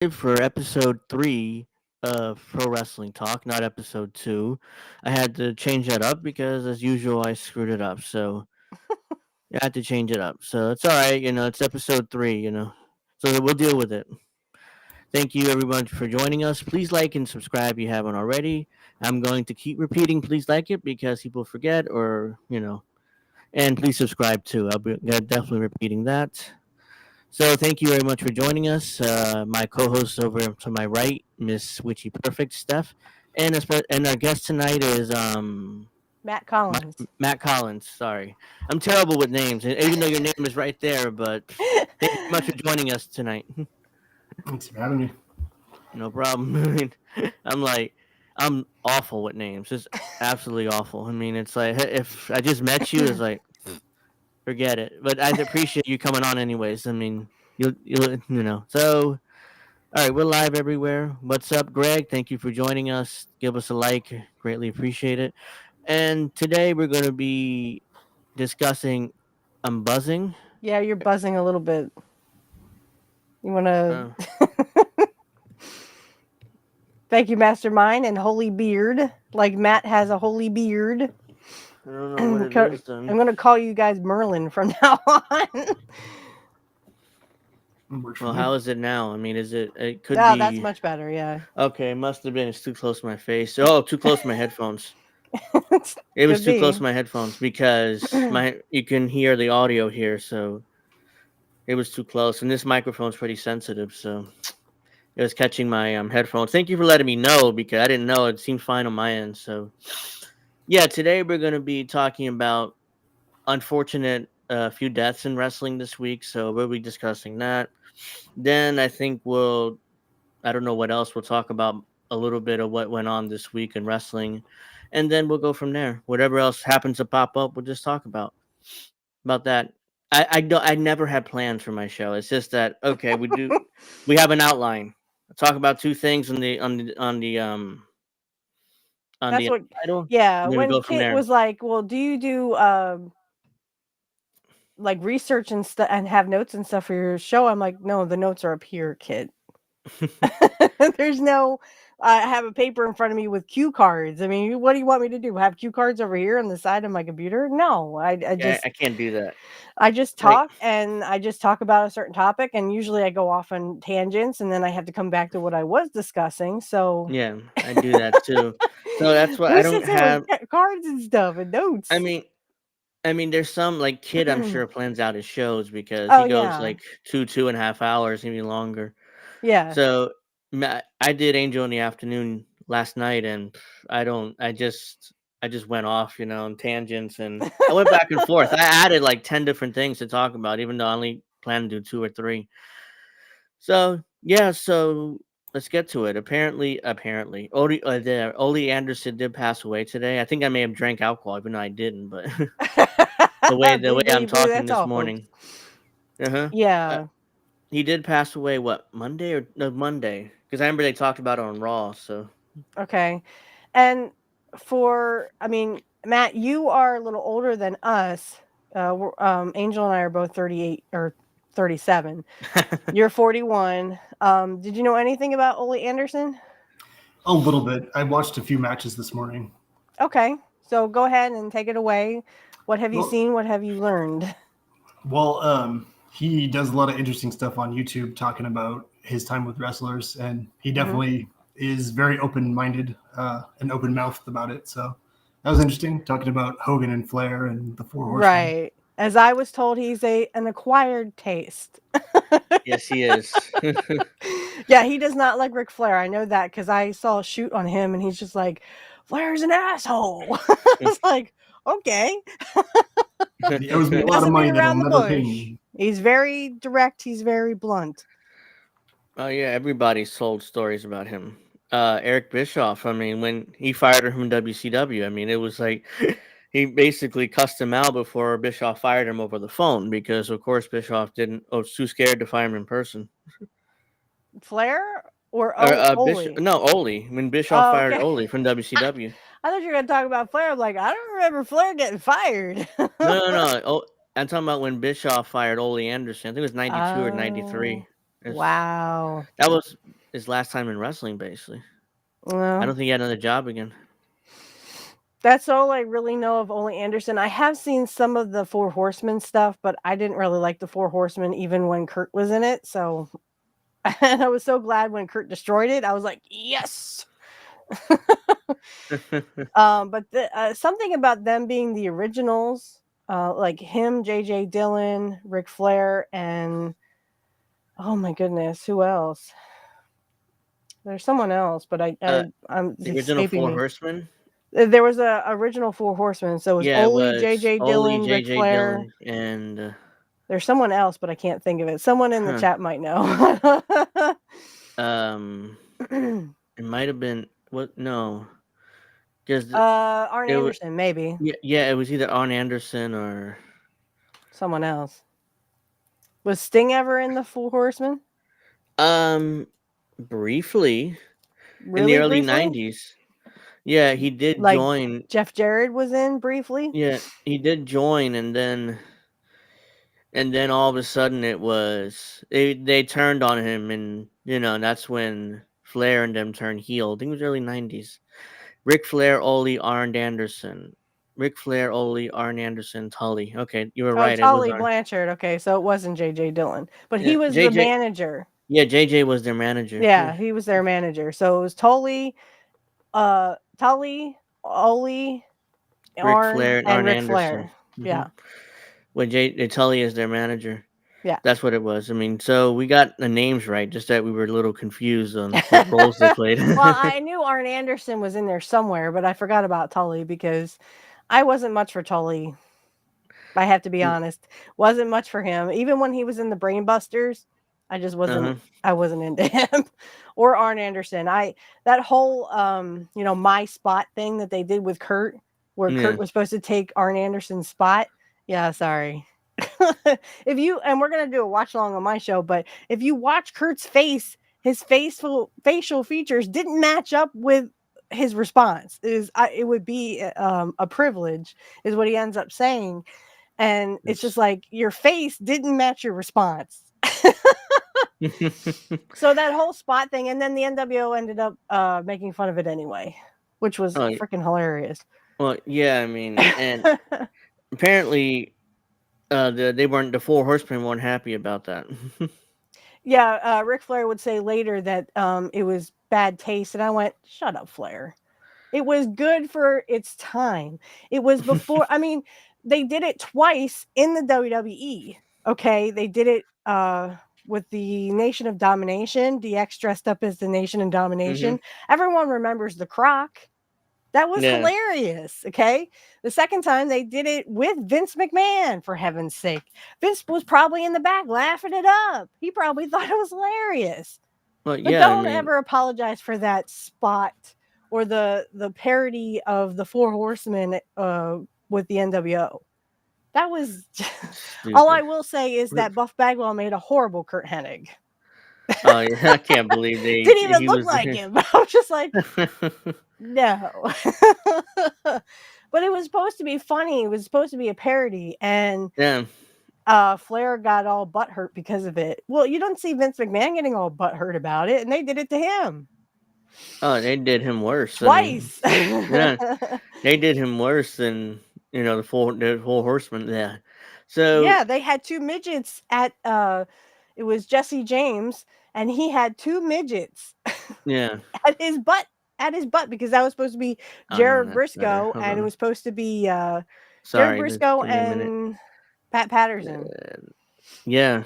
for episode 3 of Pro Wrestling Talk, not episode 2. I had to change that up because, as usual, I screwed it up. So I had to change it up. So it's all right. It's episode 3. So we'll deal with it. Thank you, everyone, for joining us. Please like and subscribe if you haven't already. I'm going to keep repeating, please like it because people forget, and please subscribe too. I'll be definitely repeating that. So thank you very much for joining us. My co-host over to my right, Miss Witchy Perfect Steph, and our guest tonight is Matt Collins. Matt Collins. Sorry, I'm terrible with names, even though your name is right there. But thank you very much for joining us tonight. Thanks for having me. No problem. I mean, I'm like, I'm awful with names. It's absolutely awful. I mean, it's like if I just met you, it's like forget it. But I appreciate you coming on anyways. I mean, you. So, all right, we're live everywhere. What's up, Greg? Thank you for joining us. Give us a like. Greatly appreciate it. And today we're going to be discussing. I'm buzzing. Yeah, you're buzzing a little bit. You want to. Uh, Thank you, Mastermind and Holy Beard. Like Matt has a holy beard. I don't know what I'm it is. Then. going to call you guys Merlin from now on. Works for Well, me. how is it now? I mean, is it? It could Oh, that's be. much better. Yeah. Okay, it must have been. It's too close to my face. Oh, too close to my headphones. It was Could too close be. to my headphones because you can hear the audio here, so it was too close. And this microphone's pretty sensitive, so it was catching my headphones. Thank you for letting me know because I didn't know it seemed fine on my end. So yeah, today we're going to be talking about unfortunate few deaths in wrestling this week. So we'll be discussing that. Then I think I don't know what else we'll talk about a little bit of what went on this week in wrestling, and then we'll go from there. Whatever else happens to pop up, we'll just talk about that. I never had plans for my show. It's just that okay, we have an outline. I'll talk about two things on That's the what. title, Yeah. and then we When go from Kit there. was like, well, do you do like research and stuff and have notes and stuff for your show? I'm like, no, the notes are up here, Kit. There's no. I have a paper in front of me with cue cards. I mean, what do you want me to do? Have cue cards over here on the side of my computer? No, Yeah, I can't do that. I just Like talk and I just talk about a certain topic, and usually I go off on tangents, and then I have to come back to what I was discussing. So yeah, I do that too. So that's why I who don't sits there with have. cards and stuff and I notes? mean, there's some like Kid. I'm sure plans out his shows because Oh he goes yeah, like 2.5 hours, maybe longer. yeah. So I did Angel in the Afternoon last night, and I don't. I just went off, on tangents, and I went back and forth. I added like 10 different things to talk about, even though I only plan to do two or three. So yeah, so let's get to it. Apparently, Oli Anderson did pass away today. I think I may have drank alcohol, even though I didn't, but the way Believe, I'm believe, believe. talking That's this all, folks. morning. Uh-huh. Uh Yeah. He did pass away. What, Monday or no, Monday? Because I remember they talked about it on Raw. So Okay. And I mean, Matt, you are a little older than us. Angel and I are both 38 or 37. You're 41. Did you know anything about Ole Anderson? A little bit. I watched a few matches this morning. Okay. So go ahead and take it away. What have you Well, seen? What have you learned? he does a lot of interesting stuff on YouTube talking about his time with wrestlers, and he Hmm. definitely is very open-minded and open-mouthed about it. So that was interesting, talking about Hogan and Flair and the Four Horsemen. Right. As I was told, he's an acquired taste. yes, he is. Yeah, he does not like Ric Flair. I know that because I saw a shoot on him, and he's just like, "Flair's an asshole." I was like, "Okay." He owes me He a lot of doesn't beat money that he'll around the never pay bush. me. He's very direct. He's very blunt. Oh yeah, everybody's told stories about him. Eric Bischoff. I mean, when he fired him from WCW, I mean, it was like he basically cussed him out before Bischoff fired him over the phone because, of course, Bischoff didn't. Oh, was too scared to fire him in person. Flair or Or Bishop? Ole? No, Oli. When Bischoff Oh, fired okay. Oli from WCW. I thought you were gonna talk about Flair. I'm like, I don't remember Flair getting fired. No, no, no. Oh, I'm talking about when Bischoff fired Ole Anderson. I think it was 92 or Oh, 93. It's, Wow. that was his last time in wrestling, basically. I Well, don't think he had another job again. that's all I really know of Ole Anderson. I have seen some of the Four Horsemen stuff, but I didn't really like the Four Horsemen even when Kurt was in it. So, and I was so glad when Kurt destroyed it. I was like, yes. But something about them being the originals, like him, J.J. Dillon, Ric Flair, and oh my goodness, who else? There's someone else, but uh, I'm the it's original escaping Four me. Horsemen. There was a original Four Horsemen, so it was Yeah, it Ole, was J.J. Ole, Dillon, Ric J.J. Flair. Dillon, and There's someone else, but I can't think of it. Someone in the huh. chat might know. Um, it might have been what? No, because Arn it was. Anderson, maybe Yeah, it was either Arn Anderson or someone else. Was Sting ever in the Four Horsemen? um briefly in the Really early briefly? '90s. Yeah, he did Like join. Jeff Jarrett was in briefly? Yeah, he did join, and then all of a sudden it was they turned on him, and that's when Flair and them turned heel. I think it was early '90s. Ric Flair, Ole, Arn Anderson. Ric Flair, Ole, Arn Anderson, Tully. Okay, you were Oh, right. It was Tully Arn. Blanchard. Okay, so it wasn't J.J. Dillon, but he Yeah, was the JJ. manager. Yeah, JJ was their manager. Yeah, Yeah, he was their manager. So it was Tully, Ole, Ric Arn, Flair and and Arn Ric Anderson. Flair. Hmm. Yeah, When Tully is their manager. yeah. That's what it was. I mean, so we got the names right, just that we were a little confused on what roles they played. Well, I knew Arn Anderson was in there somewhere, but I forgot about Tully because I wasn't much for Tully. I have to be honest. Wasn't much for him. Even when he was in the Brainbusters, I just wasn't Uh-huh. I wasn't into him. Or Arn Anderson. That whole my spot thing that they did with Kurt, where Yeah. Kurt was supposed to take Arn Anderson's spot. Yeah, sorry. If you and we're gonna do a watch along on my show, but if you watch Kurt's face, his facial features didn't match up with his response. It would be a privilege, is what he ends up saying, and it's just It's- like your face didn't match your response. So that whole spot thing, and then the NWO ended up making fun of it anyway, which was oh, freaking hilarious. well, yeah. I mean, and apparently, the Four Horsemen weren't happy about that. Yeah, Ric Flair would say later that it was bad taste, and I went, "Shut up, Flair." It was good for its time. It was before. I mean, they did it twice in the WWE. Okay, they did it with the Nation of Domination. DX dressed up as the Nation of Hmm. Domination. Everyone remembers the Croc. That was Yeah. hilarious. Okay. The second time they did it with Vince McMahon, for heaven's sake. Vince was probably in the back laughing it up. He probably thought it was hilarious. Well, But yeah. I don't mean, ever apologize for that spot or the parody of the Four Horsemen with the NWO. That was all I stupid. will say is that Buff Bagwell made a horrible Kurt Hennig. Oh yeah, I can't believe Didn't even he look was like there. him. I was just like, no. But it was supposed to be funny. It was supposed to be a parody, and Yeah. Flair got all butthurt because of it. Well, you don't see Vince McMahon getting all butthurt about it, and they did it to him Oh, they did him worse. I mean, twice. yeah, they did him worse than the Four Horsemen. Yeah. So Yeah, they had two midgets at it was Jesse James, and he had two midgets yeah. at his butt because that was supposed to be Oh no, Jared that's better. Briscoe, Hold and it on. was supposed to be Jared Sorry, just Briscoe give me a minute. and Pat Patterson. Yeah.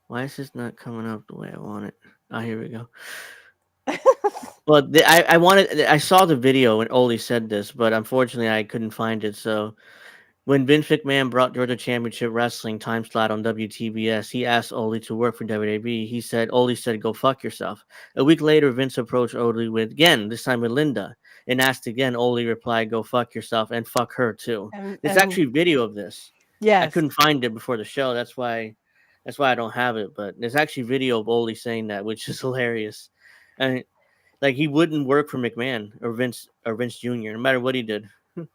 Why is this not coming up the way I want it? Oh, here we go. Well, I saw the video when Oli said this, but unfortunately I couldn't find it. So when Vince McMahon brought Georgia Championship Wrestling time slot on WTBS, he asked Oli to work for WWE. Oli said, go fuck yourself. A week later, Vince approached Oli this time with Linda, and asked again. Oli replied, go fuck yourself and fuck her too. There's And actually video of this. I yes, couldn't find it before the show. That's why I don't have it. But there's actually video of Oli saying that, which is hilarious. And like he wouldn't work for McMahon or Vince Jr. no matter what he did.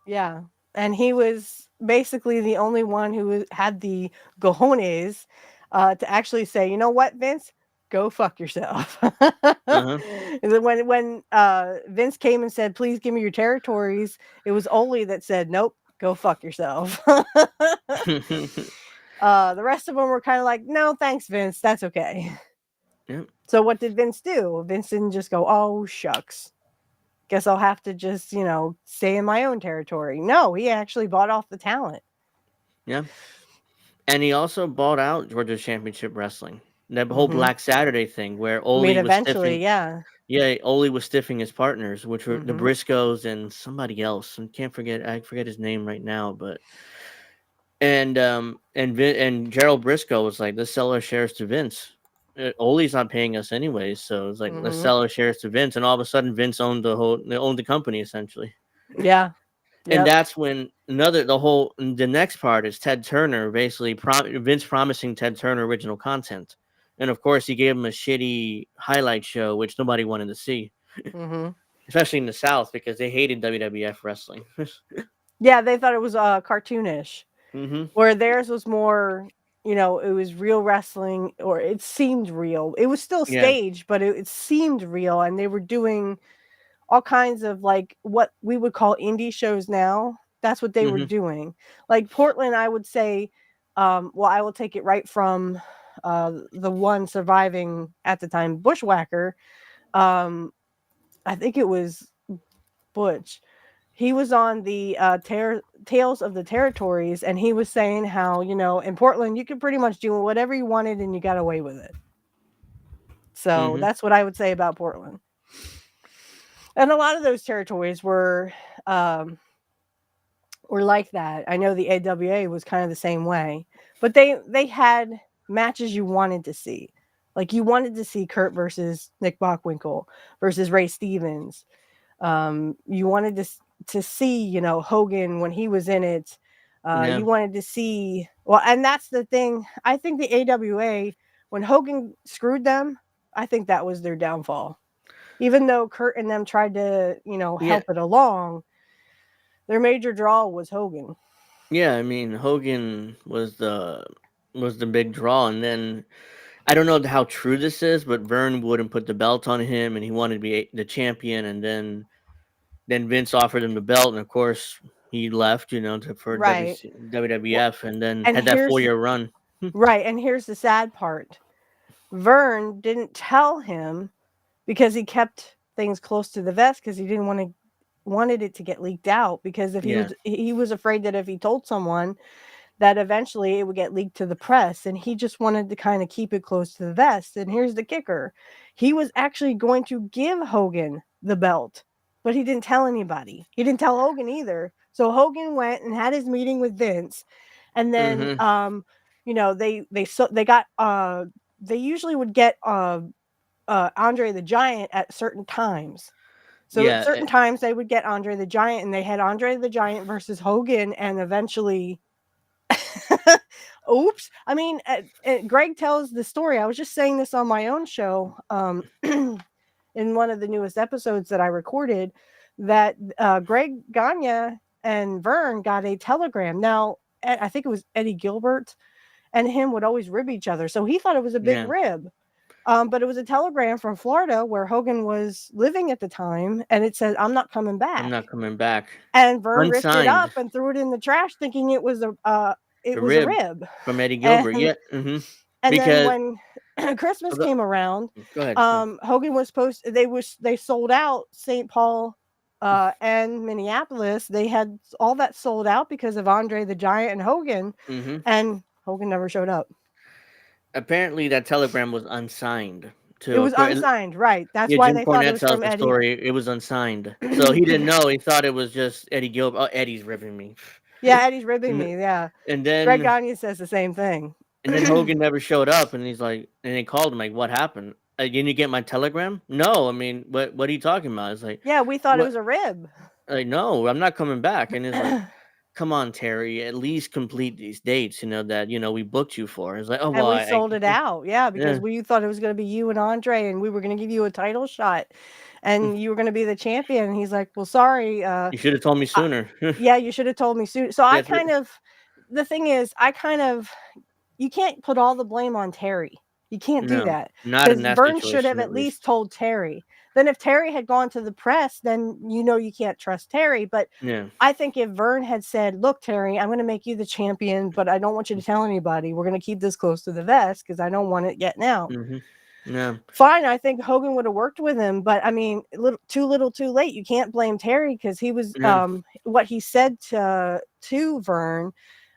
yeah, and he was basically the only one who had the cojones to actually say, you know what, Vince, go fuck yourself. Uh And then when Vince came and said, please give me your territories, it was Ole that said, nope, go fuck yourself. huh. The rest of them were kind of like, no, thanks, Vince, that's okay. Yep. So what did Vince do? Vince didn't just go, oh, shucks. Guess I'll have to just, stay in my own territory. No, he actually bought off the talent. Yeah. And he also bought out Georgia's Championship Wrestling. That whole Hmm. Black Saturday thing where I mean, Ole was eventually, stiffing. yeah. Yeah, Ole was stiffing his partners, which were the Hmm. Briscoes and somebody else. I forget his name right now, but and Gerald Briscoe was like, let's sell our shares to Vince. Ole's not paying us anyways, so it's like let's Hmm. sell our shares to Vince, and all of a sudden Vince owned the company essentially. Yeah. And Yep. that's when the next part is Ted Turner basically Vince promising Ted Turner original content, and of course he gave him a shitty highlight show which nobody wanted to see, Hmm. especially in the South because they hated WWF wrestling. Yeah, they thought it was cartoonish, Hmm. where theirs was more, it was real wrestling, or it seemed real. It was still Yeah. staged, but it seemed real, and they were doing all kinds of like what we would call indie shows now. That's what they were Hmm. doing. Like Portland, I would say, well, I will take it right from the one surviving at the time, Bushwhacker. Um, I think it was Butch. He was on the Tales of the Territories, and he was saying how, in Portland, you could pretty much do whatever you wanted and you got away with it. So Hmm. that's what I would say about Portland. And a lot of those territories um, were like that. I know the AWA was kind of the same way, but they had matches you wanted to see. Like you wanted to see Kurt versus Nick Bockwinkel versus Ray Stevens. You wanted to see, Hogan when he was in it. Yeah. You wanted to see, well, and that's the thing. I think the AWA, when Hogan screwed them, I think that was their downfall. Even though Kurt and them tried to, Yeah. help it along, their major draw was Hogan. Yeah. I mean, Hogan was the big draw, and then I don't know how true this is, but Vern wouldn't put the belt on him, and he wanted to be the champion, and then Vince offered him the belt, and of course he left, for Right. Well, WWF, and then and had that here's 4 year run. right, and here's the sad part. Vern didn't tell him because he kept things close to the vest because he didn't wanted it to get leaked out, because if Yeah. he was afraid that if he told someone that eventually it would get leaked to the press, and he just wanted to kind of keep it close to the vest. And here's the kicker. He was actually going to give Hogan the belt, but he didn't tell anybody. He didn't tell Hogan either. So Hogan went and had his meeting with Vince, and then Hmm. they got they usually would get Andre the Giant at certain times. So at Yeah. certain times they would get Andre the Giant, and they had Andre the Giant versus Hogan, and eventually oops. I mean, Greg tells the story. I was just saying this on my own show, in one of the newest episodes that I recorded, that Greg Gagne and Vern got a telegram. Now, I think it was Eddie Gilbert and him would always rib each other. So he thought it was a big Yeah. rib. But it was a telegram from Florida where Hogan was living at the time, and it said, I'm not coming I'm back. not coming back. And Vern ripped it Unsigned. up and threw it in the trash, thinking it A was a rib rib. from Eddie Gilbert. And Yeah. Hmm. and then Because when Christmas go, came around, go ahead. Hogan was supposed they sold out St. Paul and Minneapolis. They had all that sold out because of Andre the Giant and Hogan, Hmm. and Hogan never showed up. Apparently, that telegram was unsigned. It To was unsigned, right? That's Yeah, why Jim they thought it Cornette was tells from the Eddie. story. It was unsigned, so he didn't know. He thought it was just Eddie Gilbert. Oh, Eddie's ripping me. Yeah, Eddie's ribbing and, me. Yeah, and Greg then Gagne says the same thing. and then Hogan never showed up, and he's like, and they called him like, "What happened? Didn't you get my telegram?" No, I mean, what are you talking about? It's like, Yeah, we thought it what? was a rib. Like, no, I'm not coming back. And it's like, come on, Terry, at least complete these dates. That we booked you for. It's like, oh And well, we sold it out. Yeah, because yeah, we thought it was going to be you and Andre, and we were going to give you a title shot, and you were going to be the champion. And he's like, well, sorry. you should have told me I, sooner. yeah, you should have told me soon. So Yeah, the thing is, I kind of, you can't put all the blame on Terry. You can't do No, that not in because that Vern should have situation at at least least. told Terry. Then if Terry had gone to the press, then you can't trust Terry. But Yeah. I think if Vern had said, "Look, Terry, I'm going to make you the champion, but I don't want you to tell anybody. We're going to keep this close to the vest because I don't want it getting out." Mm-hmm. Yeah. Fine, I think Hogan would have worked with him, but I mean, little, too late. You can't blame Terry because he was Yeah. what he said to Vern,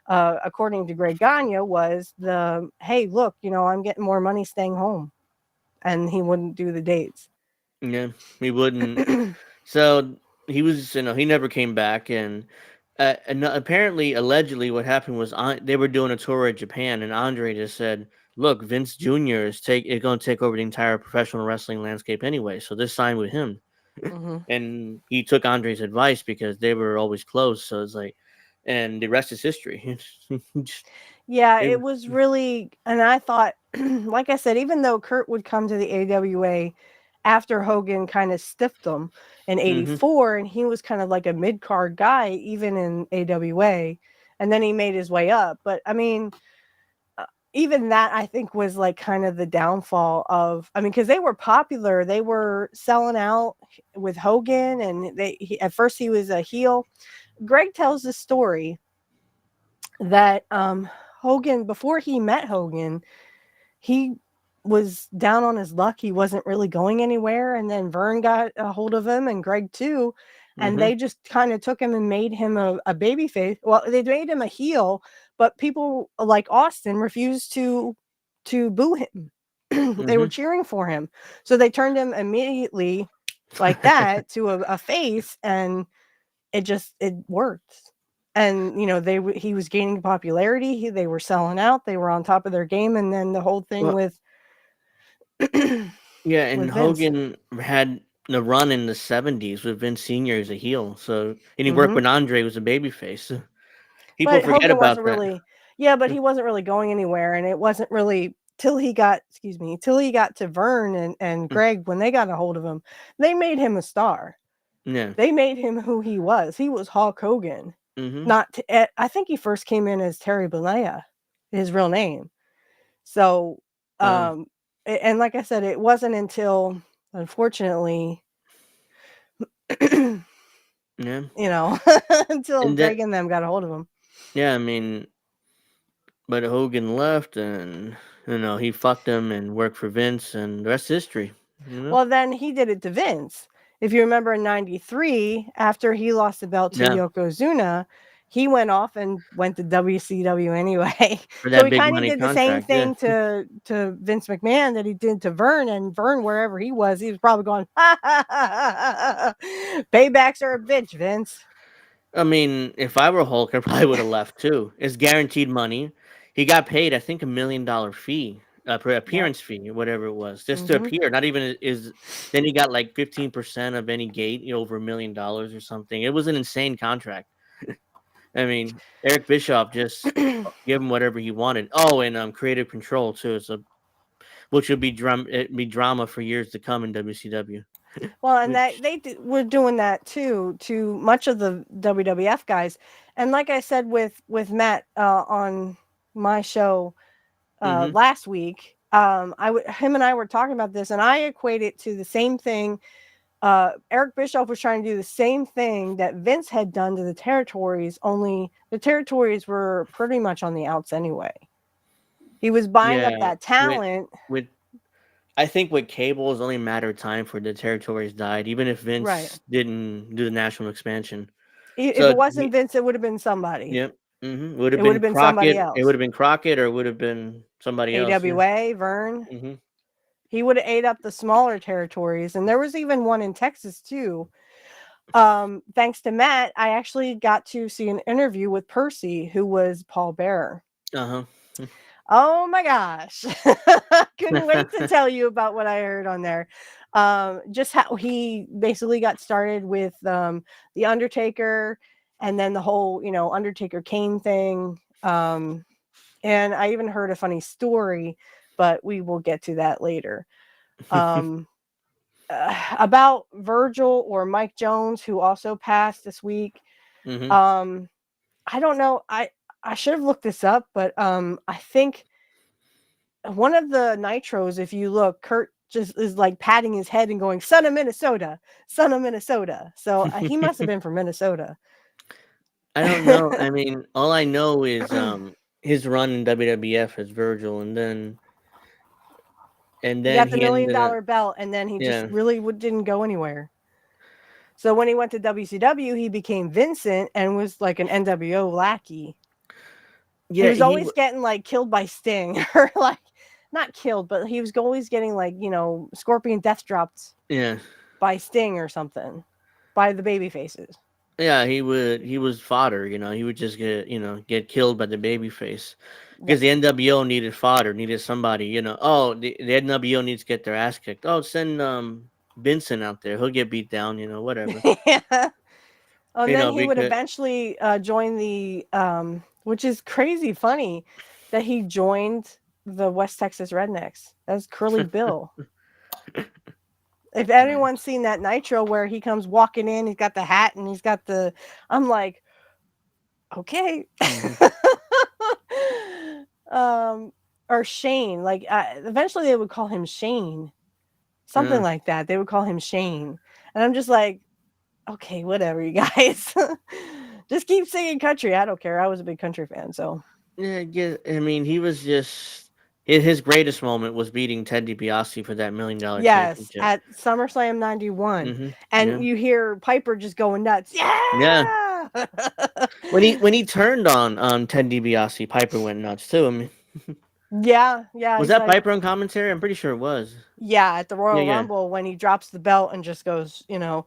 according to Greg Gagne, was the hey, look, I'm getting more money staying home, and he wouldn't do the dates. Yeah. He wouldn't. So he was, he never came back, and apparently, allegedly, what happened was they were doing a tour of Japan, and Andre just said, "Look, Vince Jr. is going to take over the entire professional wrestling landscape anyway, so just sign with him." hmm And he took Andre's advice because they were always close. So it's like, and the rest is history. Just- Yeah, it, it was really, and I thought, like I said, even though Kurt would come to the AWA after Hogan kind of stiffed him in mm-hmm, '84, and he was kind of like a mid card guy, even in AWA, and then he made his way up. But I mean, even that I think was like kind of the downfall of, I mean, because they were popular, they were selling out with Hogan, and at first he was a heel. Greg tells the story that Hogan, before he met Hogan, he was down on his luck. He wasn't really going anywhere. And then Vern got a hold of him and Greg too. And mm-hmm, they just kind of took him and made him a baby face. Well, they made him a heel, but people like Austin refused to boo him. They were mm-hmm. cheering for him. So they turned him immediately like that to a face, and it worked. And he was gaining popularity. They were selling out. They were on top of their game. And then the whole thing Well, with yeah, and with Vince. Hogan had the run in the '70s with Vince Senior as a heel. So, and he worked hmm when Andre was a babyface. So people But forget Hogan about wasn't that. really, yeah, but he wasn't really going anywhere, and it wasn't really till he got to Vern and Greg when they got a hold of him. They made him a star. Yeah. They made him who he was. He was Hulk Hogan. Mm-hmm. I think he first came in as Terry Bollea, his real name. So, Oh, um, and like I said, it wasn't until, unfortunately, yeah. until And then, Greg and them got a hold of him. yeah, I mean, but Hogan left, and he fucked him and worked for Vince, and the rest is history. You know? Well, then he did it to Vince. If you remember in '93, after he lost the belt to Yeah, Yokozuna, he went off and went to WCW anyway. for So that he big kind of money did the same contract. Yeah. thing to Vince McMahon that he did to Vern, and Vern, wherever he was probably going, ha, ha, ha, ha, ha. Paybacks are a bitch, Vince. I mean, if I were Hulk, I probably would have left too. It's guaranteed money. He got paid, I think, $1 million fee, per Yep. appearance fee, whatever it was, just to hmm appear. Not even is. Then he got like 15% of any gate, over $1 million or something. It was an insane contract. I mean, Eric Bischoff just give him whatever he wanted. Oh, and creative control too. So, which would be drama for years to come in WCW. Well, and that Which, were doing that too to much of the WWF guys. And like I said with Matt on my show mm-hmm, last week, him and I were talking about this, and I equate it to the same thing. Eric Bischoff was trying to do the same thing that Vince had done to the territories, only the territories were pretty much on the outs anyway. He was buying up yeah, that with talent. with I think with cable, it's only a matter of time for the territories died, even if Right. Vince didn't do the national expansion. If So, it wasn't Vince, it would have been somebody. yep, would have It would been have been somebody Crockett. It would else. have been Crockett, or it would have been somebody else. Yeah. AWA, Vern. Hmm. He would have ate up the smaller territories. And there was even one in Texas too. Thanks to Matt, I actually got to see an interview with Percy, who was Paul Bearer. Uh Oh my gosh. Couldn't wait to tell you about what I heard on there. Just how he basically got started with The Undertaker, and then the whole, Undertaker Kane thing. And I even heard a funny story, but we will get to that later. huh. Um, about Virgil or Mike Jones, who also passed this week. Hmm. I don't know. I should have looked this up, but I think one of the nitros, if you look, Kurt just is like patting his head and going, "Son of Minnesota, son of Minnesota." So he must have been from Minnesota. I don't know. I mean, all I know is his run in WWF as Virgil, and He then got the he million ended up dollar belt, and then he just yeah really didn't go anywhere. So when he went to WCW, he became Vincent and was like an NWO lackey. He yeah was always getting like killed by Sting, or like not killed, but he was always getting like, Scorpion death dropped yeah by Sting or something, by the baby faces. yeah he was fodder. He would just get killed by the babyface Yeah. because the NWO needed fodder, needed somebody. Oh, the NWO needs to get their ass kicked. Oh, send Vincent out there. He'll get beat down. Whatever. Yeah. And then he would Because eventually join the, which is crazy funny that he joined the West Texas Rednecks. That's Curly Bill. If anyone's seen that Nitro where he comes walking in, he's got the hat and he's got I'm like, okay. Mhm. Or Shane. Like, eventually they would call him Shane. Something like that. They would call him Shane. And I'm just like, okay, whatever, you guys. Just keep singing country. I don't care. I was a big country fan, so. yeah. I mean, he was just his greatest moment was beating Ted DiBiase for that $1 million Yes, championship. at SummerSlam 91. Yeah. And you hear Piper just going nuts. Yeah. Yeah! When he turned on Ted DiBiase, Piper went nuts too. I mean, Yeah, was he's that like, Piper on commentary? I'm pretty sure it was. yeah, at the Yeah, Royal yeah. Rumble when he drops the belt and just goes, And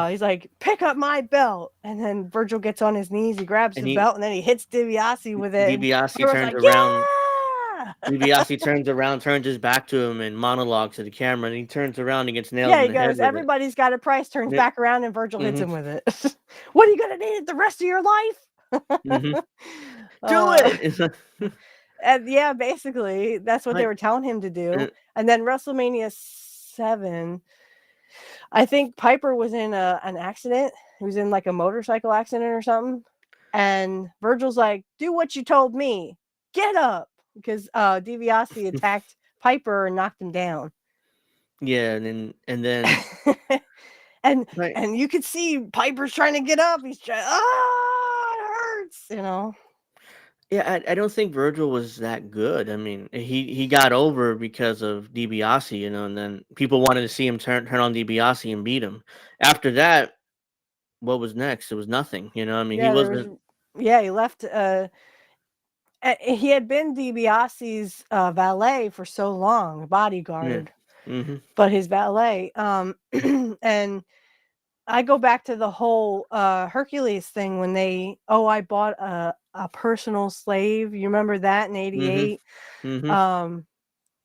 he's like, pick up my belt. And then Virgil gets on his knees, he grabs and the he belt, and then he hits DiBiase with it. And DiBiase Piper's turns like, around. yeah! DiBiase turns around, turns his back to him, and monologues to the camera. And he turns around and gets nailed Yeah, in he the head goes, with it. everybody's got a price, turns Yeah. back around, and Virgil hits Mm-hmm. him with it. What are you going to need it the rest of your life? Mm-hmm. Do it. And yeah, basically, that's what they Like, were telling him to do. uh, And then WrestleMania 7, I think Piper was in an accident. He was in like a motorcycle accident or something. And Virgil's like, do what you told me. Get up. Because DiBiase attacked Piper and knocked him down. yeah, and then and like, and you could see Piper's trying to get up. He's trying, it hurts. yeah, I don't think Virgil was that good. I mean, he got over because of DiBiase, and then people wanted to see him turn on DiBiase and beat him. After that, what was next? It was nothing. I mean, he Yeah, there was. wasn't. Yeah, he left. He had been DiBiase's valet for so long, Yeah. bodyguard, Mm-hmm. but his valet. And I go back to the whole Hercules thing when I bought a personal slave. You remember that in Mm-hmm. '88? Mm-hmm.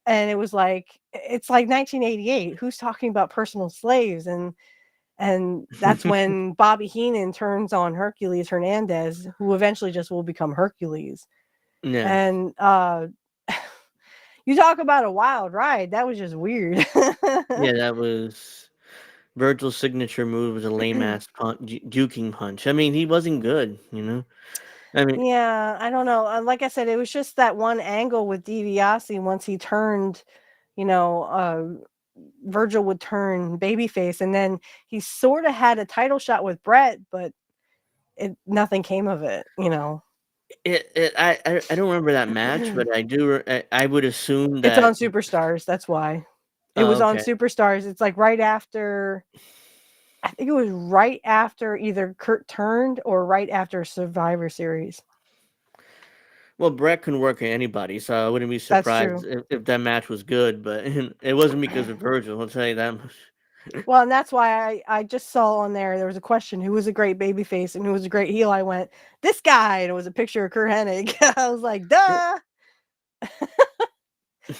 And it was like, it's like 1988. Who's talking about personal slaves? And that's when Bobby Heenan turns on Hercules Hernandez, who eventually just will become Hercules. Yeah. And you talk about a wild ride. That was just weird. Yeah, that was Virgil's signature move was a lame ass juking punch. I mean, he wasn't good. I mean, Yeah, I don't know. Like I said, it was just that one angle with DiBiase once he turned, you know, Virgil would turn babyface, and then he sort of had a title shot with Brett, but nothing came of it. I don't remember that match, but I do. I would assume It's on that. Superstars. That's why it Oh, was on okay. Superstars. It's like right after. I think it was right after either Kurt turned or right after Survivor Series. Well, Brett can work at anybody, so I wouldn't be That's surprised true. if that match was good. But it wasn't because of Virgil. I'll tell you that much. Well, and that's why I just saw on there was a question: who was a great babyface and who was a great heel? I went, this guy, and it was a picture of Kurt Hennig. I was like, duh.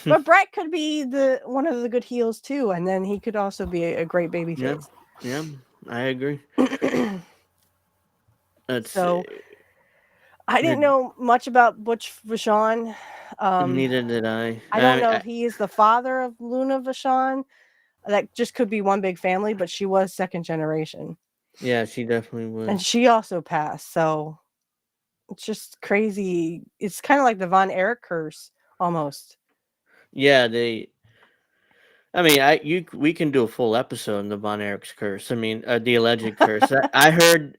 But Brett could be one of the good heels too, and then he could also be a great Yeah, babyface. yeah, I agree. Let's So see. I didn't know much about Butch Vachon. Neither did I. I don't know if he is the father of Luna Vachon. That just could be one big family, but she was second generation. Yeah, she definitely was. And she also passed. So it's just crazy. It's kind of like the Von Erich curse almost. Yeah, they. I mean, we can do a full episode on the Von Erich's curse. I mean, the alleged curse. I heard.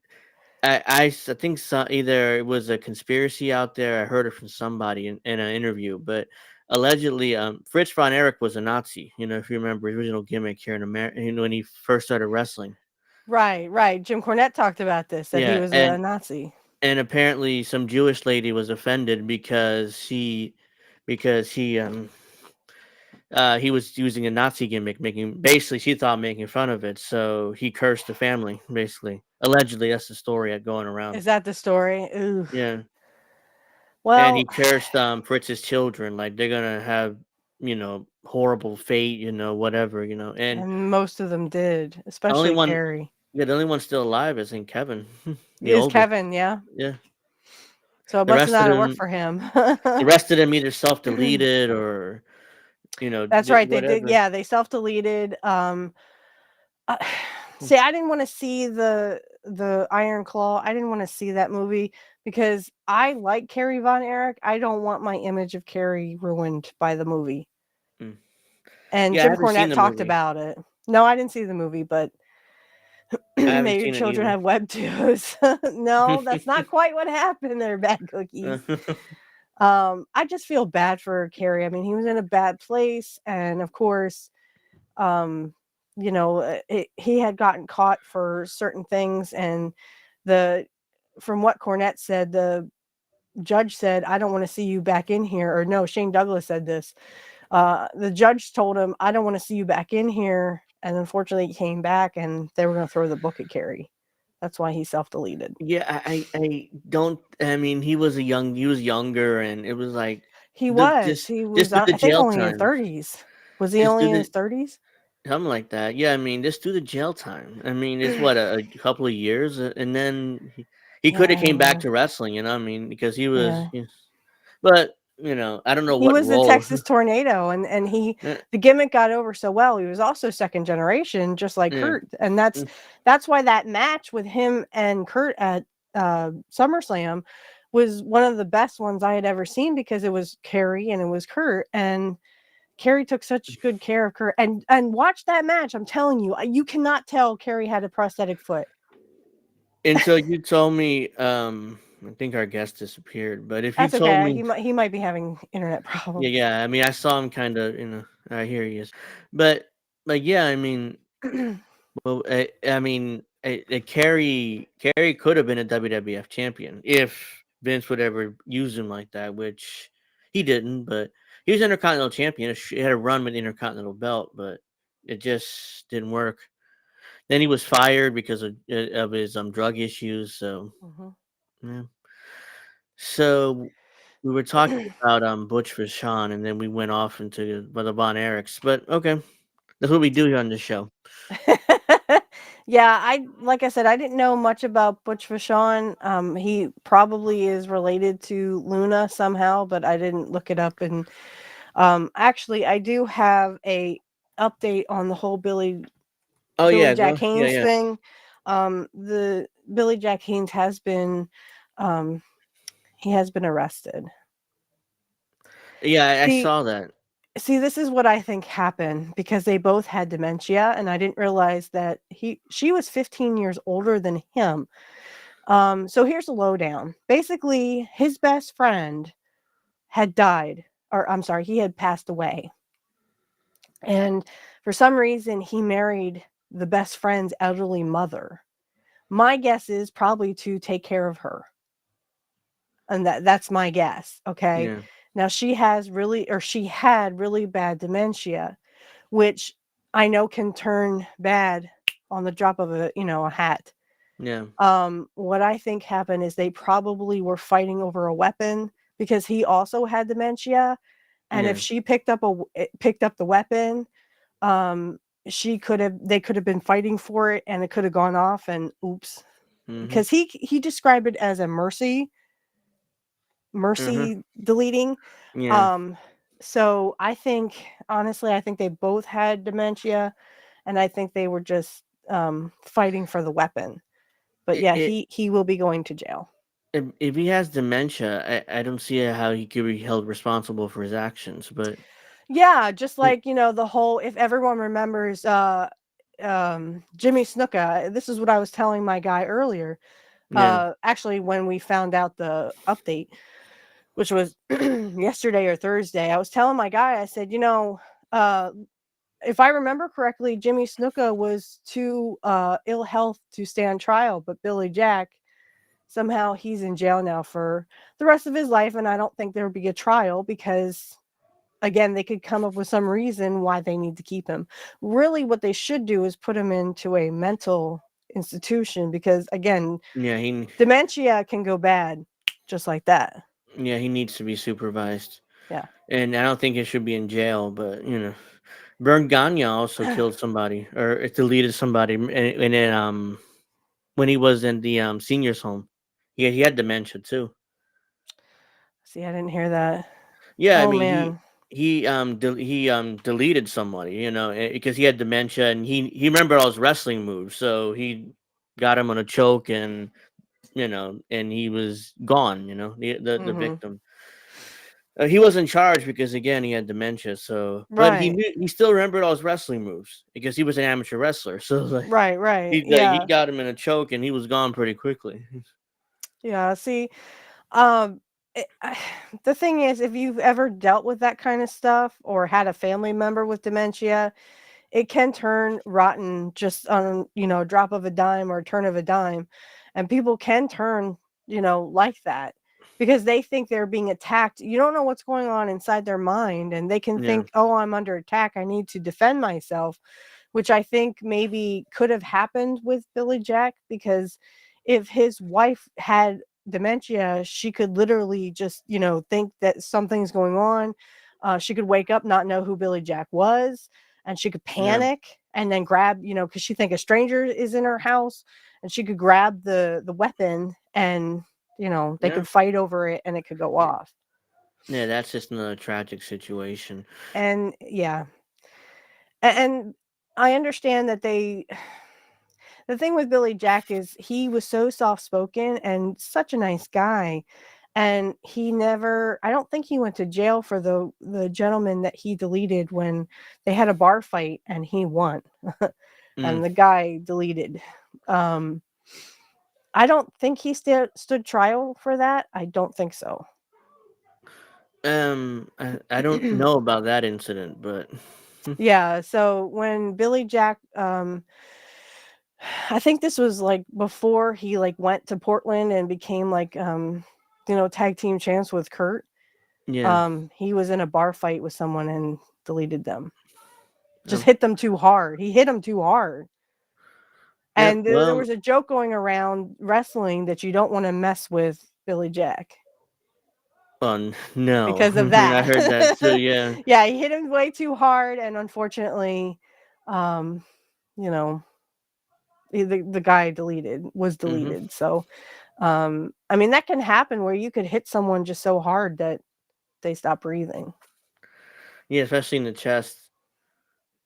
I think either it was a conspiracy out there. I heard it from somebody in an interview, but allegedly, Fritz von Erich was a Nazi. You know, if you remember his original gimmick here in America, when he first started wrestling. Right, right. Jim Cornette talked about this, that he Yeah, was a Nazi. and apparently some Jewish lady was offended because he was using a Nazi gimmick, making basically she thought making fun of it. So he cursed the family, basically. Allegedly, that's the story going around. Is that the story? Ooh. Yeah, and he Well, cursed Fritz's children, like they're gonna have horrible fate, whatever, and and most of them did, the only especially one, Carrie. yeah, the only one still alive is in Kevin, the Is oldest. Kevin, yeah. Yeah, So it the must rest of not have worked them, for him. the rest of them either self-deleted or That's did right. They did. whatever. Yeah, they self-deleted. Uh, see, I didn't want to see the Iron Claw. I didn't want to see that movie because I like Carrie Von Erich. I don't want my image of Carrie ruined by the movie. Mm. And Yeah, I Jim haven't seen Cornette the talked movie. about it. No, I didn't see the movie, but I haven't maybe your seen it children either. have web tubes. No, that's not quite what happened there, bad cookies. I just feel bad for Carrie. I mean, he was in a bad place, and of course, um, he had gotten caught for certain things, and the from what Cornette said, the judge said, "I don't want to see you back in here." Or no, Shane Douglas said this. The judge told him, "I don't want to see you back in here," and unfortunately, he came back, and they were going to throw the book at Carrie. That's why he self-deleted. Yeah, I don't. I mean, he was younger, and it was like He the was. just He just was, do the I think, jail only in his time. 30s. Was he Just only do in his the 30s? something like that. Yeah, I mean, just do the jail time. I mean, it's what a couple of years, and then he could have came back Yeah, to wrestling. I mean, because he was. yeah. But I don't know He what was the role. Texas Tornado, and he Yeah, the gimmick got over so well. He was also second generation, just like yeah, Kurt, and mm, that's why that match with him and Kurt at SummerSlam was one of the best ones I had ever seen because it was Carrie and it was Kurt, and Carrie took such good care of Kurt. And watch that match. I'm telling you, you cannot tell Carrie had a prosthetic foot. and so you told me. I think our guest disappeared, but if you That's told okay. me, He might be having internet yeah, problems. yeah. I mean, I saw him kind of. Here he is, but like, yeah. I mean, well, Carey could have been a WWF champion if Vince would ever use him like that, which he didn't. But he was Intercontinental champion. He had a run with the Intercontinental belt, but it just didn't work. Then he was fired because of his drug issues. So Mhm. yeah. So we were talking about Butch Vachon, and then we went off into the Von Erichs. But okay, that's what we do here on the show. Yeah, I like I said, I didn't know much about Butch Vachon. He probably is related to Luna somehow, but I didn't look it up. And actually, I do have a update on the whole Oh Billy yeah, Jack go yeah, Haynes yeah. thing. The Billy Jack Haynes has been um, he has been arrested. Yeah, I See, saw that. see, this is what I think happened because they both had dementia, and I didn't realize that she was 15 years older than him. So here's the lowdown. Basically, his best friend had died, or I'm sorry, he had passed away. And for some reason, he married the best friend's elderly mother. My guess is probably to take care of her. And that's my guess. Okay. Yeah, Now she had really bad dementia, which I know can turn bad on the drop of a hat. yeah, What I think happened is they probably were fighting over a weapon because he also had dementia, and if yeah. she picked up the weapon, um, they could have been fighting for it, and it could have gone off, and oops, Mhm. because he described it as a Mhm. mercy deleting. Yeah. Um, so I think honestly, I think they both had dementia, and I think they were just fighting for the weapon. But yeah, It he will be going to jail. if he has dementia, I don't see how he could be held responsible for his actions. But Yeah, just Mm, like, the whole, if everyone remembers, Jimmy Snuka, this is what I was telling my guy earlier. yeah, Actually, when we found out the update, which was yesterday or Thursday, I was telling my guy, I said, uh, if I remember correctly, Jimmy Snuka was too ill health to stand trial, but Billy Jack, somehow he's in jail now for the rest of his life, and I don't think there would be a trial because, again, they could come up with some reason why they need to keep him. Really, what they should do is put him into a mental institution because, again, yeah. dementia can go bad just like that. He needs to be supervised, Yeah. and I don't think he should be in jail. But Bern Gagne also killed somebody or it deleted somebody, and then when he was in the seniors home, he had dementia too. See, I didn't hear that. Yeah, I Oh mean man. he deleted somebody, because he had dementia and he remembered all his wrestling moves, so he got him on a choke and and he was gone. The Mhm. victim. He wasn't charged because again he had dementia. So, but Right. he still remembered all his wrestling moves because he was an amateur wrestler. So like Right, right. he Yeah. got him in a choke and he was gone pretty quickly. Yeah, see, um the thing is, if you've ever dealt with that kind of stuff or had a family member with dementia, it can turn rotten just on, drop of a dime or a turn of a dime. And people can turn, like that because they think they're being attacked. You don't know what's going on inside their mind, and they can Yeah, think, oh, I'm under attack. I need to defend myself, which I think maybe could have happened with Billy Jack because if his wife had dementia, she could literally just, think that something's going on. She could wake up, not know who Billy Jack was, and she could yeah, panic and then grab, because she think a stranger is in her house, and she could grab the weapon and, they yeah, could fight over it and it could go off. yeah. That's just another tragic situation. And yeah, and I understand that the thing with Billy Jack is he was so soft spoken and such a nice guy. And he never, I don't think he went to jail for the gentleman that he deleted when they had a bar fight and he won. Mm. And the guy deleted. Um, I don't think he stood trial for that. I don't think so. I don't know about that incident, but Yeah. So when Billy Jack, I think this was like before he like went to Portland and became like, tag team champs with Kurt. yeah, He was in a bar fight with someone and deleted them. Just um, hit them too hard. He hit them too hard. yep. And there Well, was a joke going around wrestling that you don't want to mess with Billy Jack no, because of I that. heard that too. Yeah, Yeah, he hit him way too hard, and unfortunately, um, you know, the guy was hmm deleted. So, I mean, that can happen where you could hit someone just so hard that they stop breathing. yeah, especially in the chest,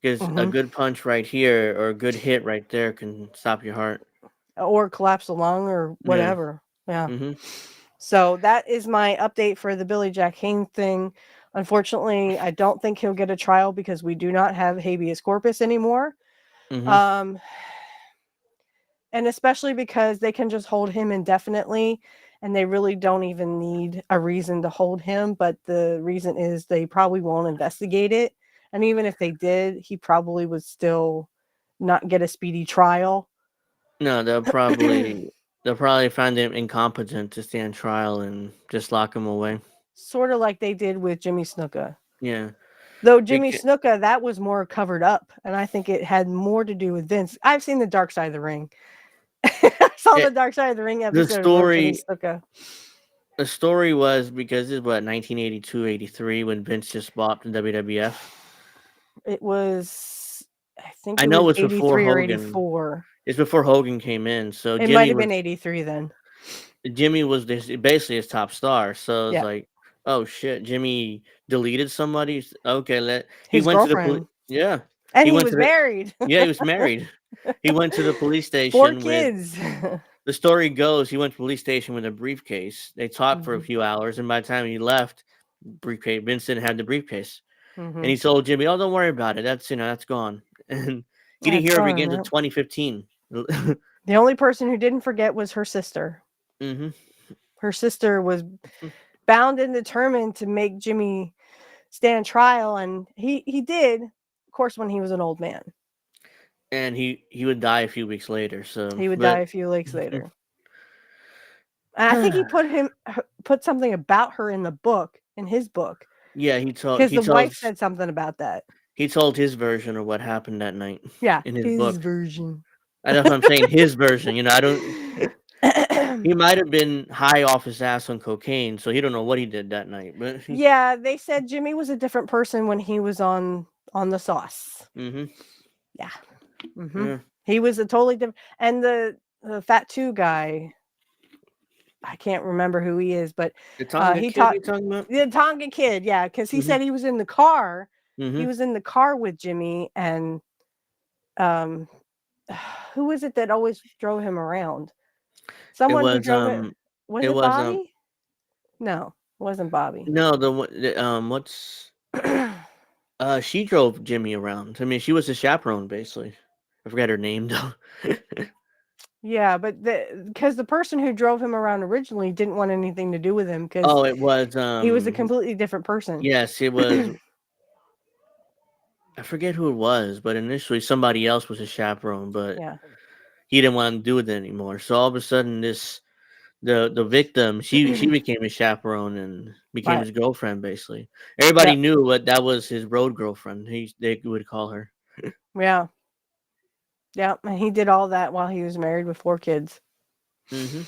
because a Hmm. good punch right here or a good hit right there can stop your heart. Or collapse the lung or Yeah. whatever. Yeah. hmm So that is my update for the Billy Jack Haynes thing. Unfortunately, I don't think he'll get a trial because we do not have habeas corpus anymore. hmm Um, and especially because they can just hold him indefinitely and they really don't even need a reason to hold him. But the reason is they probably won't investigate it. And even if they did, he probably would still not get a speedy trial. No, they'll probably find him incompetent to stand trial and just lock him away. Sort of like they did with Jimmy Snuka. Yeah. Though Jimmy Because, Snuka, that was more covered up, and I think it had more to do with Vince. I've seen the Dark Side of the Ring. I saw yeah, the Dark Side of the Ring the episode about Jimmy story Snuka. the story was because it's what 1982, 83 when Vince just bought the WWF. It was, I think I it know was it's before 83 or Hogan. 84. It's before Hogan came in. So It might have been 83 then. Jimmy was basically his top star. So it's Yeah. like, oh shit, Jimmy deleted somebody. Okay, he His went to the police. girlfriend. Yeah, And he he went was to the married. yeah he was married. He went to the police 4 station with kids. the story goes. He went to the police station with a briefcase. They talked for a Mhm. few hours, and by the time he left, briefcase Vincent had the briefcase. And he told Jimmy, "Oh, don't worry about it. That's gone." And he Yeah, didn't it's hear of it gone. again until Yep. 2015. The only person who didn't forget was her sister. hmm Her sister was bound and determined to make Jimmy stand trial, and he did, of course, when he was an old man. And he would die a few weeks later. So, He would die but a few weeks later. And I think he put something about her in the book, in his book, yeah, because the wife said something about that. he told his version of what happened that night Yeah, in his his book. version. I know what I'm saying. His version. You know, I don't. He might have been high off his ass on cocaine, so he don't know what he did that night. But Yeah, they said Jimmy was a different person when he was on the sauce. hmm Yeah. yeah. He was a totally different. And the Fat 2 guy, I can't remember who he is, but The Tonga he kid taught you talking about? the Tonga kid, yeah, because he hmm said he was in the car. He hmm was in the car with Jimmy, and um, who was it that always drove him around? It Someone who was drove it. Was it it was Bobby? No, it wasn't Bobby. no what's she drove Jimmy around. I mean, she was his chaperone basically. I forgot her name though. Yeah, but because the person who drove him around originally didn't want anything to do with him because Oh, it was he was a completely different person. yes, it was. I forget who it was, but initially somebody else was his chaperone, but Yeah. he didn't want to do it anymore. So all of a sudden, the victim she became his chaperone and became Right. his girlfriend. Basically, everybody Yep. knew what that was his road girlfriend. They would call her. Yeah. Yeah. And he did all that while he was married with 4 kids. hmm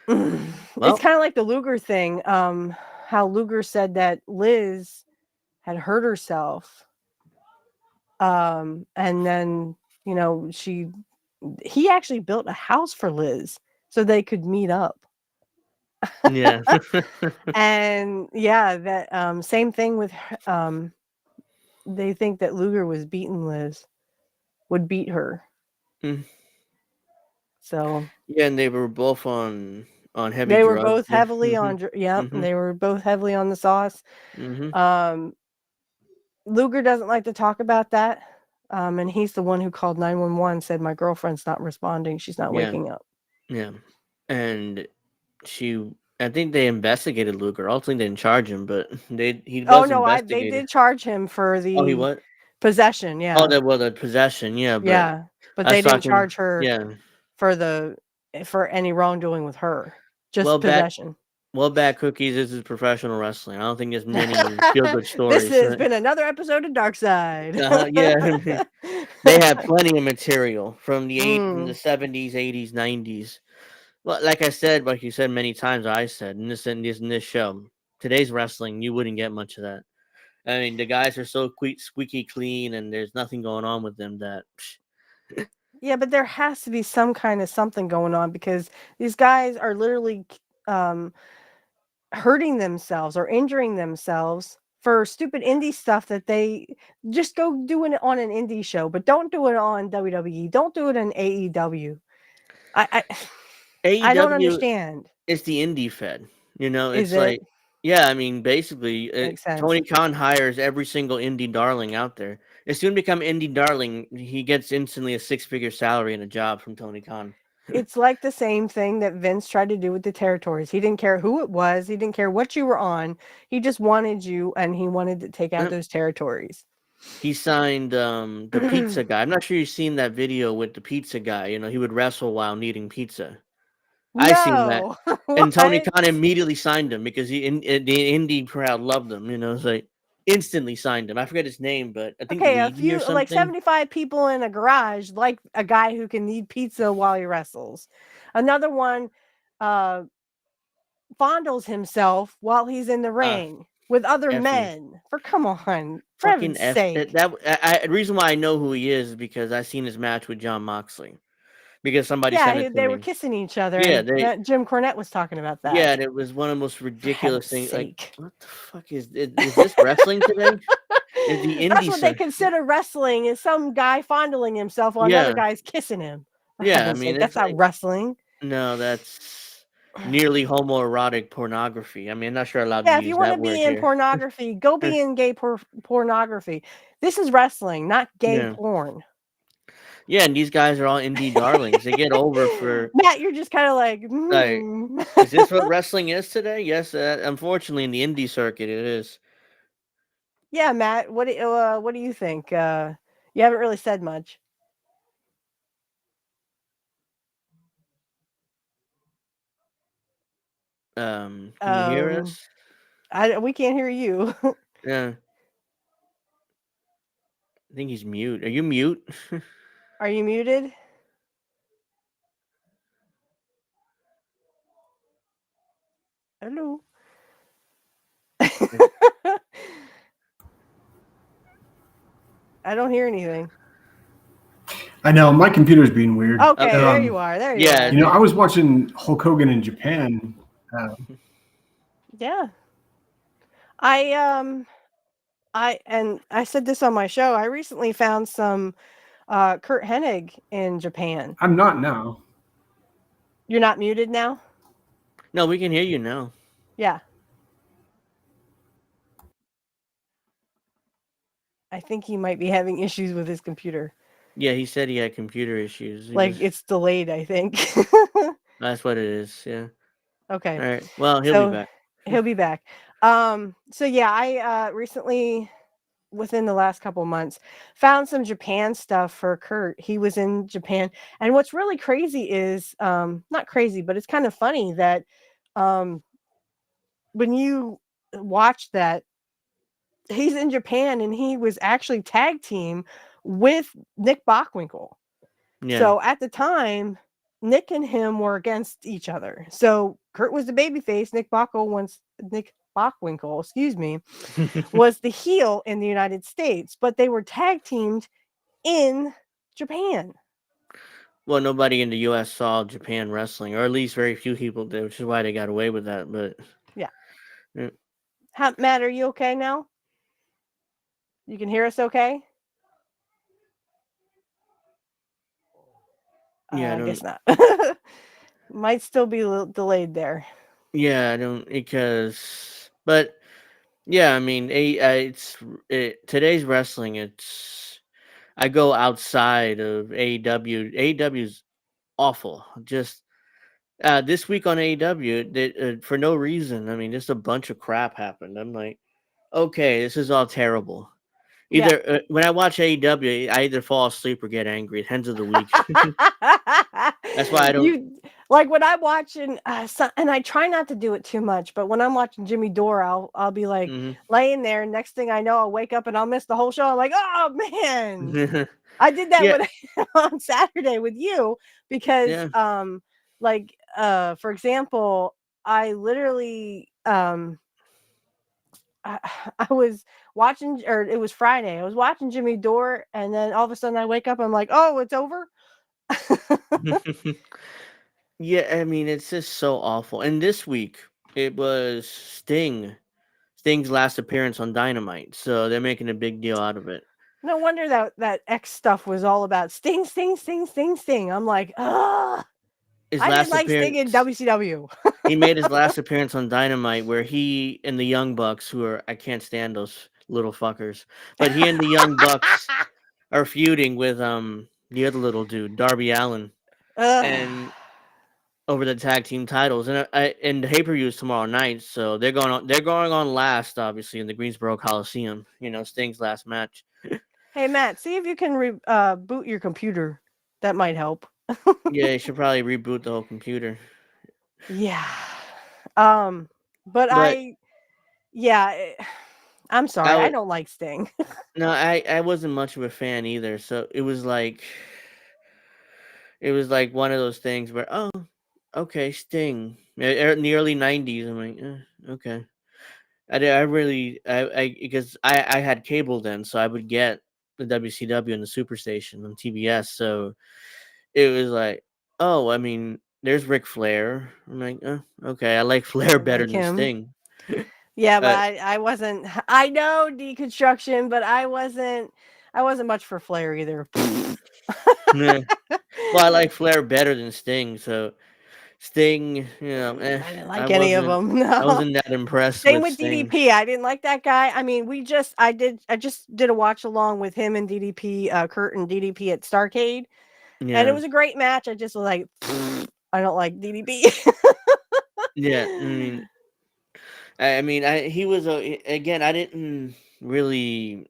It's Well, kind of like the Luger thing. How Luger said that Liz had hurt herself. And then, he actually built a house for Liz so they could meet up. yeah, And yeah, that same thing with they think that Luger was beating Liz, would beat her. Mm. So yeah, and they were both on heavy they were drugs. both heavily on hmm they were both heavily on the sauce. hmm Um Luger doesn't like to talk about that. And he's the one who called 911, said my girlfriend's not responding. She's not Yeah, waking up. yeah, and I think they investigated Luger. Ultimately, they didn't charge him, but he Oh was no, they investigated. did charge him for Oh, he the was. possession, Oh, yeah. that was a possession. Yeah, but Yeah. But I was they didn't talking. charge her Yeah, for any wrongdoing with her. well Just back. possession. Well, back cookies. This is professional wrestling. I don't think there's many feel good This stories. has been another episode of Dark Side. Yeah, they have plenty of material from the Mm. 70s, 80s, 90s. Well, like I said, like you said many times, I said in this show, today's wrestling, you wouldn't get much of that. I mean, the guys are so squeaky clean, and there's nothing going on with them that. Yeah, but there has to be some kind of something going on because these guys are literally hurting themselves or injuring themselves for stupid indie stuff that they just go do it on an indie show, but don't do it on WWE. Don't do it in AEW. I I don't AEW understand. is the indie fed. You know, Is it's it? like, yeah, I mean, basically, Makes sense. Tony Khan hires every single indie darling out there. As soon as become indie darling, he gets instantly a 6-figure salary and a job from Tony Khan. It's like the same thing that Vince tried to do with the territories. He didn't care who it was. He didn't care what you were on. He just wanted you, and he wanted to take out those territories. He signed the pizza guy. I'm not sure you've seen that video with the pizza guy. You know, he would wrestle while needing pizza. I seen that. No. And Tony What? Khan immediately signed him because the indie crowd loved him. You know, it's like instantly signed him. I forget his name, but I think Okay, a Luigi or few, like something. 75 people in a garage, like a guy who can need pizza while he wrestles. Another one fondles himself while he's in the Uh, ring with other F you. men. Come on, for Fucking heaven's F sake. the reason why I know who he is because I seen his match with John Moxley because somebody sent Yeah, it to they were me. kissing each other, Yeah, and Jim Cornette was talking about yeah, that. and it was one of the most For heaven's ridiculous things. Like, sake. what the fuck is this wrestling today? Is the That's indie what they side? consider wrestling, is some guy fondling himself while another Yeah, guy's kissing him. For yeah. I heaven's mean, sake, it's that's not like wrestling. no, that's nearly homoerotic pornography. I mean, I'm not sure allowed to Yeah, if you use want to that be word in here. pornography, go be in gay pornography. This is wrestling, not gay Yeah. porn. Yeah, and these guys are all indie darlings. They get over for Matt, you're just kind of like, like, is this what wrestling is today? Yes, unfortunately, in the indie circuit, it is. Yeah, Matt, what do you think? You haven't really said much. Can you hear us? We can't hear you. Yeah, I think he's mute. Are you mute? Are you muted? Hello. I don't hear anything. I know my computer's being weird. Okay, Okay. there you are. There you Yeah, are. You know, I was watching Hulk Hogan in Japan. Yeah. I said this on my show. I recently found some Kurt Hennig in Japan. I'm not now. You're not muted now? no, we can hear you now. Yeah. I think he might be having issues with his computer. Yeah, he said he had computer issues. Like it's delayed, I think. That's what it is. Yeah. Okay. All right. Well, he'll be So back. he'll be back. So yeah, I recently, within the last couple months, found some Japan stuff for Kurt. He was in Japan. And what's really crazy is not crazy, but it's kind of funny that um when you watch that, he's in Japan and he was actually tag team with Nick Bockwinkel. Yeah. So at the time, Nick and him were against each other. So Kurt was the babyface. Nick Bockwinkel, excuse me, was the heel in the United States, but they were tag teamed in Japan. Well, nobody in the U.S. saw Japan wrestling, or at least very few people did, which is why they got away with that. But Yeah. yeah, Matt, are you okay now? You can hear us okay? yeah, I guess not. Might still be a little delayed there. yeah, I don't because, but yeah, I mean, today's wrestling. I go outside of AEW. AEW's awful. Just this week on AEW, for no reason. I mean, just a bunch of crap happened. I'm like, okay, this is all terrible. Yeah. Either when I watch AEW, I either fall asleep or get angry. At ends of the week. That's why I don't. You like when I'm watching, and I try not to do it too much, but when I'm watching Jimmy Dore, I'll be like laying there, and next thing I know, I'll wake up and I'll miss the whole show. I'm like, oh man, I did that Yeah. on Saturday with you because, Yeah. for example, I literally I was watching, or it was Friday. I was watching Jimmy Dore, and then all of a sudden I wake up. I'm like, oh, it's over. Yeah, I mean, it's just so awful. And this week, it was Sting's last appearance on Dynamite, so they're making a big deal out of it. No wonder that X stuff was all about Sting, Sting, Sting, Sting, Sting. I'm like, ugh. His I didn't last like Sting in appearance, WCW. he made his last appearance on Dynamite, where he and the Young Bucks, who are I can't stand those little fuckers, but he and the Young Bucks are feuding with the other little dude, Darby Allin, Ugh. and over the tag team titles, and the pay-per-view is tomorrow night, so they're going on last, obviously, in the Greensboro Coliseum. You know, Sting's last match. Hey Matt, see if you can boot your computer. That might help. Yeah, you should probably reboot the whole computer. Yeah. But But I'm sorry, I I would don't like Sting. no, I wasn't much of a fan either. So it was like one of those things where okay, Sting in the early '90s. I'm like, okay. I really because I had cable then, so I would get the WCW and the Superstation on TBS. So it was like, oh, I mean, there's Ric Flair. I'm like, okay, I like I Flair better like than him. Sting. Yeah, but I wasn't. I know deconstruction, but I wasn't much for Flair either. Yeah. Well, I like Flair better than Sting, so Sting, I didn't I like any of wasn't them. I No. wasn't that impressed Same with with Sting. DDP. I didn't like that guy. I mean, I just did a watch along with him and DDP, Kurt and DDP at Starcade, and it Yeah, was a great match. I just was like, I don't like DDP. yeah. I mean, he was again. I didn't really,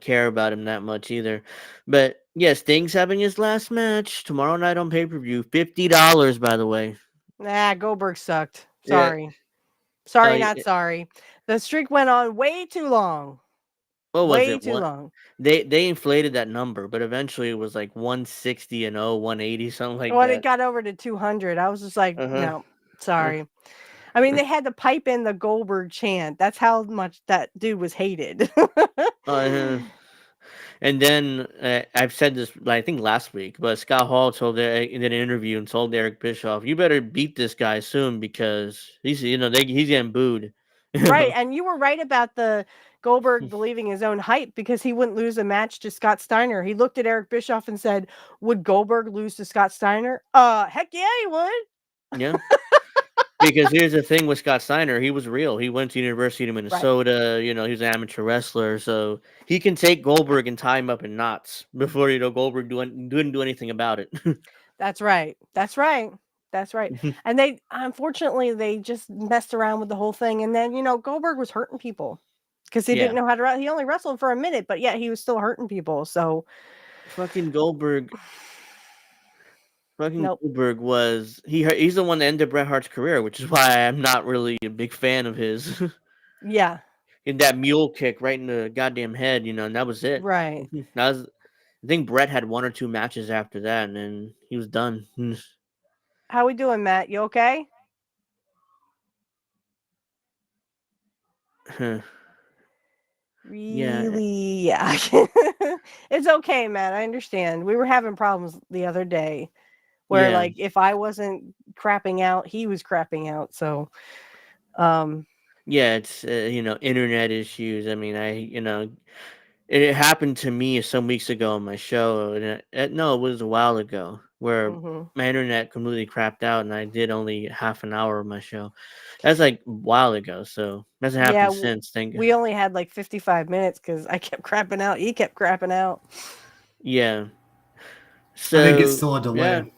care about him that much either. But yeah, Sting's having his last match tomorrow night on pay per view. $50, by the way. Nah, Goldberg sucked. Yeah. Sorry. Uh, Sorry, not y- sorry. The streak went on way too long. what was Way it? too What long. they inflated that number, but eventually it was like 160 and 180, something like When it that. got over to 200, I was just like, Uh huh. no, sorry. I mean, they had to pipe in the Goldberg chant. That's how much that dude was hated. Uh, and then I've said this, I think last week, but Scott Hall in an interview and told Eric Bischoff, "You better beat this guy soon because he's getting booed." Right, and you were right about the Goldberg believing his own hype because he wouldn't lose a match to Scott Steiner. He looked at Eric Bischoff and said, "Would Goldberg lose to Scott Steiner?" Heck yeah, he would. Yeah, because here's the thing with Scott Steiner, he was real. He went to University of Right. Minnesota. He was an amateur wrestler, so he can take Goldberg and tie him up in knots before Goldberg didn't do anything about it. That's right. That's right. That's right. And they unfortunately they just messed around with the whole thing. And then, Goldberg was hurting people because he didn't Yeah, know how to he only wrestled for a minute, but yet he was still hurting people. So fucking Goldberg. Fucking nope. Goldberg he's the one that ended Bret Hart's career, which is why I'm not really a big fan of his. Yeah. In that mule kick right in the goddamn head, and that was it. Right. That was I think Bret had one or two matches after that, and then he was done. How we doing, Matt? You okay? Yeah, Really? Yeah. It's okay, Matt. I understand. We were having problems the other day where yeah, like if I wasn't crapping out, he was crapping out. So um yeah. It's internet issues. I mean, it happened to me some weeks ago on my show, and no, it was a while ago where mhm. my internet completely crapped out, and I did only half an hour of my show. That's like a while ago, so hasn't Yeah, happened since. Thank we only had like 55 minutes because I kept crapping out. He kept crapping out. yeah. I think it's So still a yeah, delay.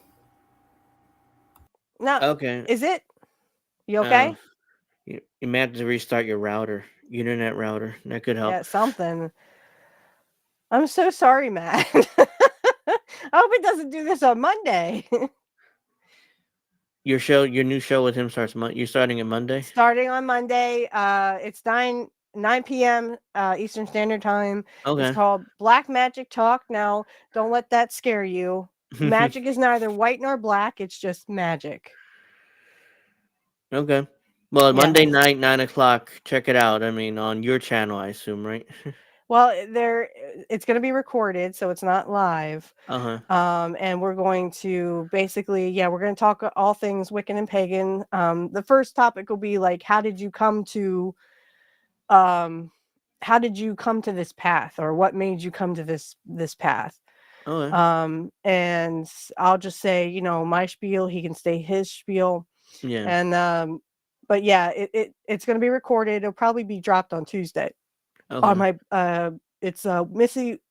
No, okay. is it? You Uh, okay? you may have to restart your internet router. That could Yeah, help. something. I'm so sorry, Matt. I hope it doesn't do this on Monday. Your new show with him starts. You're starting it Monday. Starting on Monday, it's 9 p.m. Eastern Standard Time. It's Okay. called Black Magic Talk. Now, don't let that scare you. Magic is neither white nor black. It's just magic. Okay. Well, Yeah. Monday night, 9 o'clock. Check it out. I mean, on your channel, I assume, right? Well, it's going to be recorded, so it's not live. Uh huh. And we're going to basically, yeah, we're going to talk all things Wiccan and pagan. The first topic will be like, um, how did you come to this path, or what made you come to this path? Okay. And I'll just say, my spiel. He can say his spiel, Yeah. and but yeah, it's going to be recorded. It'll probably be dropped on Tuesday on Okay. my it's Missy.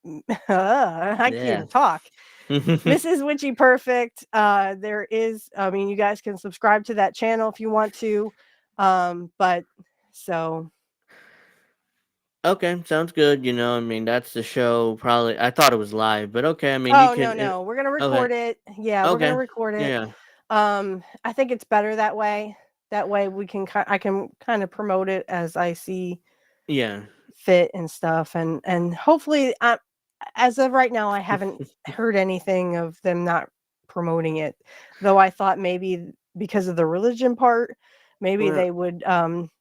I can't Yeah. even talk. Mrs. Witchy Perfect. There is, I mean, you guys can subscribe to that channel if you want to. But so Okay, sounds good. I mean, that's the show. Probably, I thought it was live, but okay. I mean, you oh no, can. no, we're gonna Okay. record it. Yeah, we're gonna Okay. record it. Yeah. I think it's better that way. That way we can I can kind of promote it as I see Yeah. fit and stuff, and hopefully as of right now I haven't heard anything of them not promoting it, though I thought maybe because of the religion part maybe Well, they would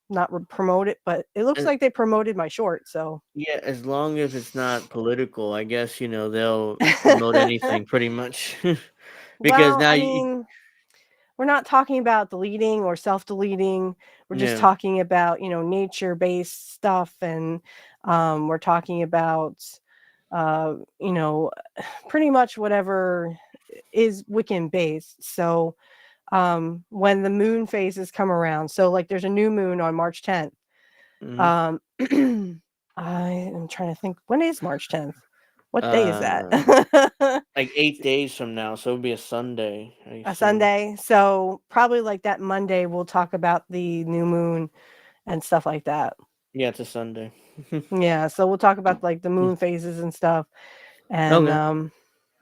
not promote it, but it looks uh, like they promoted my short. So yeah. As long as it's not political, I guess they'll promote anything pretty much. Because well, now I you. mean, we're not talking about deleting or self-deleting. We're just Yeah. talking about, nature-based stuff, and we're talking about uh, pretty much whatever is Wiccan based. So when the moon phases come around. So like there's a new moon on March 10th. Mhm. Um, I am trying to think, when is March 10th? What day is that? Uh, like 8 days from now, so it would be a Sunday, I A assume. Sunday. So probably like that Monday, we'll talk about the new moon and stuff like that. Yeah, it's a Sunday. Yeah. So we'll talk about like the moon phases and stuff. And Okay,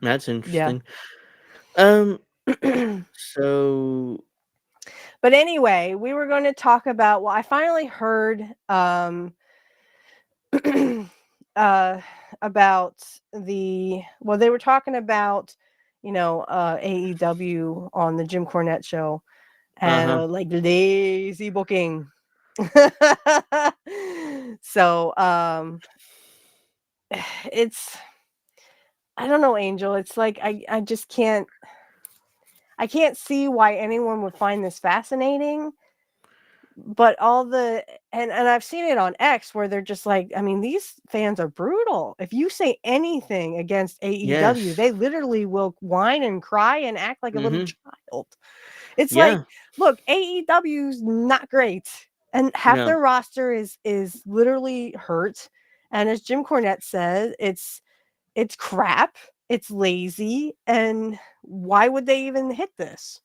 that's yeah. interesting. Um, so But anyway, we were going to talk about, well, I finally heard uh about they were talking about, AEW on the Jim Cornette show, and uh-huh. like lazy booking. So it's, I don't know, Angel, it's like I just can't see why anyone would find this fascinating. But all the, and I've seen it on X where they're just like, I mean, these fans are brutal. If you say anything against AEW, Yes. they literally will whine and cry and act like a little Mhm. child. It's like, Yeah. look, AEW's not great, and half No. their roster is literally hurt. And as Jim Cornette said, it's crap, it's lazy, and why would they even hit this?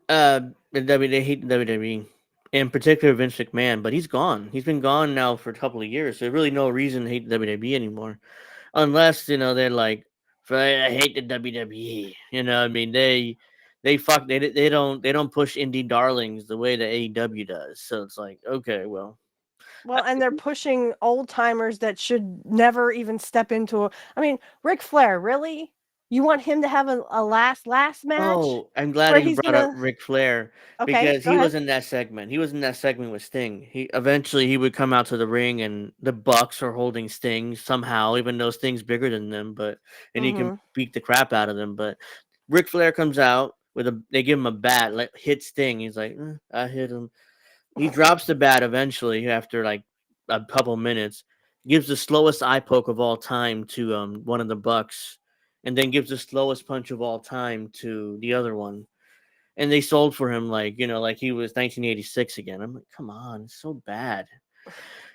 They hate the WWE. In particular, Vince McMahon, but he's gone. He's been gone now for a couple of years. So there's really no reason to hate the WWE anymore, unless they're like, I hate the WWE." I mean, they don't push indie darlings the way the AEW does. So it's like, okay, well, Well, and they're pushing old timers that should never even step into I mean, Ric Flair, really? You want him to have a last match oh, I'm glad where you he's brought up gonna, Ric Flair okay, because go he ahead. was in that segment. He was in that segment with Sting. He eventually he would come out to the ring and the Bucks are holding Sting somehow, even though Sting's bigger than them, and he can Mm-hmm. beat the crap out of them. But Ric Flair comes out with they give him a bat, like hit Sting. He's like, I hit him. He drops the bat eventually after like a couple minutes, gives the slowest eye poke of all time to one of the Bucks, and then gives the slowest punch of all time to the other one. And they sold for him like like he was 1986 again. I'm like, come on, it's so bad.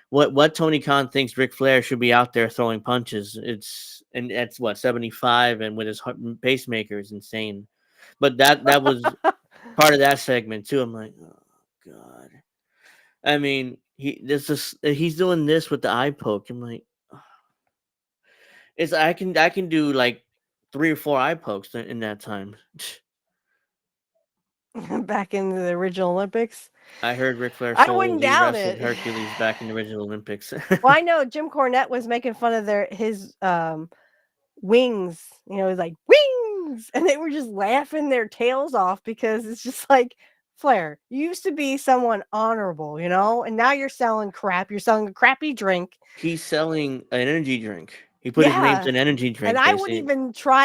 What Tony Khan thinks Ric Flair should be out there throwing punches. And that's what 75 and with his pacemaker is insane. But that was part of that segment too. I'm like, oh god. I mean, he's doing this with the eye poke. I'm like, it's I can do like 3 or 4 eye pokes in that time. Back in the original Olympics. I heard Ric Flair I wouldn't he doubt wrestled it. Hercules back in the original Olympics. Well, I know Jim Cornette was making fun of his wings, like wings, and they were just laughing their tails off because it's just like, Flair, you used to be someone honorable, and now you're selling crap. You're selling a crappy drink. He's selling an energy drink. He put his name to Yeah. an energy And drink, basically.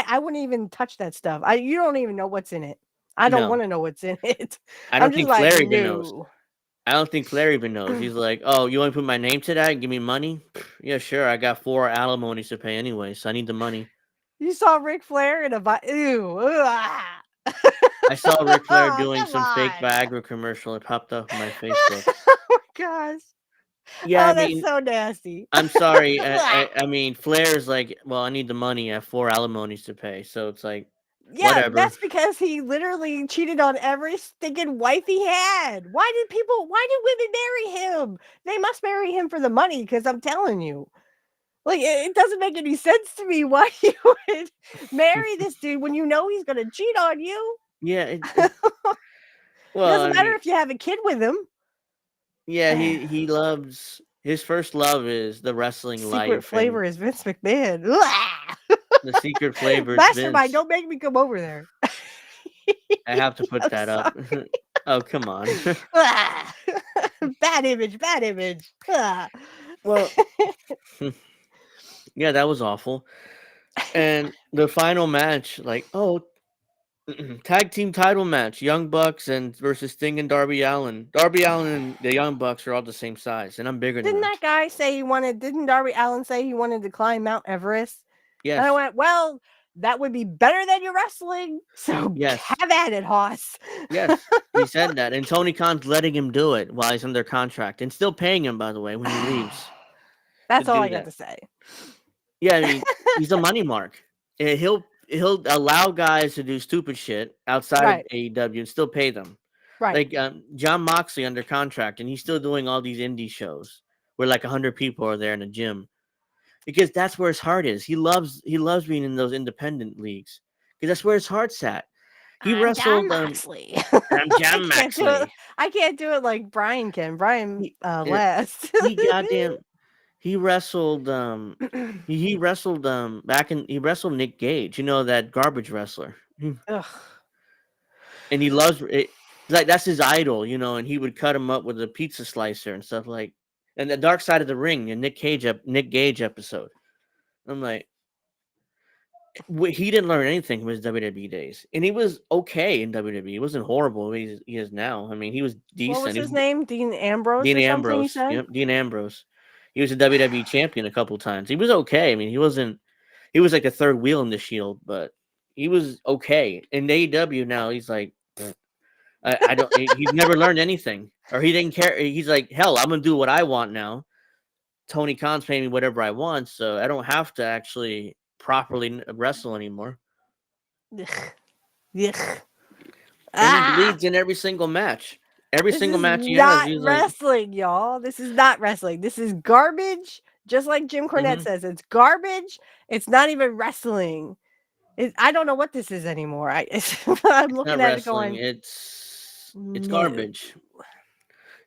I wouldn't even touch that stuff. You don't even know what's in it. I don't No, want to know what's in it. I I'm don't just think like, Flair even knows. no. I don't think Flair even knows. He's like, "Oh, you want to put my name to that and give me money? Yeah, sure. I got 4 alimonies to pay anyway, so I need the money." You saw Ric Flair in ew. Ah. I saw Ric Flair doing Come some fake on. Viagra commercial. It popped up on my Facebook. Oh my gosh. Yeah, I Oh, that's mean, so nasty. I'm sorry. I mean, Flair's like, well, I need the money. I have 4 alimonies to pay, so it's like, Yeah, whatever. that's because he literally cheated on every stinking wife he had. Why did women marry him? They must marry him for the money, because I'm telling you. Like, it doesn't make any sense to me why you would marry this dude when you know he's going to cheat on you. Yeah, It well, doesn't I matter mean, if you have a kid with him. yeah, he loves his first love is the wrestling Secret life flavor and is Vince McMahon. the secret flavor is Mastermind, Vince. don't make me come over there. I have to put I'm that up. sorry. Oh, come on. Bad image, bad image. Well, yeah, that was awful. And the final match, like, oh, tag team title match, Young Bucks and versus Sting and Darby Allen. Darby Allen and the Young Bucks are all the same size, and I'm bigger than Didn't them. that guy say didn't Darby Allen say he wanted to climb Mount Everest? And I Yes, went, well, that would be better than your wrestling. So Yes, have at it, Hoss. yes, he said that, and Tony Khan's letting him do it while he's under contract, and still paying him, by the way, when he leaves to That's all I do got that. to say. Yeah, I mean, he's a money mark. He'll allow guys to do stupid shit outside of Right, AEW and still pay them. right. Like John Moxley under contract, and he's still doing all these indie shows where like 100 people are there in a gym because that's where his heart is. He loves being in those independent leagues because that's where his heart's at. He I'm John wrestled. Moxley. I'm I John can't do it. Moxley. I can't do it like Brian can. Brian He, last. he goddamn he wrestled. He wrestled. He wrestled Nick Gage. You know that garbage wrestler. Ugh. And he loves it. Like that's his idol, and he would cut him up with a pizza slicer and stuff like. And the Dark Side of the Ring, and Nick Gage episode. I'm like, he didn't learn anything from his WWE days, and he was okay in WWE. He wasn't horrible. He is now. I mean, he was What was decent. his name? Dean Ambrose Dean or something? You Ambrose. said. Yep, Dean Ambrose. He was a WWE champion a couple times. He was okay. I mean, he wasn't. He was like a third wheel in the Shield, but he was okay. In AEW now, he's like. I don't. He's never learned anything, or he didn't care. He's like, hell, I'm gonna do what I want now. Tony Khan's paying me whatever I want, so I don't have to actually properly wrestle anymore. Ugh. Ugh. And he Ah, bleeds in every single match. Every this single is match he has, not he's like, wrestling, y'all. This is not wrestling. This is garbage. Just like Jim Cornette mm-hmm. says, it's garbage. It's not even wrestling. I don't know what this is anymore. I'm It's looking not at it wrestling. going, It's no. garbage.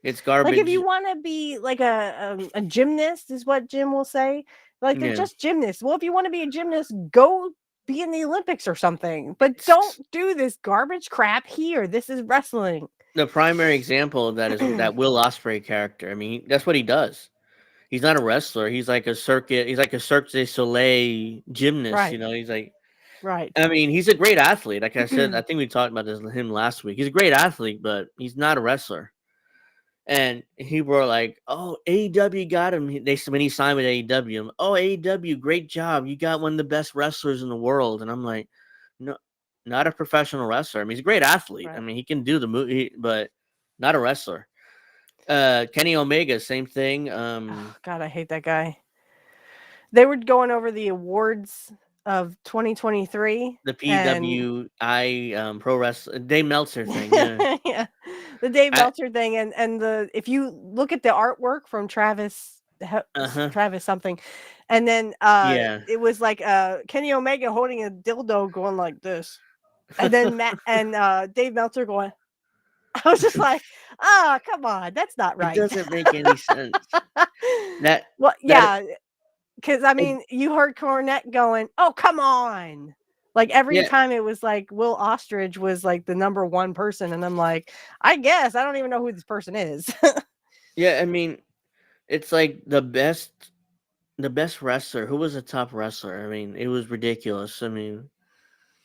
It's Like if garbage. you want to be like a gymnast, is what Jim will say. Like they're Yeah. just gymnasts. Well, if you want to be a gymnast, go be in the Olympics or something. But don't do this garbage crap here. This is wrestling. The primary example of that is that Will Ospreay character. I mean, that's what he does. He's not a wrestler. He's like a Cirque du Soleil gymnast. Right. He's like. Right. I mean, he's a great athlete. Like I said, I think we talked about this him last week. He's a great athlete, but he's not a wrestler. And people were like, "Oh, AEW got him." When he signed with AEW, "Oh, AEW, great job! You got one of the best wrestlers in the world." And I'm like, "No, not a professional wrestler. I mean, he's a great athlete. Right. I mean, he can do the movie, but not a wrestler." Kenny Omega, same thing. God, I hate that guy. They were going over the awards of 2023. The And PWI Pro Wrestling Dave Meltzer thing. Yeah. yeah, the Dave I, Meltzer thing, and if you look at the artwork from Travis Travis something, and then yeah. it was like Kenny Omega holding a dildo going like this, and then Matt and Dave Meltzer going. I was just like, oh, come on, that's not right. It doesn't make any sense. Well, yeah, because I mean, you heard Cornette going, "Oh, come on!" Like every time it was like Will Ostrich was like the number one person, and I'm like, I guess I don't even know who this person is. Yeah, I mean, it's like the best wrestler. Who was the top wrestler? I mean, it was ridiculous. I mean,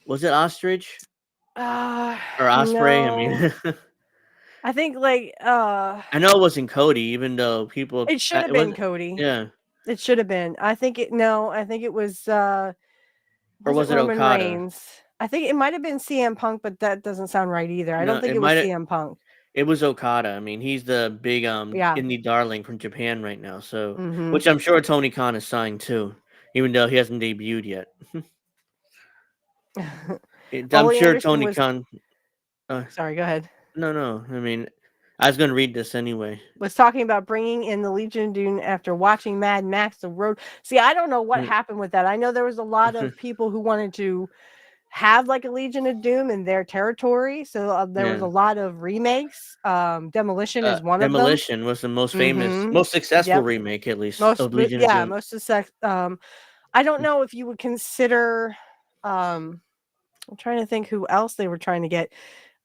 was it Ostrich or Osprey? No. I mean, I think like I know it wasn't Cody, even though people. it should have been Cody. Yeah, it should have been. I think it. No, I think it was. or was it Roman Okada? Reigns? I think it might have been CM Punk, but that doesn't sound right either. I don't think it was CM Punk. It was Okada. I mean, he's the big indie darling from Japan right now. So, which I'm sure Tony Khan is signed too, even though he hasn't debuted yet. I'm sure Tony Khan. Sorry, go ahead. No. I mean, I was going to read this anyway. Was talking about bringing in the Legion of Doom after watching Mad Max: The Road. See, I don't know what happened with that. I know there was a lot of people who wanted to have like a Legion of Doom in their territory, so there was a lot of remakes. Demolition is one of them. Demolition was the most famous, most successful remake, at least, of Legion of Doom. Most success. I don't know if you would consider. I'm trying to think who else they were trying to get.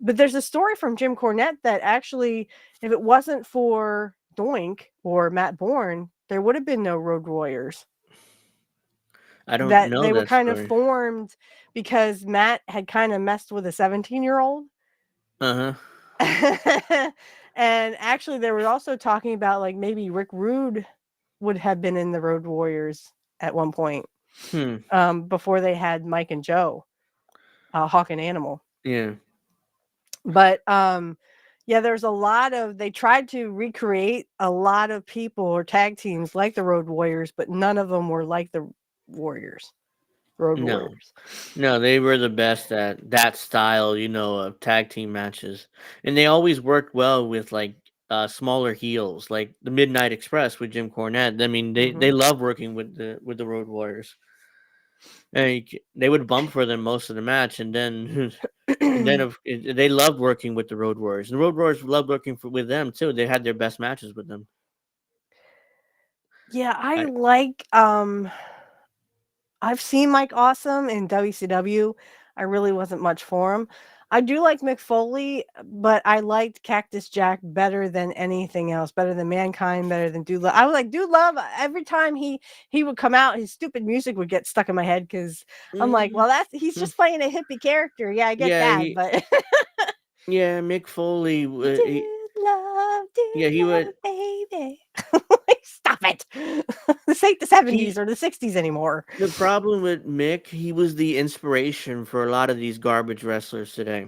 But there's a story from Jim Cornette that actually, if it wasn't for Doink or Matt Bourne, there would have been no Road Warriors. I don't know. They were kind of formed because Matt had kind of messed with a 17-year-old. Uh-huh. And actually, they were also talking about like maybe Rick Rude would have been in the Road Warriors at one point. Hmm. before they had Mike and Joe, Hawk and Animal. Yeah. But yeah, there's a lot of they tried to recreate a lot of people or tag teams like the Road Warriors, but none of them were like the Warriors, Road No. Warriors. No, they were the best at that style, of tag team matches, and they always worked well with like smaller heels, like the Midnight Express with Jim Cornette. I mean, Hmm. they love working with the Road Warriors. And they would bump for them most of the match, and then they loved working with the Road Warriors. And the Road Warriors loved working with them too. They had their best matches with them. Yeah, I I, like I've seen Mike Awesome in WCW. I really wasn't much for him. I do like Mick Foley, but I liked Cactus Jack better than anything else, better than Mankind, better than Dude Love. I was like Dude Love every time he would come out, his stupid music would get stuck in my head because I'm like, mm, well, that's he's hmm. just playing a hippie character. Yeah, I get Yeah, that, but yeah, Mick Foley. Yeah, Dude he love, would. baby. Like, stop it. This ain't the 70s He or the 60s anymore. The problem with Mick, he was the inspiration for a lot of these garbage wrestlers today.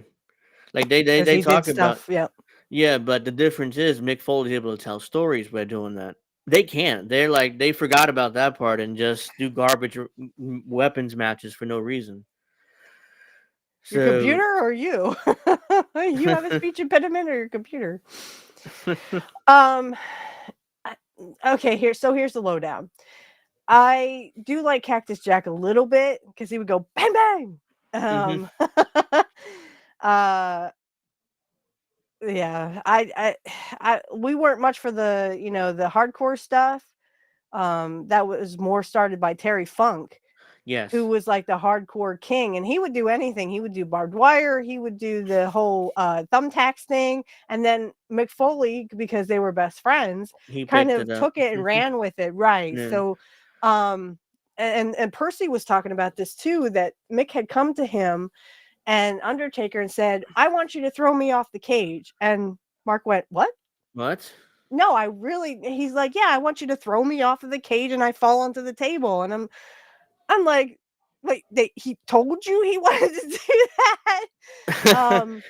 Like Because they he did talk about, stuff, yeah. yeah, but the difference is Mick Foley's able to tell stories by doing that. They can't. They're like they forgot about that part and just do garbage weapons matches for no reason. Your So, computer or you? You have a speech impediment or your computer? Um, I- okay, here's the lowdown. I do like Cactus Jack a little bit because he would go bang bang. hmm Uh, yeah, we weren't much for the the hardcore stuff. That was more started by Terry Funk, who yes, was like the hardcore king, and he would do anything. He would do barbed wire, he would do the whole thumbtacks thing, and then Mick Foley, because they were best friends, he kind picked it of up. took it and ran with it, right? Yeah. So and Percy was talking about this too, that Mick had come to him and Undertaker and said, I want you to throw me off the cage. And Mark went, what? What? No, I really, he's like, yeah, I want you to throw me off of the cage and I fall onto the table. And I'm like, wait, he told you he wanted to do that? Um,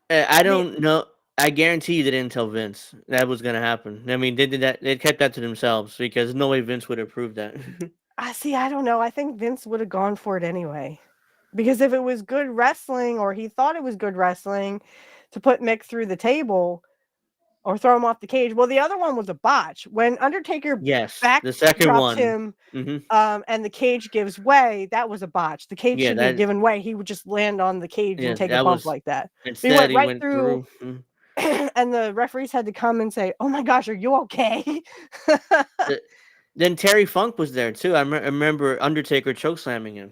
I the don't know. I guarantee you they didn't tell Vince that was gonna happen. I mean, they did that. They kept that to themselves because no way Vince would approve that. I see, I don't know. I think Vince would have gone for it anyway. Because if it was good wrestling, or he thought it was good wrestling to put Mick through the table or throw him off the cage. Well, the other one was a botch. When Undertaker Yes, the second backdrops one. him, Hmm. and the cage gives way, that was a botch. The cage Yeah, shouldn't have that. given way. He would just land on the cage Yeah, and take a that bump was. like that. But he Instead, went he right went through, through. and the referees had to come and say, "Oh my gosh, are you okay?" The- Then Terry Funk was there too. I remember Undertaker chokeslamming him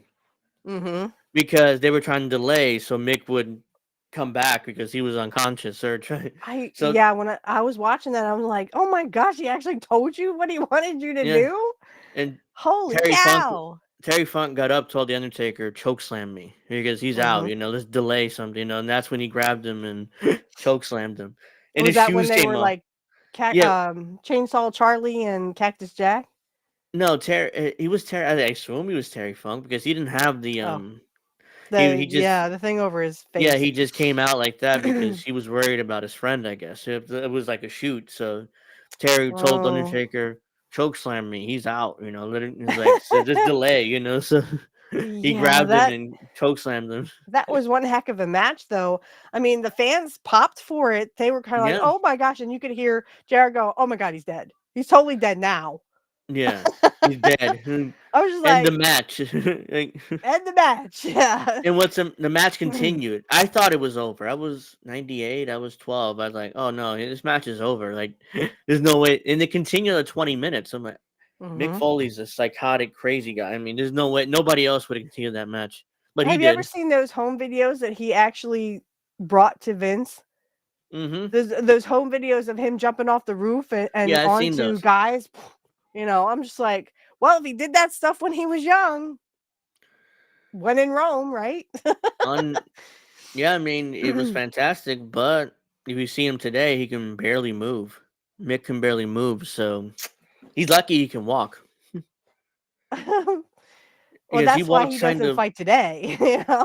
Hmm. because they were trying to delay so Mick would come back because he was unconscious or try. So Yeah, when I was watching that, I was like, "Oh my gosh, he actually told you what he wanted you to yeah, do? and Holy Terry Funk cow!" Terry Funk got up, told the Undertaker, chokeslam me because he's out. Hmm. Let's delay something. And that's when he grabbed him and chokeslammed him, and Was his that when shoes they came were off. like, Yeah, Chainsaw Charlie and Cactus Jack? no, Terry. He was Terry. I assume he was Terry Funk because he didn't have the Oh, He just the thing over his yeah face. he just came out like that because he was worried about his friend. I guess it was like a shoot. So Terry told Oh. Undertaker, chokeslam me. He's out. Let him. He's like so just delay. So he Yeah, grabbed him and chokeslammed him. that was one heck of a match, though. I mean, the fans popped for it. They were kind of like, Yeah. "Oh my gosh!" And you could hear Jared go, "Oh my god, he's dead. He's totally dead now." Yeah, he's dead. I was just And the like, match, like, "End the match." Yeah. and the match continued. I thought it was over. I was 98. I was 12. I was like, oh no, this match is over. Like, there's no way. And it continued at 20 minutes. I'm like, Mick Hmm. Foley's a psychotic, crazy guy. I mean, there's no way nobody else would have continued that match, but he Have you ever did. seen those home videos that he actually brought to Vince? Hmm. Those home videos of him jumping off the roof and Yeah, I've seen onto those. guys. I'm just like, well, if he did that stuff when he was young, when in Rome, right? On Yeah, I mean, it was fantastic, but if you see him today, he can barely move. Mick can barely move, so he's lucky he can walk. Well, because he that's why he walks kind doesn't of fight today.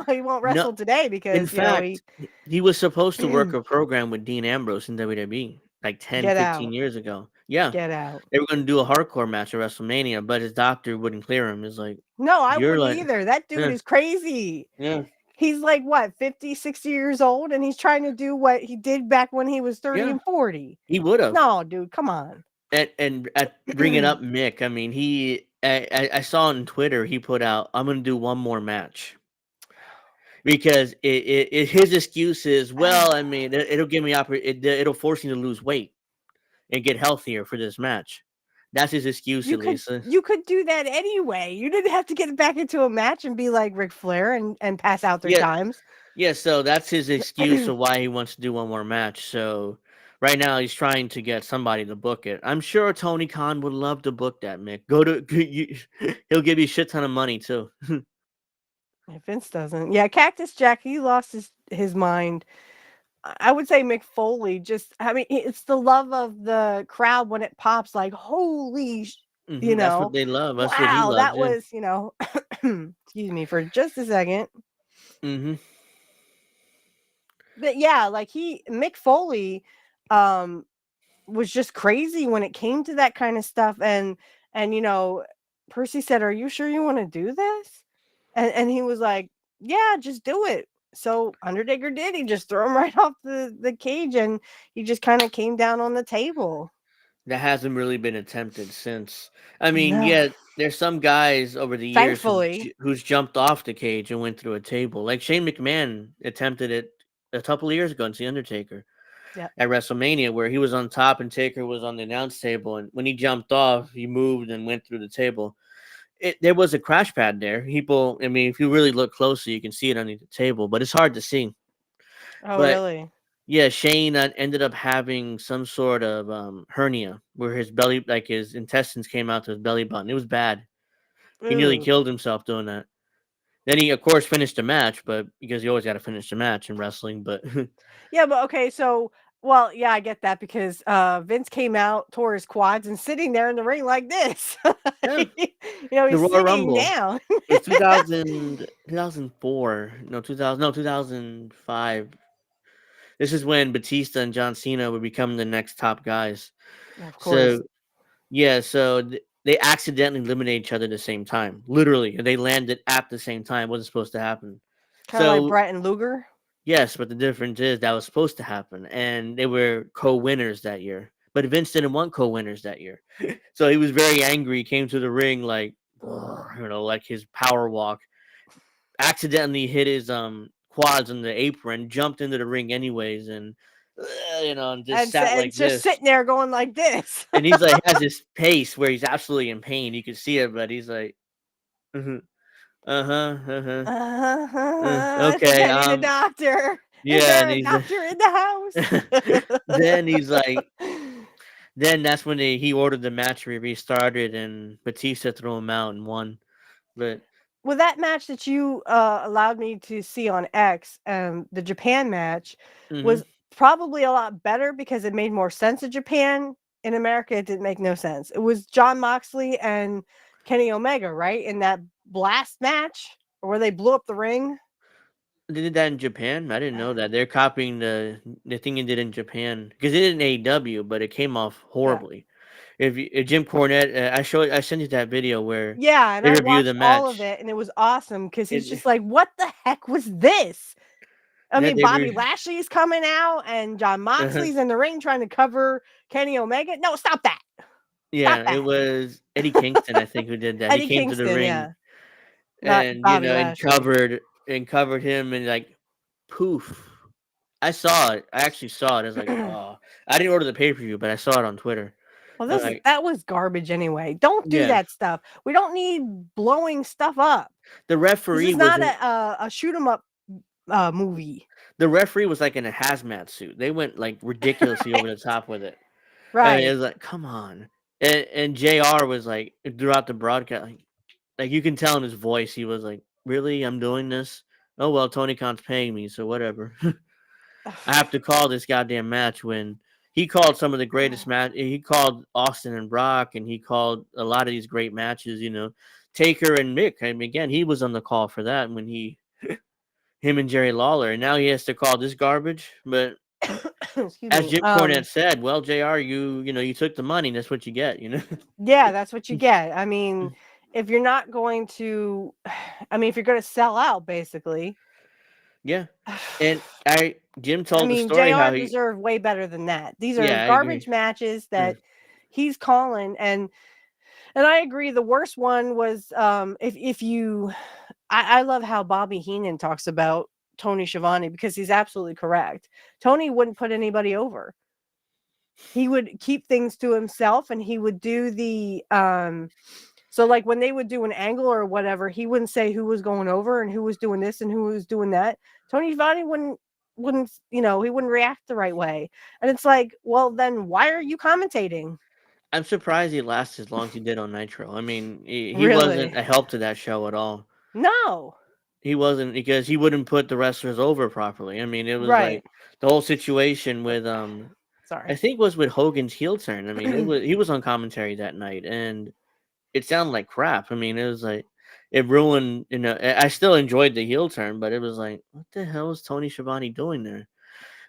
He won't no. wrestle today In because he fact, he was supposed to work a program with Dean Ambrose in WWE like 10, get 15 out, years ago. Yeah, get out. they were going to do a hardcore match at WrestleMania, but his doctor wouldn't clear him. He's like, No, I "You're wouldn't like, either. That dude yeah, is crazy. yeah, He's like what, 50, 60 years old, and he's trying to do what he did back when he was 30 yeah." and 40. He would have. No, dude, come on. And at bringing up Mick, I mean, I saw on Twitter he put out, "I'm going to do one more match." Because his excuse is, well, I mean, it'll give me it'll force me to lose weight and get healthier for this match. That's his excuse, You at could least. you could do that anyway. You didn't have to get back into a match and be like Ric Flair and pass out 3 Yeah, times. yeah. So that's his excuse of why he wants to do one more match. So right now he's trying to get somebody to book it. I'm sure Tony Khan would love to book that, Mick. He'll give you a shit ton of money too. If Vince doesn't. Yeah, Cactus Jack, he lost his mind. I would say Mick Foley just, I mean, it's the love of the crowd when it pops, like, holy, That's what they love. That's what he wow, loves. that Yeah. was, excuse me for just a second. hmm But yeah, like Mick Foley, um, was just crazy when it came to that kind of stuff. And Percy said, "Are you sure you want to do this?" And he was like, "Yeah, just do it." So Undertaker did. He just threw him right off the cage, and he just kind of came down on the table. That hasn't really been attempted since. I mean, No, yeah, there's some guys over the years thankfully. who's jumped off the cage and went through a table. Like Shane McMahon attempted it a couple of years ago against the Undertaker Yeah. at WrestleMania, where he was on top and Taker was on the announce table, and when he jumped off, he moved and went through the table. There was a crash pad there. People, I mean, if you really look closely, you can see it underneath the table, but it's hard to see. Oh, But really? yeah, Shane ended up having some sort of hernia where his belly, like his intestines came out to his belly button. It was bad. He nearly Ooh. killed himself doing that. Then he, of course, finished the match, but because you always got to finish the match in wrestling. But Yeah, but okay, so well, yeah, I get that because Vince came out, tore his quads, and sitting there in the ring like this. yeah, the He's Royal sitting Rumble down. was 2000, 2004, no, 2000, no, 2005. This is when Batista and John Cena would become the next top guys. Of course. So yeah, so they accidentally eliminated each other at the same time. Literally, they landed at the same time. Wasn't supposed to happen. Kind of like So Brett and Luger. yes, but the difference is that was supposed to happen, and they were co-winners that year. But Vince didn't want co-winners that year, so he was very angry. He came to the ring like, like his power walk. Accidentally hit his quads on the apron, jumped into the ring anyways, and and just sat And like just this. sitting there going like this. And he's like has this pace where he's absolutely in pain. You can see it, but he's like, uh-huh, uh-huh, uh-huh. Okay, Forgetting the doctor. Is yeah, there and a he's doctor in the then he's like, house? then that's when he ordered the match to be restarted, and Batista threw him out and won. But Well, that match that you allowed me to see on X, the Japan match, hmm was probably a lot better because it made more sense in Japan. In America, it didn't make no sense. It was John Moxley and Kenny Omega, right? In that blast match where they blew up the ring. they did that in Japan. I didn't know that they're copying the thing it did in Japan because it did in AEW, but it came off Yeah. horribly. If Jim Cornette, I sent you that video where Yeah, and they I review the watched all of match. it and it was awesome because he's It just like, what the heck was this? I yeah mean, they Bobby re, Lashley's coming out and John uh Moxley's in the ring trying to cover Kenny Omega. No, stop that. Stop yeah, it that. was Eddie Kingston I think who did that. He Eddie came to the Kingston, ring yeah. Not and Bobby and Lashley. covered him and like poof. I saw it. I actually saw it. I was like, oh, I didn't order the pay per view, but I saw it on Twitter. Well, I'm like, that was garbage anyway. Don't do yeah, that stuff. We don't need blowing stuff up. the This referee is not wasn't. a shoot 'em up movie. The referee was like in a hazmat suit. They went like ridiculously over the top with it. I mean, it Right. was like, come on. And Jr. was like throughout the broadcast, like you can tell in his voice, he was like, really, I'm doing this. Oh well, Tony Khan's paying me, so whatever. I have to call this goddamn match when he called some of the greatest match. He called Austin and Brock, and he called a lot of these great matches. Taker and Mick. I mean, again, he was on the call for that when him and Jerry Lawler, and now he has to call this garbage. But Excuse as me. Jim Cornette said, well, Jr., you took the money. That's what you get. Yeah, that's what you get. I mean, if you're not going to, I mean, if you're going to sell out, basically. Yeah, and Jim I told the mean, story JR how he. deserved way better than that. These are Yeah, I agree. garbage matches Yeah. that he's calling, and I agree. The worst one was if you, I love how Bobby Heenan talks about Tony Schiavone because he's absolutely correct. Tony wouldn't put anybody over. He would keep things to himself, and he would do the so like when they would do an angle or whatever, he wouldn't say who was going over and who was doing this and who was doing that. Tony Schiavone wouldn't he wouldn't react the right way. And it's like, well, then why are you commentating? I'm surprised he lasted as long as he did on Nitro. I mean, he wasn't Really? a help to that show at all. No. He wasn't, because he wouldn't put the wrestlers over properly. I mean, it was Right. like the whole situation with I Sorry. think it was with Hogan's heel turn. I mean, he was on commentary that night, and it sounded like crap. I mean, it was like it ruined. I still enjoyed the heel turn, but it was like, what the hell is Tony Schiavone doing there?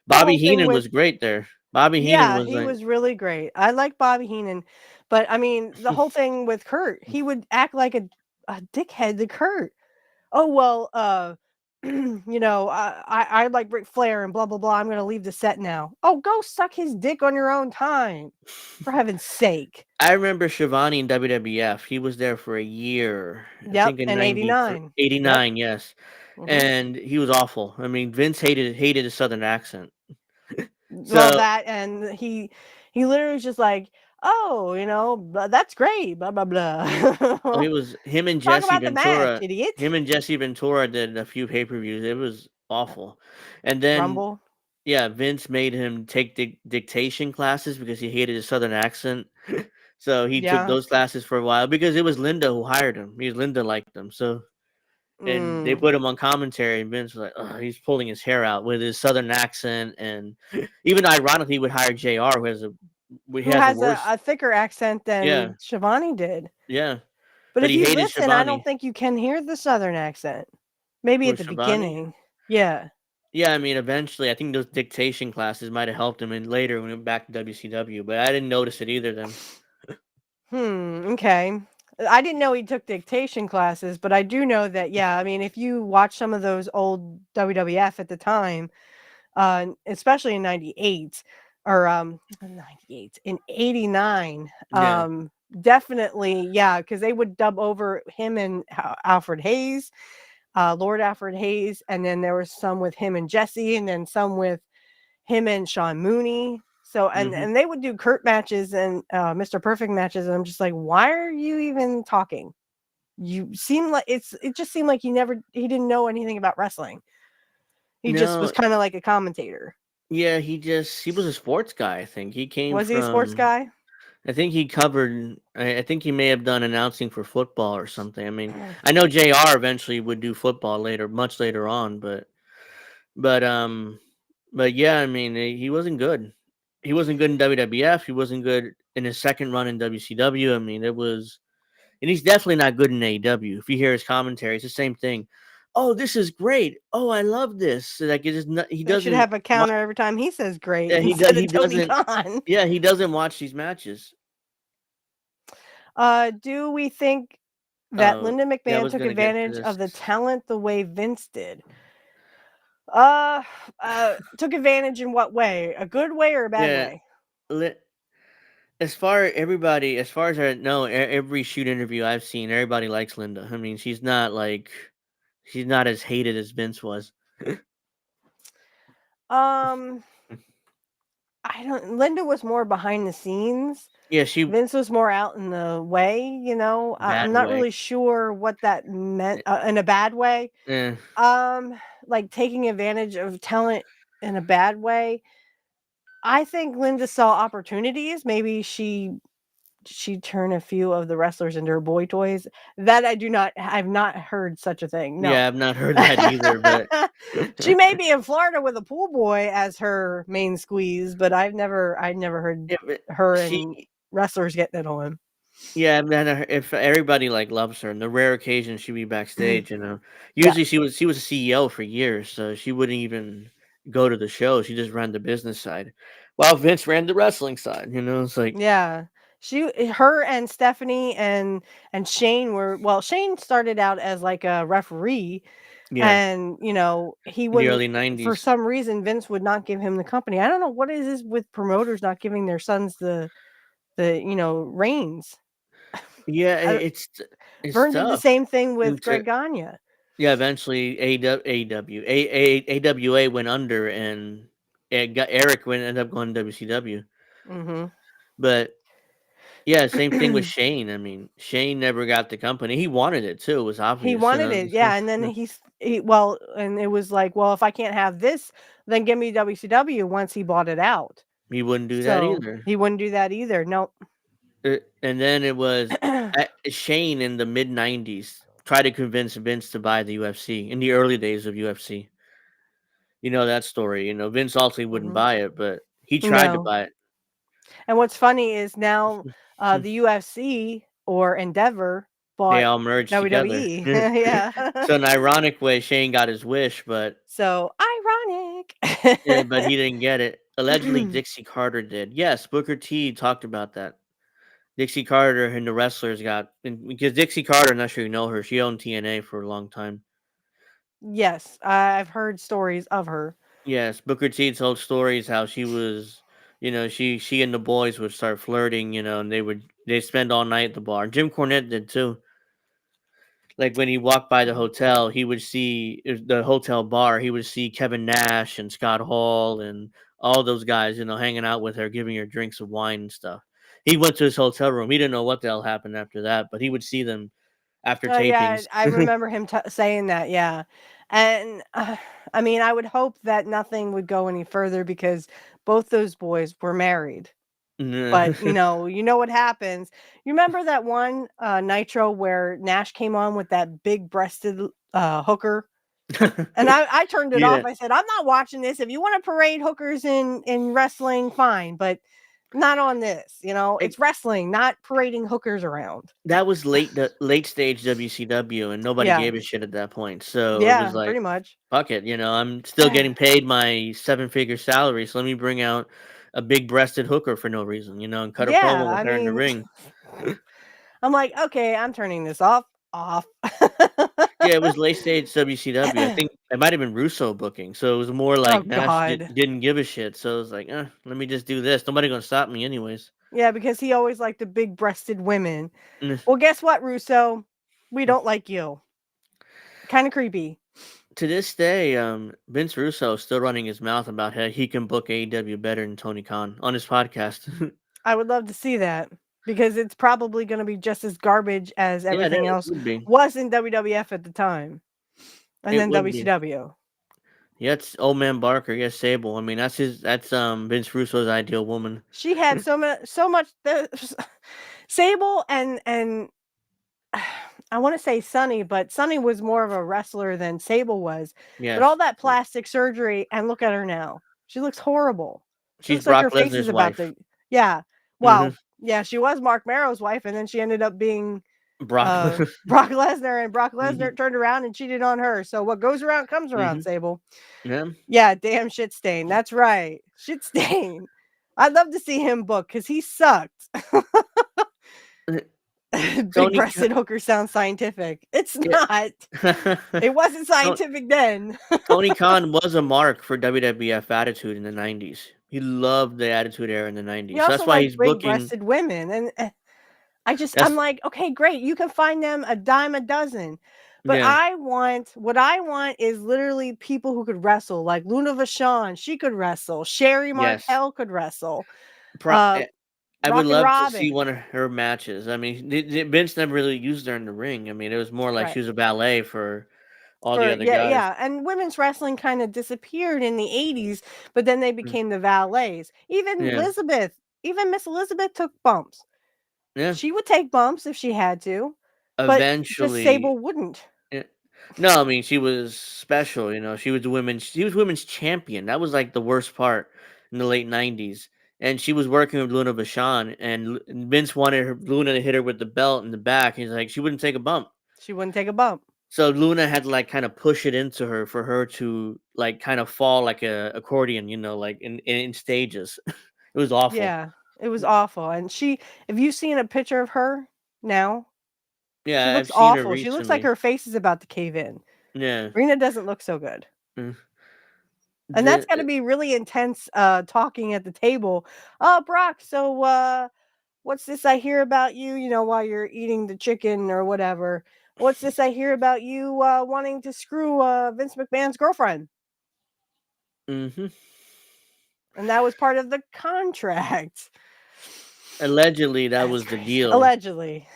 The Bobby whole thing Heenan with was great there. Bobby Heenan Yeah, was he like, was really great. I like Bobby Heenan, but I mean, the whole thing with Kurt, he would act like a dickhead to Kurt. Oh well, I like Ric Flair and blah blah blah. I'm gonna leave the set now. Oh, go suck his dick on your own time, for heaven's sake. I remember Schiavone in WWF. He was there for a year. I Yep, think in in 93, '89. 89, yes. Mhm. And he was awful. I mean, Vince hated his southern accent. Well, So that and he literally was just like, oh, that's great, blah blah blah. he was him and Talk Jesse about the match, Ventura. idiot. Him and Jesse Ventura did a few pay-per-views. It was awful. And then Rumble. yeah, Vince made him take dictation classes because he hated his southern accent. So he took Yeah. those classes for a while because it was Linda who hired him. Linda liked him. So and they Mm. put him on commentary, and Vince was like, "Oh, he's pulling his hair out with his southern accent." And even ironically, he would hire Jr., who Who has a has worse, a thicker accent yeah, than Shivani did. yeah. But But if he you hated listen, I don't Shivani. think you can hear the southern accent. Maybe For at the Shivani, beginning. Yeah. yeah. I mean, eventually, I think those dictation classes might have helped him, and later when he went back to WCW. But I didn't notice it either. Then, Okay. I didn't know he took dictation classes, but I do know that, yeah, I mean, if you watch some of those old WWF at the time, especially in 98 or 98 in 89, yeah, definitely, yeah, because they would dub over him and Alfred Hayes, Lord Alfred Hayes, and then there was some with him and Jesse, and then some with him and Sean Mooney. So hmm and they would do Kurt matches and Mr. Perfect matches, and I'm just like, why are you even talking? You seem like it just seemed like he didn't know anything about wrestling. He just was no, kind of like a commentator. yeah. He was a sports guy. I think he came Was he a sports from. guy? I think he covered. I think he may have done announcing for football or something. I mean, I know Jr. eventually would do football later, much later on, but but yeah, I mean, he wasn't good. He wasn't good in WWF. He wasn't good in his second run in WCW. I mean, it was, and he's definitely not good in AEW. If you hear his commentary, it's the same thing. Oh, this is great. Oh, I love this. Like, it is not. He They should doesn't. have a counter every time he says great Yeah, instead he of Tony doesn't. Khan. Yeah, he doesn't watch these matches. Do we think that Uh, Linda yeah, I McMahon was took gonna get to advantage of this. the talent the way Vince did? Uh, took advantage in what way? A good way or a bad Yeah, way? li- as far as I know, every shoot interview I've seen, everybody likes Linda. I mean, she's not as hated as Vince was. Um, I don't. Linda was more behind the scenes. Yeah, she Vince was more out in the way. I'm bad not way. really sure what that meant in a bad way. Eh, Like taking advantage of talent in a bad way. I think Linda saw opportunities. Maybe she turned a few of the wrestlers into her boy toys. That I've not heard such a thing. No. yeah, I've not heard that either. But She may be in Florida with a pool boy as her main squeeze, but I never heard yeah, but her and she wrestlers getting it on. Yeah, man. If everybody like loves her, and the rare occasion she'd be backstage, Yeah. usually she was a CEO for years, so she wouldn't even go to the show. She just ran the business side, while Vince ran the wrestling side. It's like, Yeah. Her and Stephanie and Shane were, well, Shane started out as like a referee, yeah, and he in the wouldn't, early for '90s. some reason Vince would not give him the company. I don't know what is this with promoters not giving their sons the reins. Yeah, I, it's Vern did the tough. same thing with It's, uh, Greg Gagne. yeah, eventually AWA went under, and Eric went ended up going to WCW. Mhm. But yeah, same thing with Shane. I mean, Shane never got the company. He wanted it too. It was He obvious. wanted it, yeah, and then well, and it was like, well, if I can't have this, then give me WCW once he bought it out. He wouldn't do that So either. he wouldn't do that either. Nope. And then it was Shane in the mid '90s tried to convince Vince to buy the UFC in the early days of UFC. You know that story. Vince ultimately wouldn't Mhm. buy it, but he tried to No. buy it. And what's funny is now the UFC or Endeavor They bought all merged together. WWE. Yeah. So in an ironic way, Shane got his wish, but So ironic. yeah, but he didn't get it. Allegedly, Dixie Carter did. Yes, Booker T talked about that. Dixie Carter and the wrestlers because Dixie Carter, I'm not sure you know her. She owned TNA for a long time. Yes, I've heard stories of her. Yes, Booker T told stories how she was, she and the boys would start flirting, and they spend all night at the bar. Jim Cornette did too. Like when he walked by the hotel, he would see the hotel bar. He would see Kevin Nash and Scott Hall and all those guys, hanging out with her, giving her drinks of wine and stuff. He went to his hotel room. He didn't know what the hell happened after that, but he would see them after Oh yeah, tapings. I remember him saying that. Yeah, and I mean, I would hope that nothing would go any further because both those boys were married. Yeah. But you know what happens. You remember that one Nitro where Nash came on with that big-breasted hooker, and I turned it off. Yeah, I said, I'm not watching this. If you want to parade hookers in wrestling, fine, but not on this. it, It's wrestling, not parading hookers around. that was the late stage WCW, and nobody Yeah, gave a shit at that point. So it was yeah, like, pretty much. fuck it, I'm still getting paid my 7-figure salary, so let me bring out a big breasted hooker for no reason, and cut a Yeah, promo with I her in the mean, ring. I'm like, okay, I'm turning this off. Yeah, it was late stage WCW. I think it might have been Russo booking, so it was more Oh like Nash God. didn't give a shit. So it was like, let me just do this. Nobody gonna stop me anyways. Yeah, because he always liked the big-breasted women. Mm. Well, guess what, Russo? We don't like you. Kind of creepy. To this day, Vince Russo is still running his mouth about how he can book AEW better than Tony Khan on his podcast. I would love to see that because it's probably going to be just as garbage as Yeah, everything it else would be. was in WWF at the time, and It then would be. WCW. Yeah, it's old man Barker. Yes, Sable. I mean, that's Vince Russo's ideal woman. She had so much Sable and I want to say Sunny, but Sunny was more of a wrestler than Sable was. But all Yes, that plastic surgery, and look at her now. She looks horrible. She she's looks like Brock her face is Lesnar's about wife. to. Yeah. Hmm. Well, yeah, she was Mark Marrow's wife, and then she ended up being Brock. Brock Lesnar, and Brock Hmm. Lesnar turned around and cheated on her. So what goes around comes around, Hmm. Sable. Yeah. Yeah, damn shit stain. That's right. Shit stain. I'd love to see him book because he sucked. Big Tony. breasted hooker sounds scientific. It's Yeah. not. It wasn't To- scientific then. Tony Khan was a mark for WWF Attitude in the '90s. He loved the Attitude Era in the He '90s. So also that's why liked he's big booking. breasted women. And I'm That's like, okay, great. You can find them a dime a dozen. But yeah. what I want is literally people who could wrestle, like Luna Vachon. She could wrestle. Sherry Yes. Martel could wrestle. Pro- Uh, eh, I would Rockin' love to see Robin. one of her matches. I mean, Vince never really used her in the ring. I mean, it was more like Right. she was a ballet for all the For other yeah, guys. yeah. And women's wrestling kind of disappeared in the 80s, but then they Mm. became the valets. Yeah. Even Miss Elizabeth took bumps. Yeah. She would take bumps if she had to, but just Eventually. Sable wouldn't. Yeah. No, I mean she was special. She was women's champion. That was like the worst part in the late '90s. and she was working with Luna Vachon, and Vince wanted Luna to hit her with the belt in the back. He's like, she wouldn't take a bump. She wouldn't take a bump. So Luna had to like kind of push it into her for her to like kind of fall like a accordion, like in stages. It was awful. Yeah, it was awful. And if you've seen a picture of her now, she Yeah, looks I've seen her awful. She looks like recently. her face is about to cave in. Yeah. Rena doesn't look so good. Mm. And that's The got to be really intense talking at the table. Oh, Brock, so what's this I hear about you, while you're eating the chicken or whatever? What's this I hear about you wanting to screw Vince McMahon's girlfriend? mhm. And that was part of the contract. Allegedly, that That's was the crazy. deal. Allegedly.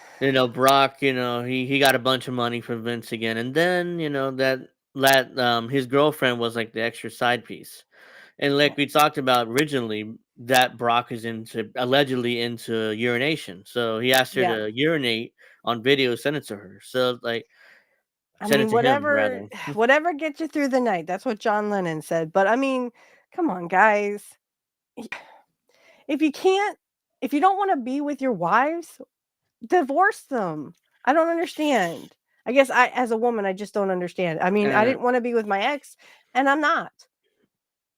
Brock, he got a bunch of money from Vince again, and then that his girlfriend was like the extra side piece, and Yeah. like we talked about originally, that Brock is allegedly into urination, so he asked her Yeah. to urinate on video, send it to her, so like I send it mean, to him whatever rather. whatever gets you through the night. That's what John Lennon said. But I mean, come on, guys. If you can't if you don't want to be with your wives, divorce them. I don't understand. I guess as a woman, I just don't understand. I mean, I Uh, didn't want to be with my ex, and I'm not.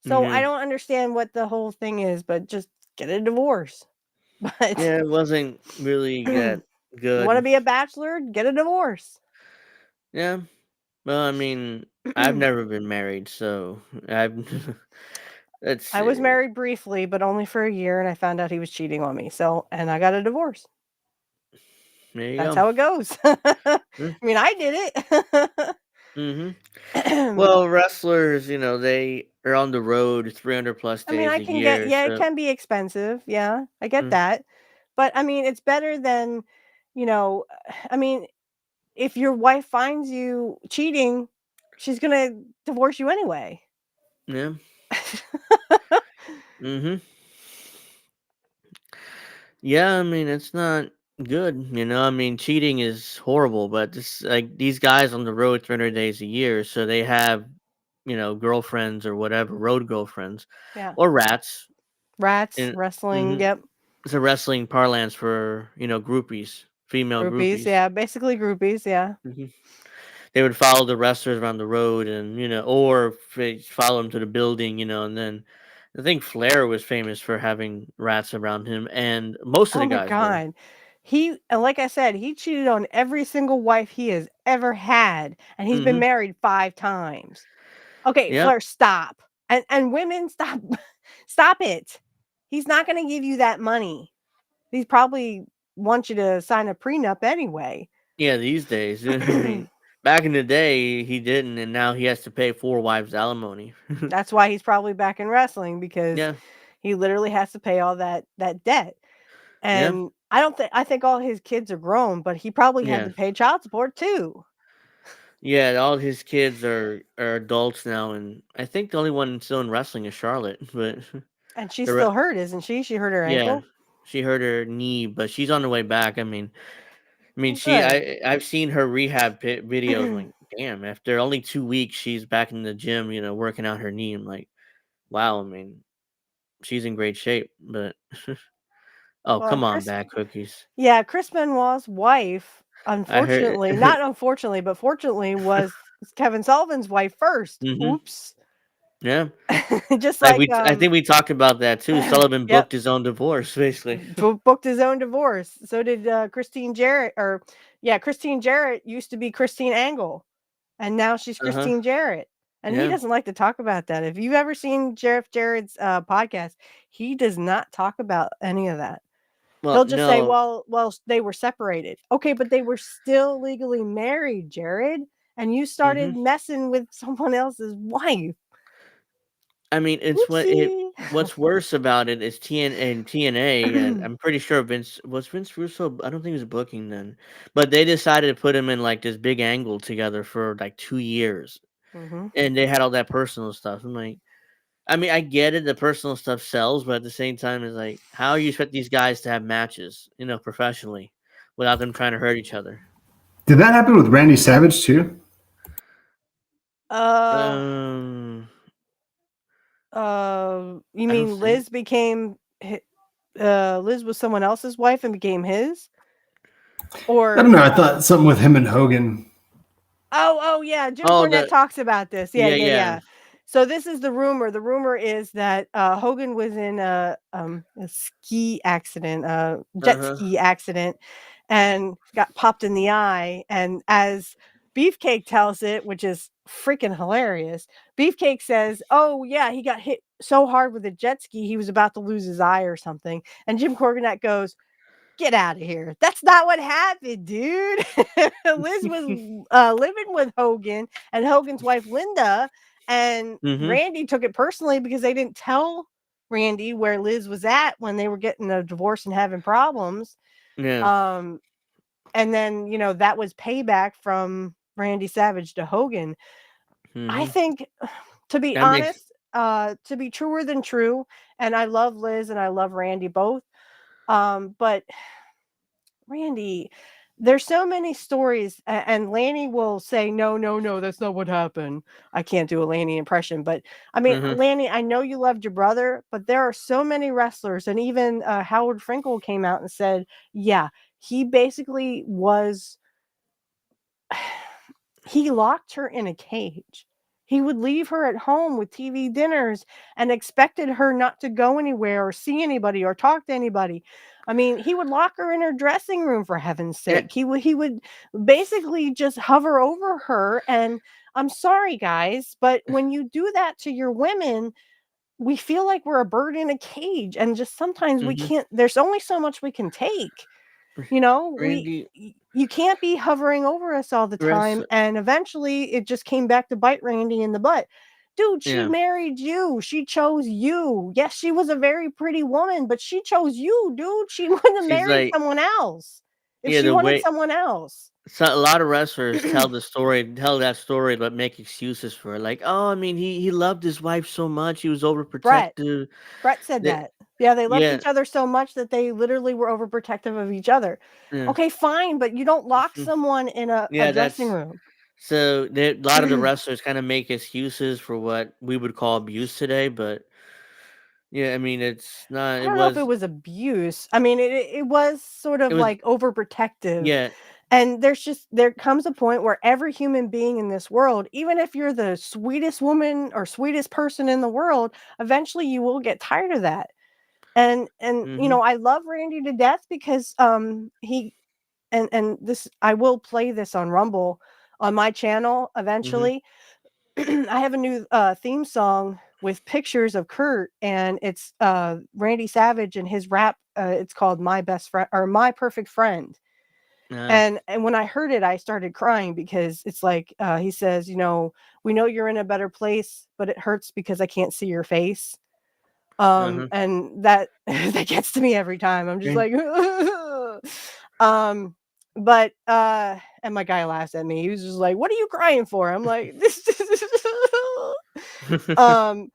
So I yeah, don't understand what the whole thing is, but just get a divorce. But yeah, it wasn't really that you want to good. be a bachelor, get a divorce. Yeah, well, I mean, I've never been married, so I've let's I was see. married briefly, but only for a year, and I found out he was cheating on me. So, and I got a divorce. There you That's go. how it goes. I mean, I did Mm-hmm. it. Well, wrestlers, they are on the road 300 plus I mean, days I a can get, year. yeah, it So, can be expensive. Yeah, I get mm, that. But I mean, it's better than, you know, I mean, if your wife finds you cheating, she's going to divorce you anyway. yeah. Mm-hmm. Yeah, I mean, it's not good. I mean, cheating is horrible, but this like these guys on the road 300 days a year, so they have, girlfriends or whatever, road girlfriends Yeah. or rats. Rats, And wrestling, mm-hmm, yep. it's a wrestling parlance for, groupies, female Groupies, groupies. yeah, basically groupies, yeah. Mm-hmm. They would follow the wrestlers around the road, and or follow them to the building, and then I think Flair was famous for having rats around him, and most of Oh the my guys were. god. And like I said, he cheated on every single wife he has ever had, and he's been Hmm. married 5 times. Okay, Yep. Flair, stop. And women, stop. Stop it. He's not going to give you that money. He probably wants you to sign a prenup anyway. Yeah, these days. I mean, back in the day, he didn't, and now he has to pay four wives alimony. That's why he's probably back in wrestling, because Yeah. he literally has to pay all that debt. Yeah. And I think all his kids are grown, but he probably had Yeah. to pay child support too. Yeah. All his kids are adults now, and I think the only one still in wrestling is Charlotte. But And she's the still hurt, isn't she? She hurt her yeah, ankle. she hurt her knee, but she's on the way back. I mean, Oh, good. I've seen her rehab videos. I'm like, damn, after only 2 weeks, she's back in the gym, working out her knee. I'm like, wow. I mean, she's in great shape. But oh, Well, come on, back cookies. yeah, Chris Benoit's wife, I heard. unfortunately, not unfortunately, but fortunately, was Kevin Sullivan's wife first. Hmm. Oops. Yeah, Just like like I think we talked about that too. Sullivan yep, booked his own divorce, basically. booked his own divorce. So did Christine Jarrett, or yeah, Christine Jarrett used to be Christine Angle, and now she's Uh huh. Christine Jarrett. And he Yeah. doesn't like to talk about that. If you've ever seen Jeff Jarrett's podcast, he does not talk about any of that. Well, He'll just say, no. well, they were separated. Okay, but they were still legally married, Jared, and you Hmm. started messing with someone else's wife. I mean, Whoopsie. what's worse about it is TNA. I'm pretty sure Vince Russo. I don't think he was booking then, but they decided to put him in like this big angle together for like 2 years, Hmm. and they had all that personal stuff. I'm like, I mean, I get it, the personal stuff sells, but at the same time, it's like, how you expect these guys to have matches, professionally, without them trying to hurt each other? Did that happen with Randy Savage too? Uh, Um, you I don't mean think. Liz became Liz was someone else's wife and became his, I don't or know. I thought something with him and Hogan. oh yeah, Jim Oh, Cornette the talks about this. Yeah, yeah, yeah, yeah. yeah. So this is the rumor. The rumor is that Hogan was in a ski accident, a Uh jet huh. ski accident, and got popped in the eye. And as Beefcake tells it, which is freaking hilarious, Beefcake says, "Oh yeah, he got hit so hard with a jet ski, he was about to lose his eye or something." And Jim Cornette goes, "Get out of here. That's not what happened, dude." Liz was living with Hogan and Hogan's wife, Linda, and Mhm. Randy took it personally because they didn't tell Randy where Liz was at when they were getting a divorce and having problems. Yeah. Um, and then, that was payback from Randy Savage to Hogan. I Mhm. think, to be That makes. honest, to be truer than true, and I love Liz and I love Randy both. But Randy, there's so many stories, and Lanny will say, "No, no, no, that's not what happened." I can't do a Lanny impression, but I mean, Mhm. Lanny, I know you loved your brother, but there are so many wrestlers, and even Howard Finkel came out and said, "Yeah, he basically was he locked her in a cage. He would leave her at home with TV dinners and expected her not to go anywhere or see anybody or talk to anybody. I mean, he would lock her in her dressing room, for heaven's Yeah. sake. He would basically just hover over her. And I'm sorry, guys, but when you do that to your women, we feel like we're a bird in a cage, and just sometimes we Mhm. can't. There's only so much we can take. Randy, You can't be hovering over us all the rest. time, and eventually it just came back to bite Randy in the butt. Dude, she Yeah. married you. She chose you. Yes, she was a very pretty woman, but she chose you, dude. She wouldn't have She's married like, someone else if yeah, she the wanted way. someone else. So a lot of wrestlers tell that story, but make excuses for it. Like, oh, I mean, he loved his wife so much, he was Brett. overprotective. Brett said That, that. Yeah, they loved yeah, each other so much that they literally were overprotective of each other. yeah, Okay, fine, but you don't lock someone in a yeah. dressing That's room. so. A lot of the wrestlers kind of make excuses for what we would call abuse today, but yeah, I mean, it's not. I It don't know if it was. was abuse. I mean, it was sort It of was. like overprotective. Yeah. And there comes a point where every human being in this world, even if you're the sweetest woman or sweetest person in the world, eventually you will get tired of that. And Mhm. I love Randy to death because he and this I will play this on Rumble on my channel Mhm. eventually. I have a new theme song with pictures of Kurt, and it's Randy Savage and his rap. It's called "My Best Friend" or "My Perfect Friend." Uh, And when I heard it, I started crying because it's like he says, "We know you're in a better place, but it hurts because I can't see your face." uh-huh. And that that gets to me every time. I'm just And like, um, but and my guy laughs at me. He was just like, "What are you crying for?" I'm like, "This." um,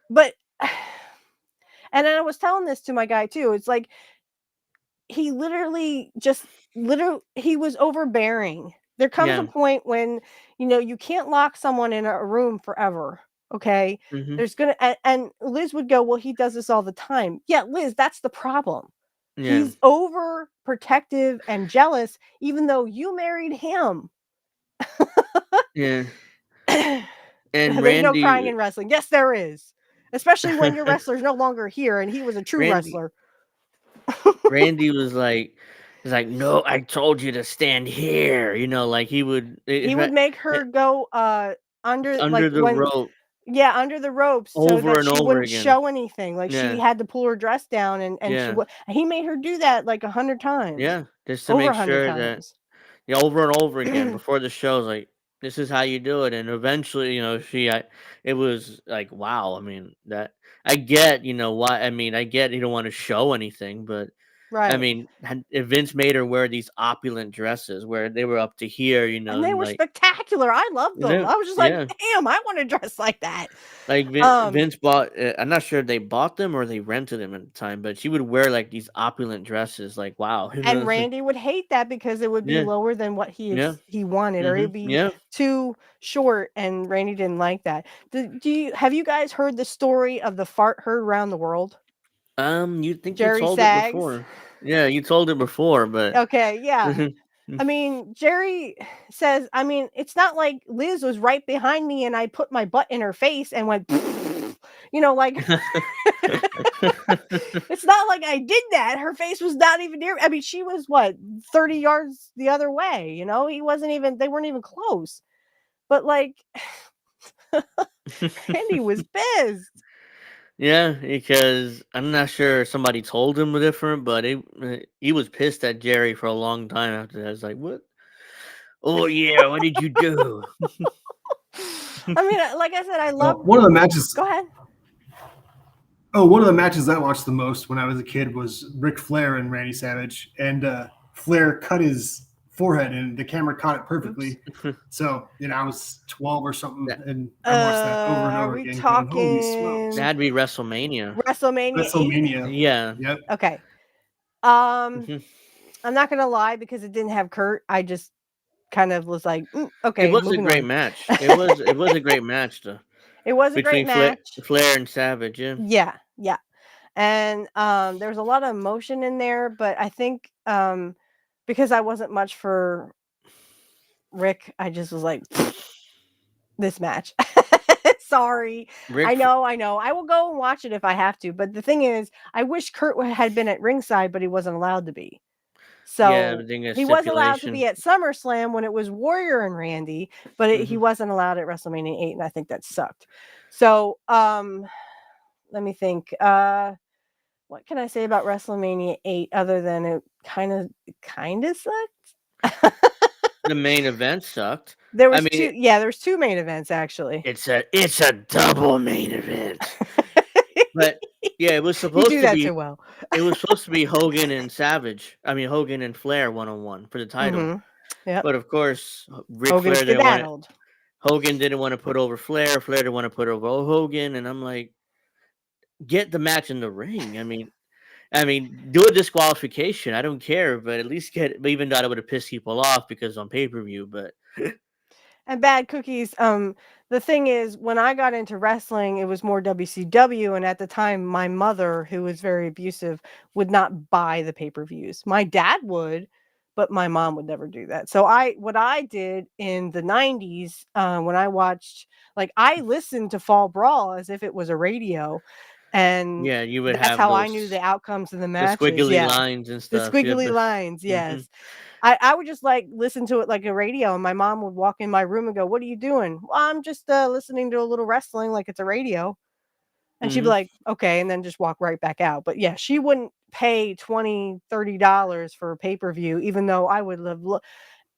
but and then I was telling this to my guy too. It's like he literally just literally he was overbearing. There comes a yeah. point when you can't lock someone in a room forever. Okay, Mhm. there's gonna and Liz would go, well, he does this all the time. Yeah, Liz, that's the problem. Yeah. He's over protective and jealous, even though you married him. Yeah. And There's no crying Randy, in wrestling. Yes, there is, especially when your wrestler's no longer here and he was a true Randy, wrestler. Randy was like, no, I told you to stand here. Like he would, He would make her go under, like, under the when rope yeah, under the ropes so over that and she over wouldn't again. show anything. Like, she Yeah. had to pull her dress down, and she Yeah. would he made her do that like 100 times. Yeah. Just to Over make 100 sure that, times. yeah, over and over again before the show's like, this is how you do it. And eventually, it was like, wow. I mean, that I get, why. I mean, I get you don't want to show anything, but I Right. mean, if Vince made her wear these opulent dresses where they were up to here, And they and were like, spectacular. I loved them. I was just like, yeah, "Damn, I wanna dress like that." like Um, Vince bought. I'm not sure if they bought them or they rented them at the time, but she would wear like these opulent dresses. Like, wow, and it's like, Randy would hate that because it would be yeah, lower than what yeah, he wanted, or it'd be yeah. too short, and Randy didn't like that. Do you have you guys heard the story of the fart heard around the world? You think you Jerry told it Sags. before? Yeah, you told it before, but Okay, yeah. I mean, Jerry says, I mean, it's not like Liz was right behind me and I put my butt in her face and went, like, it's not like I did that. Her face was not even near. I mean, she was what, 30 yards the other way, He wasn't even, they weren't even close. But like, Randy was pissed. yeah, because I'm not sure somebody told him different, but he was pissed at Jerry for a long time after that. It's like, what? Oh yeah, what did you do? I mean, like I said, I love. One of the matches. Go ahead. Oh, one of the matches I watched the most when I was a kid was Ric Flair and Randy Savage, and Flair cut his forehead, and the camera caught it perfectly. So I was 12 or something, That, and I watched that over and Are over we again, going, "Holy talking smokes!" that'd be WrestleMania. WrestleMania 8? WrestleMania. Yeah. Yep. Okay. Mhm. I'm not gonna lie because it didn't have Kurt. I just kind of was like, It okay, was a moving great on. match. It was a great match though It was a great between match. Flair and Savage. Yeah. Yeah, yeah. And there was a lot of emotion in there, but I think because I wasn't much for Rick, I just was like, this match. Sorry. Rick, I know. I will go and watch it if I have to. But the thing is, I wish Kurt had been at ringside, but he wasn't allowed to be. yeah, So but then a he was allowed to be stipulation. at SummerSlam when it was Warrior and Randy, but he wasn't allowed at WrestleMania 8, and I think that sucked. So let me think. What can I say about WrestleMania 8 other than it kind of sucked? The main event sucked. There I was mean, there's two main events actually. it's a double main event. But yeah, it was You supposed do to that be too well. Hogan and Savage. I mean Hogan and Flair 1-on-1 for the title. Mm-hmm. Yep. But of course, Ric Hogan Flair didn't want it. skedaddled. Hogan didn't want to put over Flair. Flair didn't want to put over Hogan, and I'm like, get the match in the ring. I mean, do a disqualification. I don't care, but at least get. Even though I would have pissed people off because on pay per view, but And bad cookies. The thing is, when I got into wrestling, it was more WCW, and at the time, my mother, who was very abusive, would not buy the pay-per-views. My dad would, but my mom would never do that. So what I did in the 90s, when I watched, like, I listened to Fall Brawl as if it was a radio, and yeah, you would that's have how I knew the those outcomes of the the matches. squiggly Yeah, lines and the stuff. Yeah, squiggly but lines. hmm Yes. I would just like listen to it like a radio, and my mom would walk in my room and go, "What are you doing?" "Well, I'm just listening to a little wrestling like it's a radio." And she'd be hmm like, "Okay," and then just walk right back out. But yeah, she wouldn't pay $20, $30 for a pay-per-view, even though I would have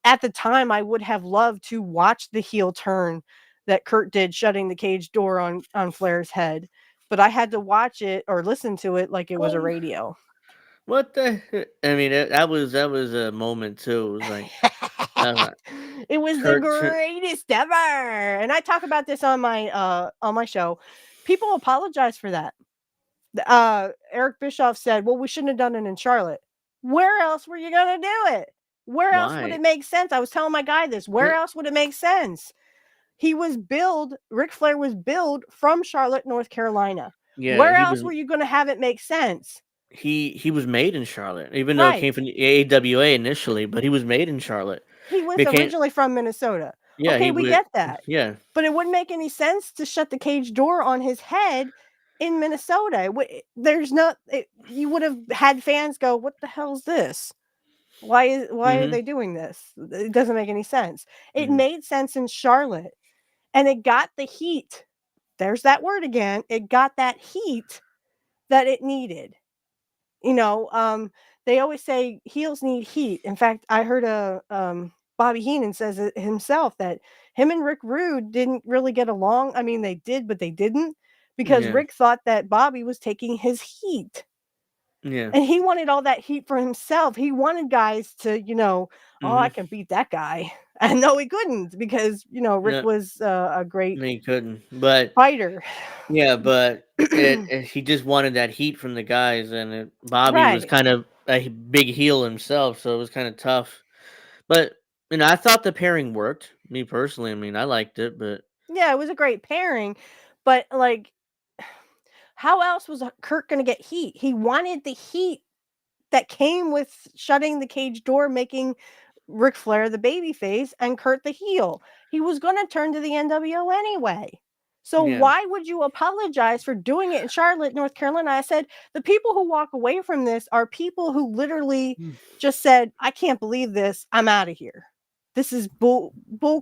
at the time I would have loved to watch the heel turn that Kurt did shutting the cage door on Flair's head. But I had to watch it or listen to it like it was a radio. what the? I mean, that was a moment too. It was like uh, It was the Kurt. greatest ever. And I talk about this on my show. People apologize for that. Eric Bischoff said, "Well, we shouldn't have done it in Charlotte." Where else were you going to do it? Where else would Why? it make sense? I was telling my guy this. Where It- else would it make sense? Ric Flair was billed from Charlotte, North Carolina. yeah, Where he else was were you going to have it make sense? he was made in Charlotte, even though it came Right. from the AWA initially, but he was made in Charlotte. He was Became originally from Minnesota. yeah, Okay, he we would get that. yeah. But it wouldn't make any sense to shut the cage door on his head in Minnesota. There's not. You would have had fans go, "What the hell's this? Why are hmm they doing this? It doesn't make any sense." It hmm made sense in Charlotte, and it got the heat. There's that word again. It got that heat that it needed. You know, they always say heels need heat. In fact, I heard Bobby Heenan says it himself that him and Rick Rude didn't really get along. I mean, they did, but they didn't because Yeah. Rick thought that Bobby was taking his heat. Yeah. And he wanted all that heat for himself. He wanted guys to, "Oh, I hmm can beat that guy." And no, he couldn't because, Rick No, was a great no, he couldn't. But fighter. yeah, but he just wanted that heat from the guys, and Bobby was Right. kind of a big heel himself, so it was kind of tough. But I thought the pairing worked. Me personally, I mean, I liked it, but Yeah, it was a great pairing, but like How else was Kurt going to get heat? He wanted the heat that came with shutting the cage door, making Ric Flair the baby face and Kurt the heel. He was going to turn to the NWO anyway. So Yeah. why would you apologize for doing it in Charlotte, North Carolina? I said the people who walk away from this are people who literally Mm. just said, "I can't believe this. I'm out of here. This is bull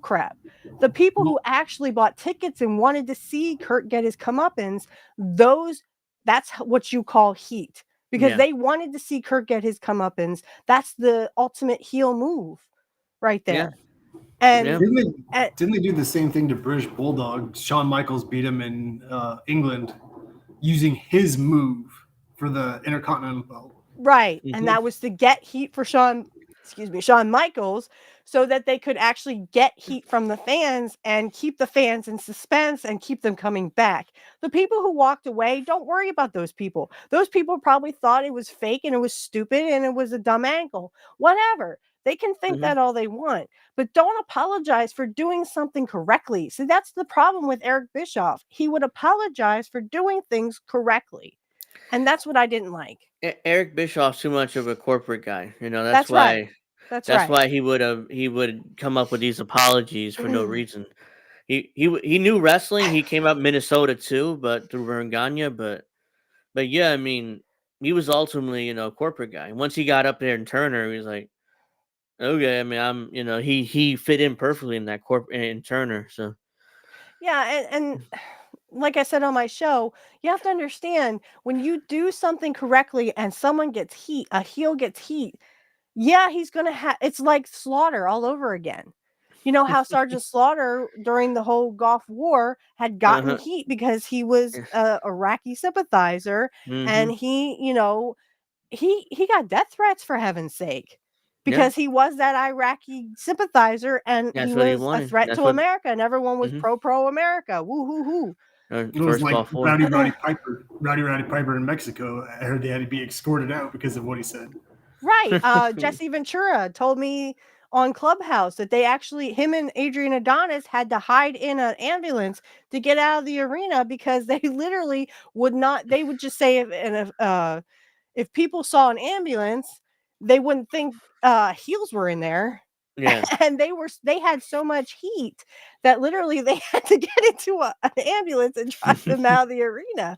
crap." The people who Well, actually bought tickets and wanted to see Kurt get his comeuppance, those that's what you call heat, because Yeah. they wanted to see Kurt get his comeuppance. That's the ultimate heel move right Yeah. there. And, Yeah. didn't and they do the same thing to British Bulldog? Shawn Michaels beat him in England using his move for the Intercontinental belt. right, and Hmm. that was to get heat for Shawn Michaels, so that they could actually get heat from the fans and keep the fans in suspense and keep them coming back. The people who walked away, don't worry about those people. Those people probably thought it was fake and it was stupid and it was a dumb angle. Whatever. They can think Hmm. that all they want, but don't apologize for doing something correctly. See, that's the problem with Eric Bischoff. He would apologize for doing things correctly. And that's what I didn't like. Eric Bischoff's too much of a corporate guy. You know, That's right. That's that's right. why he would come up with these apologies for no reason. He knew wrestling. He came up Minnesota too, but through Vergania. But yeah, I mean, he was ultimately, a corporate guy. Once he got up there in Turner, he was like, okay. I mean, he fit in perfectly in that in Turner. So Yeah, and like I said on my show, you have to understand when you do something correctly and someone gets heat, a heel gets heat, yeah, he's gonna have it's like Slaughter all over again. You know how Sergeant Slaughter during the whole Gulf War had gotten uh-huh. heat because he was a Iraqi sympathizer, and Mm-hmm. he got death threats, for heaven's sake, Yeah, because he was that Iraqi sympathizer and he that's what he was a wanted. threat That's to what. America, and everyone was Mm-hmm. pro America. Woo hoo hoo. It was First like Gulf War. Rowdy Piper in Mexico. I heard they had to be escorted out because of what he said. Right. Jesse Ventura told me on Clubhouse that they actually, him and Adrian Adonis had to hide in an ambulance to get out of the arena because they literally would not. They would just say if people saw an ambulance, they wouldn't think heels were in there. Yeah. And they had so much heat that literally they had to get into an ambulance and drive them out of the arena,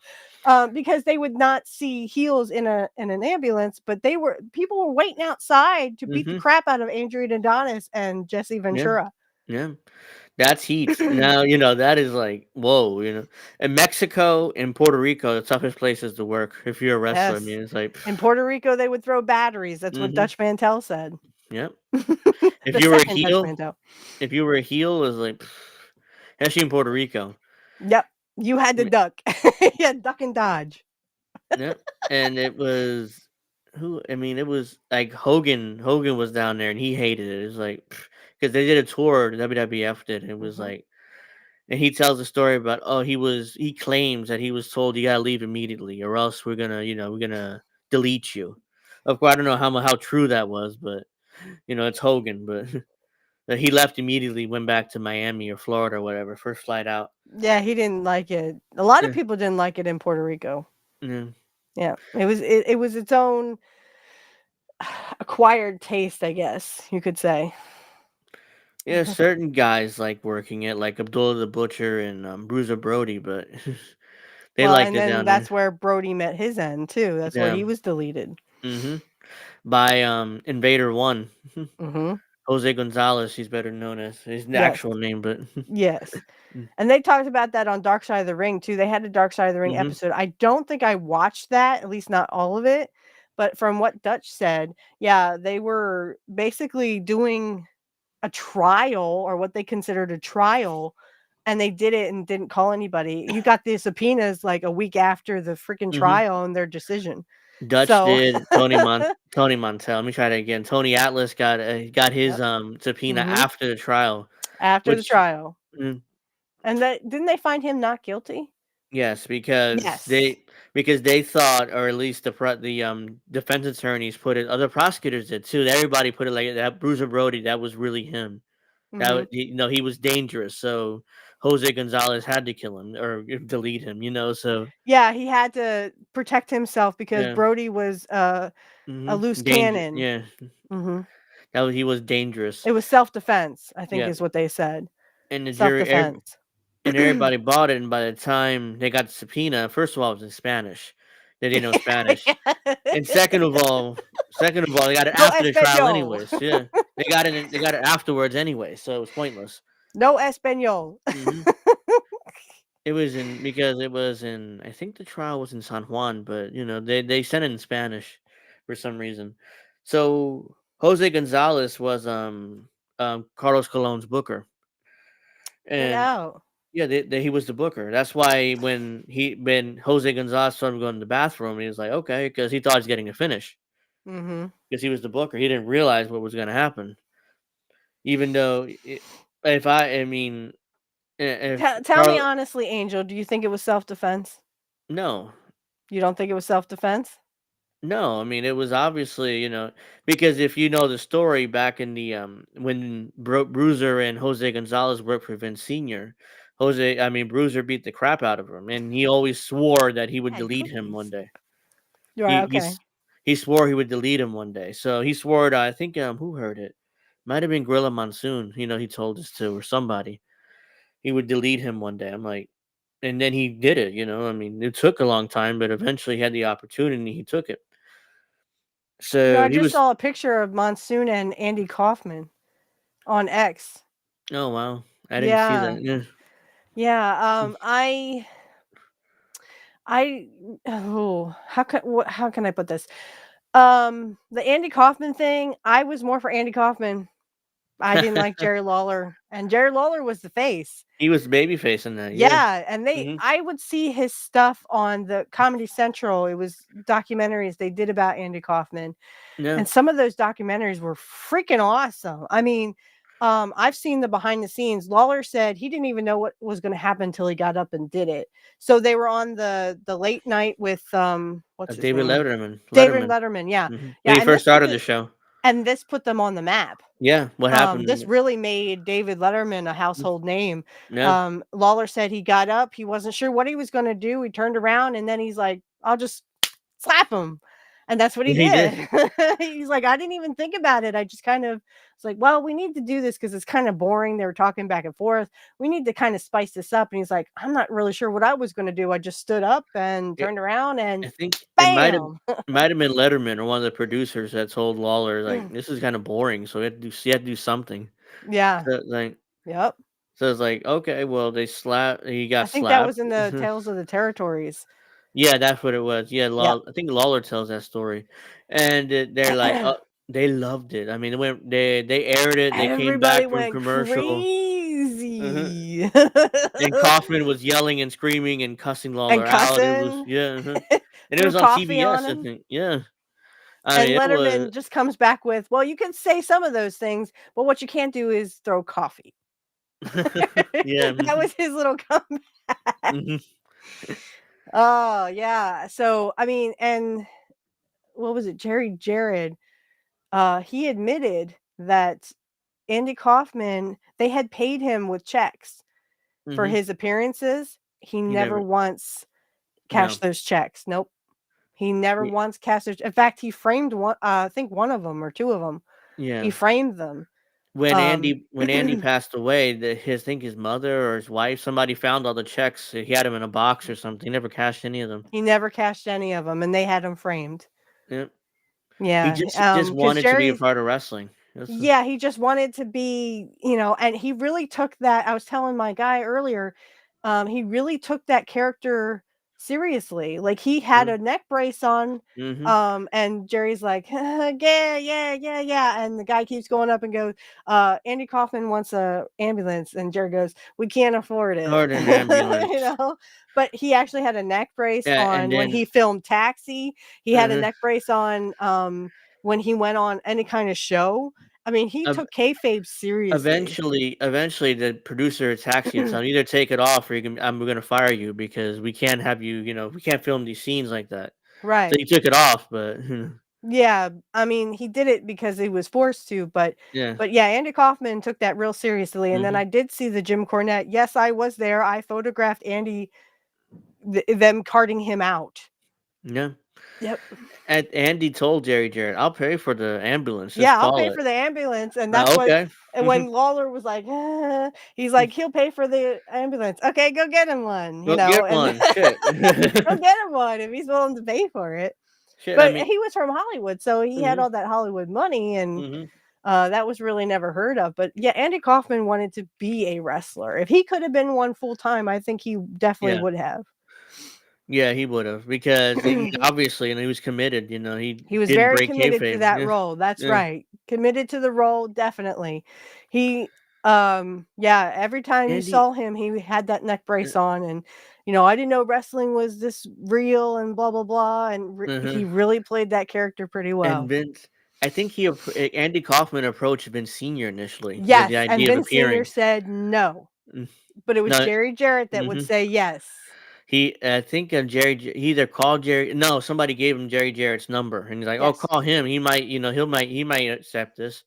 because they would not see heels in an ambulance, but people were waiting outside to beat the Mm-hmm. crap out of Adrian Adonis and Jesse Yeah. Ventura. Yeah. That's heat. Now, that is like, whoa, In Mexico and Puerto Rico, the toughest places to work if you're a wrestler. I Yes, mean, it's like, in Puerto Rico they would throw batteries. That's what mm-hmm. Dutch Mantel said. Yep. If The you were a second Dutch heel, Mantel. it was like, especially in Puerto Rico. Yep, you had to Mm. duck. Yeah, duck and dodge. Yep. And it was who? I mean, it was like Hogan. Hogan was down there, and he hated it. It was like because they did a tour. WWF did. It was Hmm. like, and he tells a story about he claims that he was told you gotta leave immediately or else we're gonna delete you. Of course, I don't know how true that was, but it's Hogan. But that he left immediately, went back to Miami or Florida or whatever, first flight out. Yeah, he didn't like it. A lot of Yeah. people didn't like it in Puerto Rico. Yeah. Yeah, it was its own acquired taste, I guess you could say. Yeah, certain guys like working it, like Abdullah the Butcher and Bruiser Brody, but they Well, liked and it then down there. that's where Brody met his end too. That's where Yeah. he was deleted. Hmm. By Invader One, Hmm. Jose Gonzalez. He's better known as his Yes, actual name, but yes. And they talked about that on Dark Side of the Ring too. They had a Dark Side of the Ring mm-hmm. episode. I don't think I watched that, at least not all of it. But from what Dutch said, yeah, they were basically doing a trial, or what they considered a trial, and they did it and didn't call anybody. You got the subpoenas like a week after the freaking Mm-hmm. trial and their decision. Dutch So did Tony Montel. Let me try that again. Tony Atlas got his yep. subpoena Hmm. after the trial, After the which trial. mm, And didn't they find him not guilty? yes, because Yes. they thought, or at least the defense attorneys put it, other prosecutors did too. Everybody put it like that. Bruiser Brody, that was really him. Hmm. He was dangerous. So Jose Gonzalez had to kill him or delete him. So Yeah, he had to protect himself because yeah, Brody was a loose danger. cannon. Yeah, Hmm. he was dangerous, It was self-defense, I think yeah, is what they said. and the jury, Self-defense. and everybody bought it. And by the time they got the subpoena, first of all, it was in Spanish. They didn't know Spanish, and second of all, they got it No after the trial, español. anyways. Yeah, they got it afterwards anyway, so it was pointless. No español. hmm It was in because it was in. I think the trial was in San Juan, but they sent it in Spanish for some reason. So Jose Gonzalez was Carlos Colon's booker, Get and out. yeah, he was the booker. That's why when Jose Gonzalez saw him going to the bathroom, he was like, okay, because he thought he was getting a finish Hmm. because he was the booker. He didn't realize what was going to happen, even though I mean, if Tell me Carl, honestly, Angel, do you think it was self-defense? no, You don't think it was self-defense? No, I mean it was obviously because if you know the story back in the when Bruiser and Jose Gonzalez worked for Vince Senior, Bruiser beat the crap out of him, and he always swore that he would Had delete him one cookies. day. You're right. He Okay. he's he swore he would delete him one day. So he swore to, I think who heard it? Might have been Gorilla Monsoon. He told us to or somebody. He would delete him one day. I'm like, and then he did it. I mean, it took a long time, but eventually he had the opportunity. He took it. So I he just was. saw a picture of Monsoon and Andy Kaufman on X. Oh wow, I didn't see Yeah. that. Yeah. Yeah. I oh, how can I put this? The Andy Kaufman thing, I was more for Andy Kaufman. I didn't like Jerry Lawler, and Jerry Lawler was the face. He was babyface in that. Yeah. Yeah, and hmm I would see his stuff on the Comedy Central. It was documentaries they did about Andy Kaufman, Yeah. and some of those documentaries were freaking awesome. I mean, I've seen the behind the scenes. Lawler said he didn't even know what was going to happen until he got up and did it. So they were on the late night with what's his David name? Letterman. David Letterman. Letterman. Yeah, When yeah, he first started the show. and this put them on the map. Yeah. What happened? This really made David Letterman a household name. Yeah. Lawler said he got up, he wasn't sure what he was going to do. He turned around and then he's like, "I'll just slap him," and that's what he He did. did. He's like, "I didn't even think about it. I just kind of was like, well, we need to do this because it's kind of boring. They were talking back and forth. We need to kind of spice this up." And he's like, "I'm not really sure what I was going to do. I just stood up and It, turned around I and think it bam." might have been Letterman or one of the producers that told Lawler like this is kind of boring, so he had to do something. Yeah. So like Yep. so it's like okay, well he I got think that slapped. was in the Tales of the Territories. Yeah, that's what it was. Yeah, Yep. I think Lawler tells that story, and they're like, they loved it. I mean, they aired it. They came Everybody back from went commercial, uh crazy. and Kaufman was yelling and screaming and cussing And Lawler out. It was cussing, and it threw was on coffee on CBS, I him. think. Yeah, I And mean, it was. Letterman just comes back with, "Well, you can say some of those things, but what you can't do is throw coffee." Yeah, That was his little comeback. mhm. Oh, yeah. So, I mean, and what was it? Jerry Jared, he admitted that Andy Kaufman, they had paid him with checks for Mhm. his appearances. He He never never. once No. cashed those checks. Nope. He never Ye- once cashed those. In fact, he framed one, I think one of them or two of them. He Yeah. framed them. When Um, Andy passed away, I think his mother or his wife, somebody found all the checks. He had them in a box or something. He never cashed any of them. he never cashed any of them, and they had him framed. Yeah. Yeah, He just because wanted to be a Jerry's part of wrestling. yeah, he just wanted to be, and he really took that. I was telling my guy earlier, he really took that character seriously. Like he had a neck brace on, Mm-hmm. and Jerry's like, yeah, yeah, yeah, yeah, and the guy keeps going up and goes, Andy Kaufman wants a ambulance, and Jerry goes, we can't afford it, Or an ambulance. But he actually had a neck brace Yeah, and on when then he filmed Taxi. He had a uh neck brace on, when he went on any kind of show. I mean, he took kayfabe seriously. eventually, the producer of Taxi had told him, either take it off or we're going to fire you because we can't have you. We can't film these scenes like that. So Right. he took it off, but Yeah, I mean, he did it because he was forced to, Yeah. but yeah, Andy Kaufman took that real seriously. And then Hmm. I did see the Jim Cornette. Yes, I was there. I photographed Andy, them carting him out. Yeah. Yep. And Andy told Jerry Jarrett, "I'll pay for the ambulance. Just Yeah, I'll call pay it." for the ambulance, and that's what. Okay. And when Lawler was like, he's like, he'll pay for the ambulance. Okay, go get him one, Go get and one. Shit. go get him one if he's willing to pay for it. Shit. I But mean. he was from Hollywood, so he had Hmm. all that Hollywood money, and Hmm. that was really never heard of. But yeah, Andy Kaufman wanted to be a wrestler. If he could have been one full time, I think he definitely Yeah. would have. Yeah, he would have because he obviously, and he was committed. He He was didn't very break committed to kayfabe. that Yeah. role. That's Yeah. right. Committed to the role, definitely. He yeah, every time you Andy. saw him, he had that neck Uh brace on, and I didn't know wrestling was this real and blah blah blah, and huh. he really played that character pretty And well. Vince, I think Andy Kaufman approached Vince Senior initially with the Yes, and idea of Vince Senior appearing. said no, Mm. but it was No. Jerry Jarrett that would Hmm. say yes. I think he either called Jerry. No, somebody gave him Jerry Jarrett's number, and he's like, "Oh, Yes. call him. He might, he might accept this."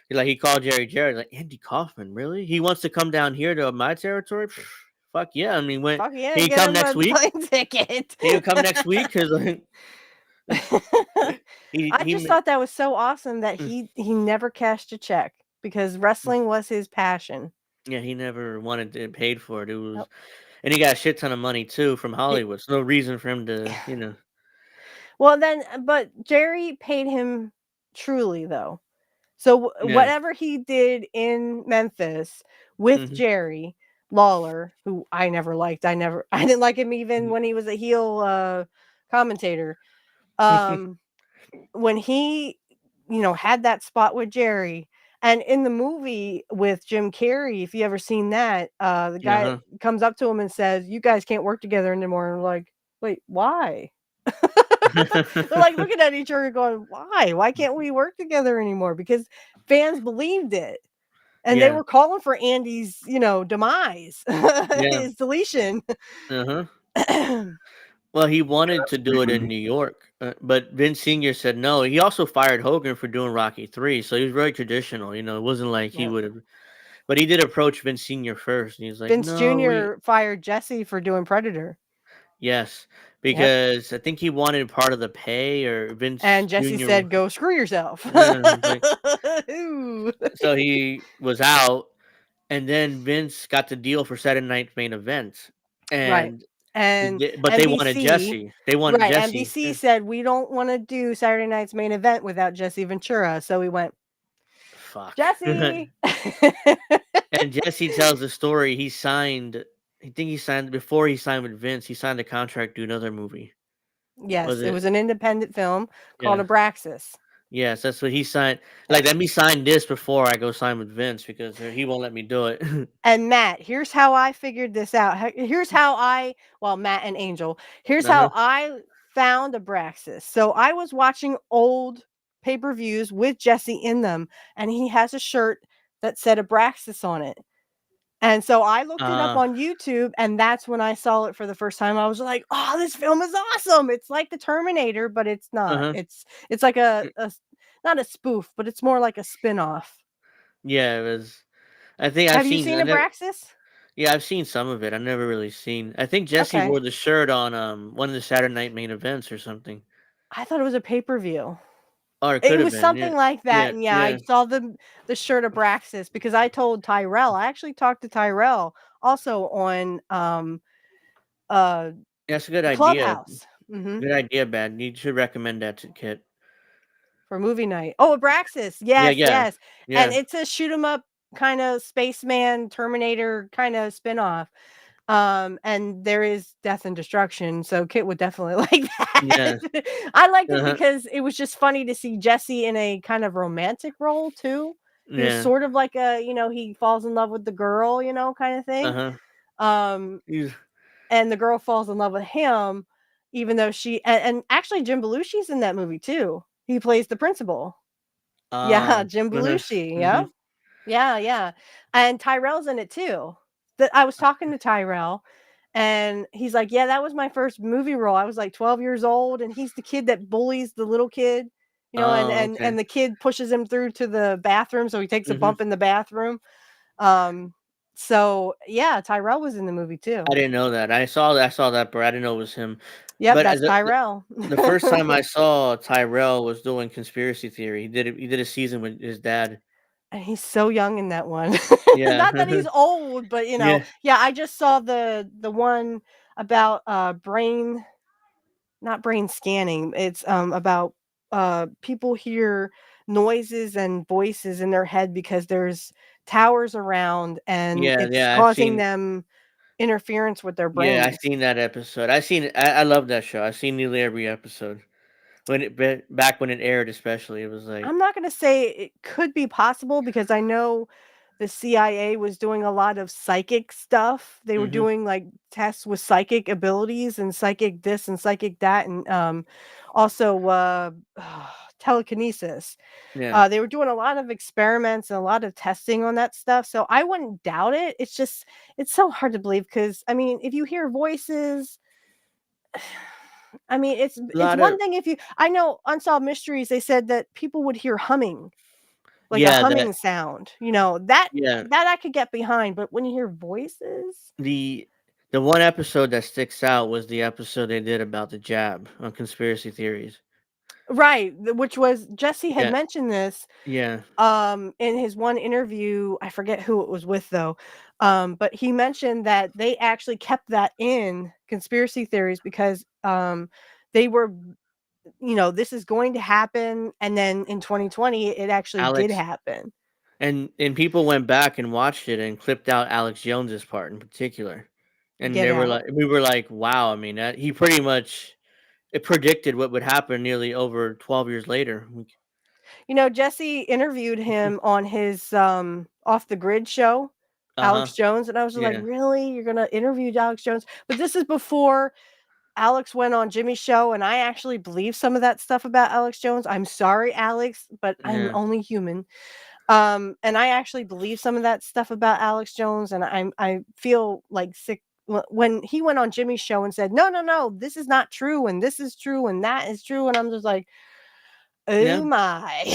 He called Jerry Jarrett, like Andy Kaufman, really? He wants to come down here to my territory? Pff, fuck yeah! I mean, when Fuck yeah, he get come him next a week? plane ticket. He will come next week because like, I just thought that was so awesome that mm, he never cashed a check because mm, wrestling was his passion. yeah, he never wanted it paid for it. It was, Nope. and he got a shit ton of money too from It, Hollywood. So no reason for him to, well, then, but Jerry paid him truly though. So yeah. whatever he did in Memphis with Hmm. Jerry Lawler, who I never liked, I didn't like him even when he was a heel commentator. Um, when he, had that spot with Jerry, and in the movie with Jim Carrey, if you ever seen that, the guy Uh-huh. comes up to him and says, "You guys can't work together anymore." And we're like, "Wait, why?" They're like looking at each other, going, "Why? Why can't we work together anymore?" Because fans believed it, and they Yeah. were calling for Andy's, demise, Yeah. his deletion. Uh-huh. Well, he wanted to do it in New York, but Vince Senior said no. He also fired Hogan for doing Rocky 3, so he was very traditional. It wasn't like he Yep. would have, but he did approach Vince Senior first, and he was like, Vince "No, we." Jr. fired Jesse for doing Predator. Yes, Yep. because I think he wanted part of the pay, or Vince And Jesse Jr. said, "Go screw yourself." Like, Ooh. so he was out, and then Vince got the deal for Saturday Night's Main Event, Right. and And but they wanted NBC, Jesse. They wanted right, Jesse. NBC said, "We don't want to do Saturday Night's Main Event without Jesse Ventura." So we went, Fuck. "Jesse." And Jesse tells the story. I think he signed before he signed with Vince. He signed a contract to do another movie. Was Yes, it it? was an independent film called Yeah. Abraxas. Yes, that's what he signed. Yep. Like, let me sign this before I go sign with Vince because he won't let me do it. And Matt, here's how I figured this out. Here's how Matt and Angel, here's Uh huh. how I found Abraxas. So I was watching old pay-per-views with Jesse in them, and he has a shirt that said Abraxas on it. And so I looked it up Uh on YouTube, and that's when I saw it for the first time. I was like, "Oh, this film is awesome. It's like the Terminator, but it's not. huh. It's like a not a spoof, but it's more like a spin-off." Yeah, it was. I think I've Have you seen. seen I never. Abraxas? Yeah, I've seen some of it. I've never really seen. I think Jesse Okay. wore the shirt on one of the Saturday Night Main Events or something. I thought it was a pay-per-view. Or it could It have was been. Yeah. something like that, Yeah. and yeah, I Yeah. saw the shirt Abraxas because I told Tyrell. I actually talked to Tyrell also on uh That's a good idea. Clubhouse. Mhm. Good idea, Bad. You should recommend that to Kit. For movie night. Oh, Abraxas. Yeah. Yes, Yeah. yes. And Yeah. it's a shoot 'em up kind of spaceman Terminator kind of spin-off. And there is death and destruction, so Kit would definitely like Yeah. that. I liked it Uh-huh. because it was just funny to see Jesse in a kind of romantic role too. He was Yeah. sort of like he falls in love with the girl, kind of thing. Uh-huh. Um, He's and the girl falls in love with him, even though and actually Jim Belushi's in that movie too. He plays the principal. Yeah, Jim uh-huh. Belushi. Yeah. Mhm. Yeah, yeah. And Tyrell's in it too. That I was talking to Tyrell, and he's like, "Yeah, that was my first movie role. I was like 12 years old, and he's the kid that bullies the little kid Oh, and okay. the kid pushes him through to the bathroom, so he takes a Hmm. bump in the bathroom. Um, so yeah, Tyrell was in the movie I too. didn't know that. I saw that, but I didn't know it was him. Yep, But that's Tyrell. the first time I saw Tyrell was doing conspiracy theory. He did a season with his dad. And he's so young in that one. Yeah. Not that he's old, but Yeah. yeah, I just saw the one about brain, not brain scanning. It's about people hear noises and voices in their head because there's towers around and Yeah, it's yeah, causing them interference with their I've brains. seen that episode. I seen it. I love that show. I've seen nearly every episode. Back when it aired, especially, it was like, I'm not going to say it could be possible because I know the CIA was doing a lot of psychic stuff. They were hmm, doing like tests with psychic abilities and psychic this and psychic that, and also telekinesis. yeah, They were doing a lot of experiments and a lot of testing on that stuff. So I wouldn't doubt it. It's just, it's so hard to believe because, I mean, if you hear voices, I mean, a it's lot one of thing if you, I know Unsolved Mysteries, they said that people would hear humming, like a yeah that humming sound, that yeah that I could get behind, but when you hear voices. the the one episode that sticks out was the episode they did about the jab on conspiracy theories. Right, which was Jesse had Yeah, mentioned this yeah, in his one interview. I forget who it was with though. But he mentioned that they actually kept that in conspiracy theories because they were, this is going to happen, and then in 2020 it actually did Alex, happen. and people went back and watched it and clipped out Alex Jones's part in particular, and Get they were out. like, we were like, wow. I mean, that he pretty much it predicted what would happen nearly over 12 years later. Jesse interviewed him on his Off the Grid show, Uh huh. Alex Jones, and I was just like, Yeah. "Really? You're going to interview Alex Jones?" But this is before Alex went on Jimmy's show, and I actually believe some of that stuff about Alex Jones. I'm sorry, Alex, but I'm Yeah. only human. And I actually believe some of that stuff about Alex Jones, and I feel like sick when he went on Jimmy's show and said, "No, no, no, this is not true, and this is true, and that is true," and I'm just like, Yeah. oh my.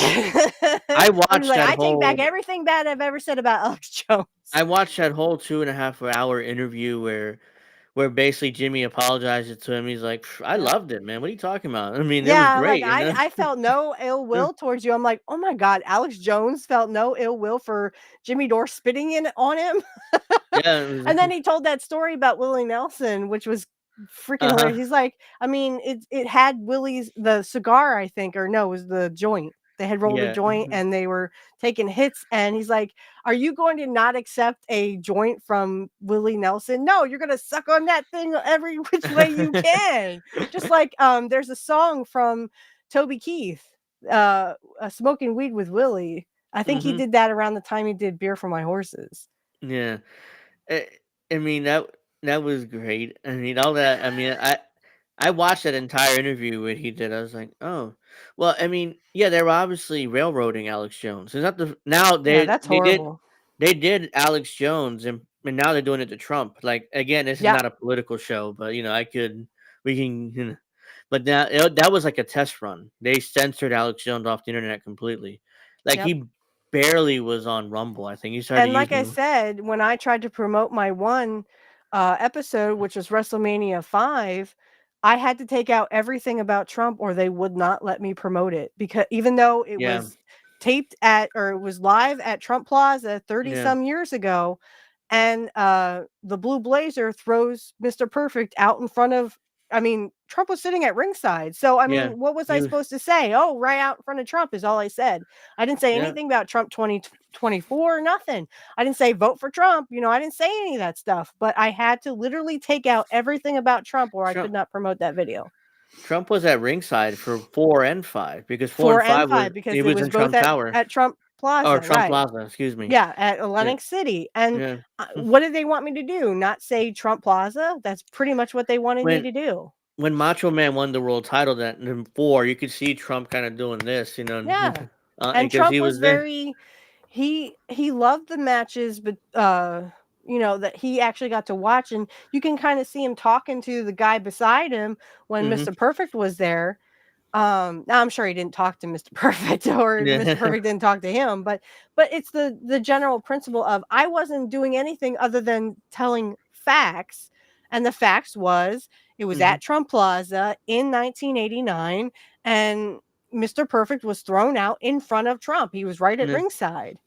I I'm just watched like, that I take back whole everything bad I've ever said about Alex Jones. I watched that whole 2.5 hour interview where basically Jimmy apologizes to him. He's like, I Yep. loved it, man. What are you talking about? I mean, it was Yeah, like great, you know? I felt no ill will towards you. I'm like, oh my God, Alex Jones felt no ill will for Jimmy Dore spitting in on him. Yeah, it was And then he told that story about Willie Nelson, which was freaking uh-huh. hilarious. He's like, I mean, it had Willie's the cigar, I think, or no, it was the joint. They had rolled a Yeah. joint and they were taking hits. And he's like, are you going to not accept a joint from Willie Nelson? No, you're gonna suck on that thing every which way you can. Just like there's a song from Toby Keith, Smoking Weed with Willie. I think he Hmm. did that around the time he did Beer for My Horses. Yeah. I, I mean that was great. I mean all that. I mean I watched that entire interview what he did. I was like, oh, well. I mean, yeah, they were obviously railroading Alex Jones. It's not the now Yeah, that's horrible. they did Alex Jones and now they're doing it to Trump. Like again, this is Yep, not a political show, but I could we can. But that was like a test run. They censored Alex Jones off the internet completely. Like yep. he barely was on Rumble. I think he started And like I using. said, when I tried to promote my one episode, which was WrestleMania 5, I had to take out everything about Trump or they would not let me promote it because even though it Yeah, was taped at or it was live at Trump Plaza 30 yeah, some years ago, and the Blue Blazer throws Mr. Perfect out in front of, I mean, Trump was sitting at ringside. So, I yeah. mean, what was I He was. supposed to say? Oh, right out in front of Trump is all I said. I didn't say Yeah, anything about Trump 2024, nothing. I didn't say vote for Trump. I didn't say any of that stuff, but I had to literally take out everything about Trump or I could Trump. not promote that video. Trump was at ringside for 4 and 5 because four and 4 and five was 5 because he it was was in both Trump Tower at Trump or Plaza, Trump right? Plaza. Excuse me. Yeah, at Yeah, Atlantic City. And yeah. what did they want me to do? Not say Trump Plaza? That's pretty much what they wanted me When to do. when Macho Man won the world title that in 4, you could see Trump kind of doing this, Yeah. And because Trump he was was there. very he loved the matches, but that he actually got to watch, and you can kind of see him talking to the guy beside him when Hmm. Mr. Perfect was there. Now I'm sure he didn't talk to Mr. Perfect or Mr. Yeah. Perfect didn't talk to him, but it's the general principle of I wasn't doing anything other than telling facts, and the facts was it was Hmm. at Trump Plaza in 1989, and Mr. Perfect was thrown out in front of Trump. He was right at Yeah. ringside.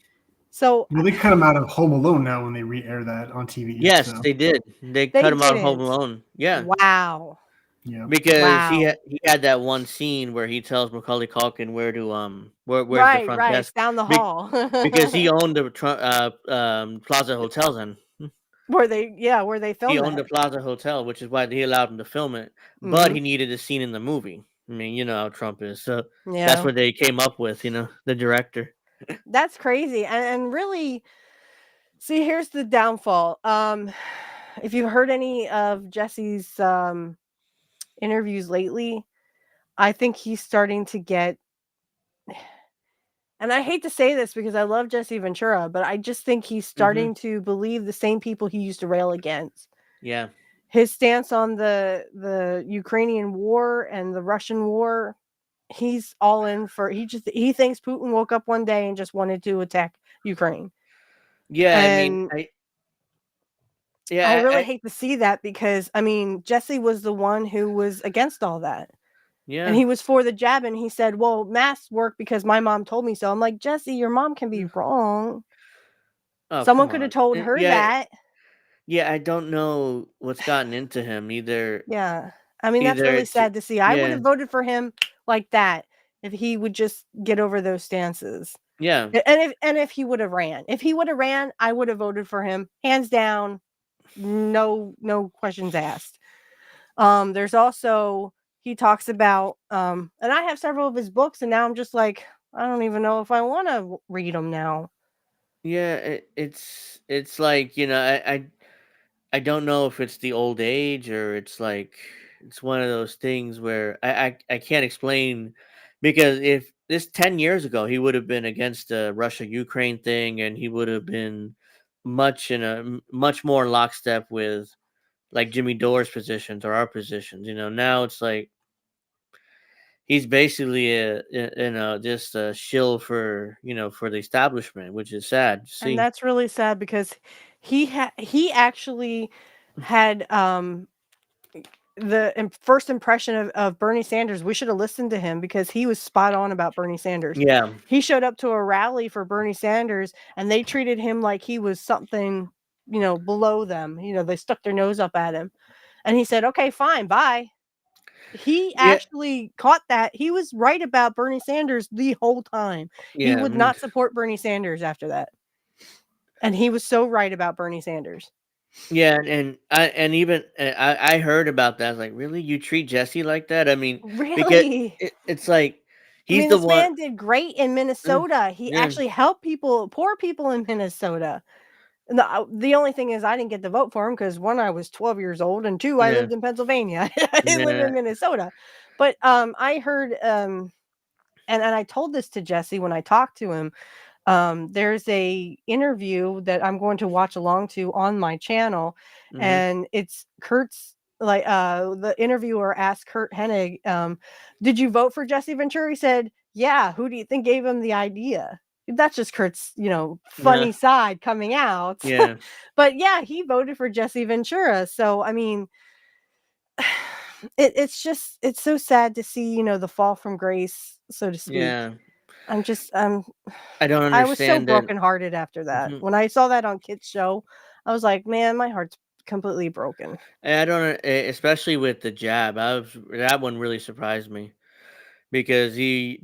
So Well, they cut him out of Home Alone now when they re-air that on TV. Yes, So they did. They they cut him out of Home didn't. Alone. Yeah, Wow. yeah, because Wow. he had that one scene where he tells Macaulay Culkin where to where's the Right, front right. It's desk. down the Be- hall. because he owned the Plaza Hotel then. Where they He filmed owned the that. Plaza Hotel, which is why he allowed him to film it. But Mhm. he needed a scene in the movie. I mean, you know how Trump is. So that's Yeah. what they came up with, the director. That's crazy. And really, see, here's the downfall. If you've heard any of Jesse's interviews lately, I think he's starting to get, and I hate to say this because I love Jesse Ventura, but I just think he's Hmm. starting to believe the same people he used to rail against. Yeah. His stance on the Ukrainian war and the Russian war, he's all in for. He thinks Putin woke up one day and just wanted to attack Ukraine. Yeah, I mean, And I I yeah, really hate to see that because I mean Jesse was the one who was against all that. And yeah. he was for the jab, and he said, "Well, masks work because my mom told me so." I'm like, "Jesse, your mom can be Mm. wrong. Oh, Someone come could have on. told her Yeah, that." yeah, I don't know what's gotten into him Yeah. I mean, that's either really it's sad to see. I would yeah, have voted for him like that if he would just get over those stances. yeah. And if he would have ran. If he would have ran, I would have voted for him hands down, no questions asked. There's also he talks about and I have several of his books and now I'm just like I don't even know if I want to read them now. Yeah, it's like, I don't know if it's the old age or it's like it's one of those things where I can't explain because if this 10 years ago he would have been against the Russia Ukraine thing and he would have been much more lockstep with like Jimmy Dore's positions or our positions. Now it's like he's basically just a shill for for the establishment, which is sad to And see. that's really sad because he actually had the first impression of Bernie Sanders. We should have listened to him because he was spot on about Bernie Sanders. Yeah, He showed up to a rally for Bernie Sanders and they treated him like he was something, below them. They stuck their nose up at him. And he said, "Okay, fine, bye." He yeah, actually caught that. He was right about Bernie Sanders the whole time. He yeah. would not support Bernie Sanders after that. And he was so right about Bernie Sanders. Yeah, and even I heard about that. I was like, really, you treat Jesse like that? I mean, because Really? it's like I he's mean, the this one. man did great in Mm, Minnesota. He yeah, actually helped poor people in Minnesota. And the only thing is, I didn't get to vote for him because one, I was 12 years old, and two, I yeah, lived in Pennsylvania. I didn't live yeah. in Minnesota. But I heard, and I told this to Jesse when I talked to him. There's a interview that I'm going to watch along to on my channel, Hmm. and it's Kurt's like the interviewer asked Kurt Hennig, "Did you vote for Jesse Ventura?" He said, "Yeah." Who do you think gave him the idea? That's just Kurt's, Yeah, funny side coming out. yeah, But yeah, he voted for Jesse Ventura. So I mean, it's so sad to see, the fall from grace, so to speak. yeah. I'm just I don't I was so understand it. brokenhearted after that. Mhm. When I saw that on Kit's show, I was like, "Man, my heart's completely broken." I don't, especially with the jab. That one really surprised me. Because he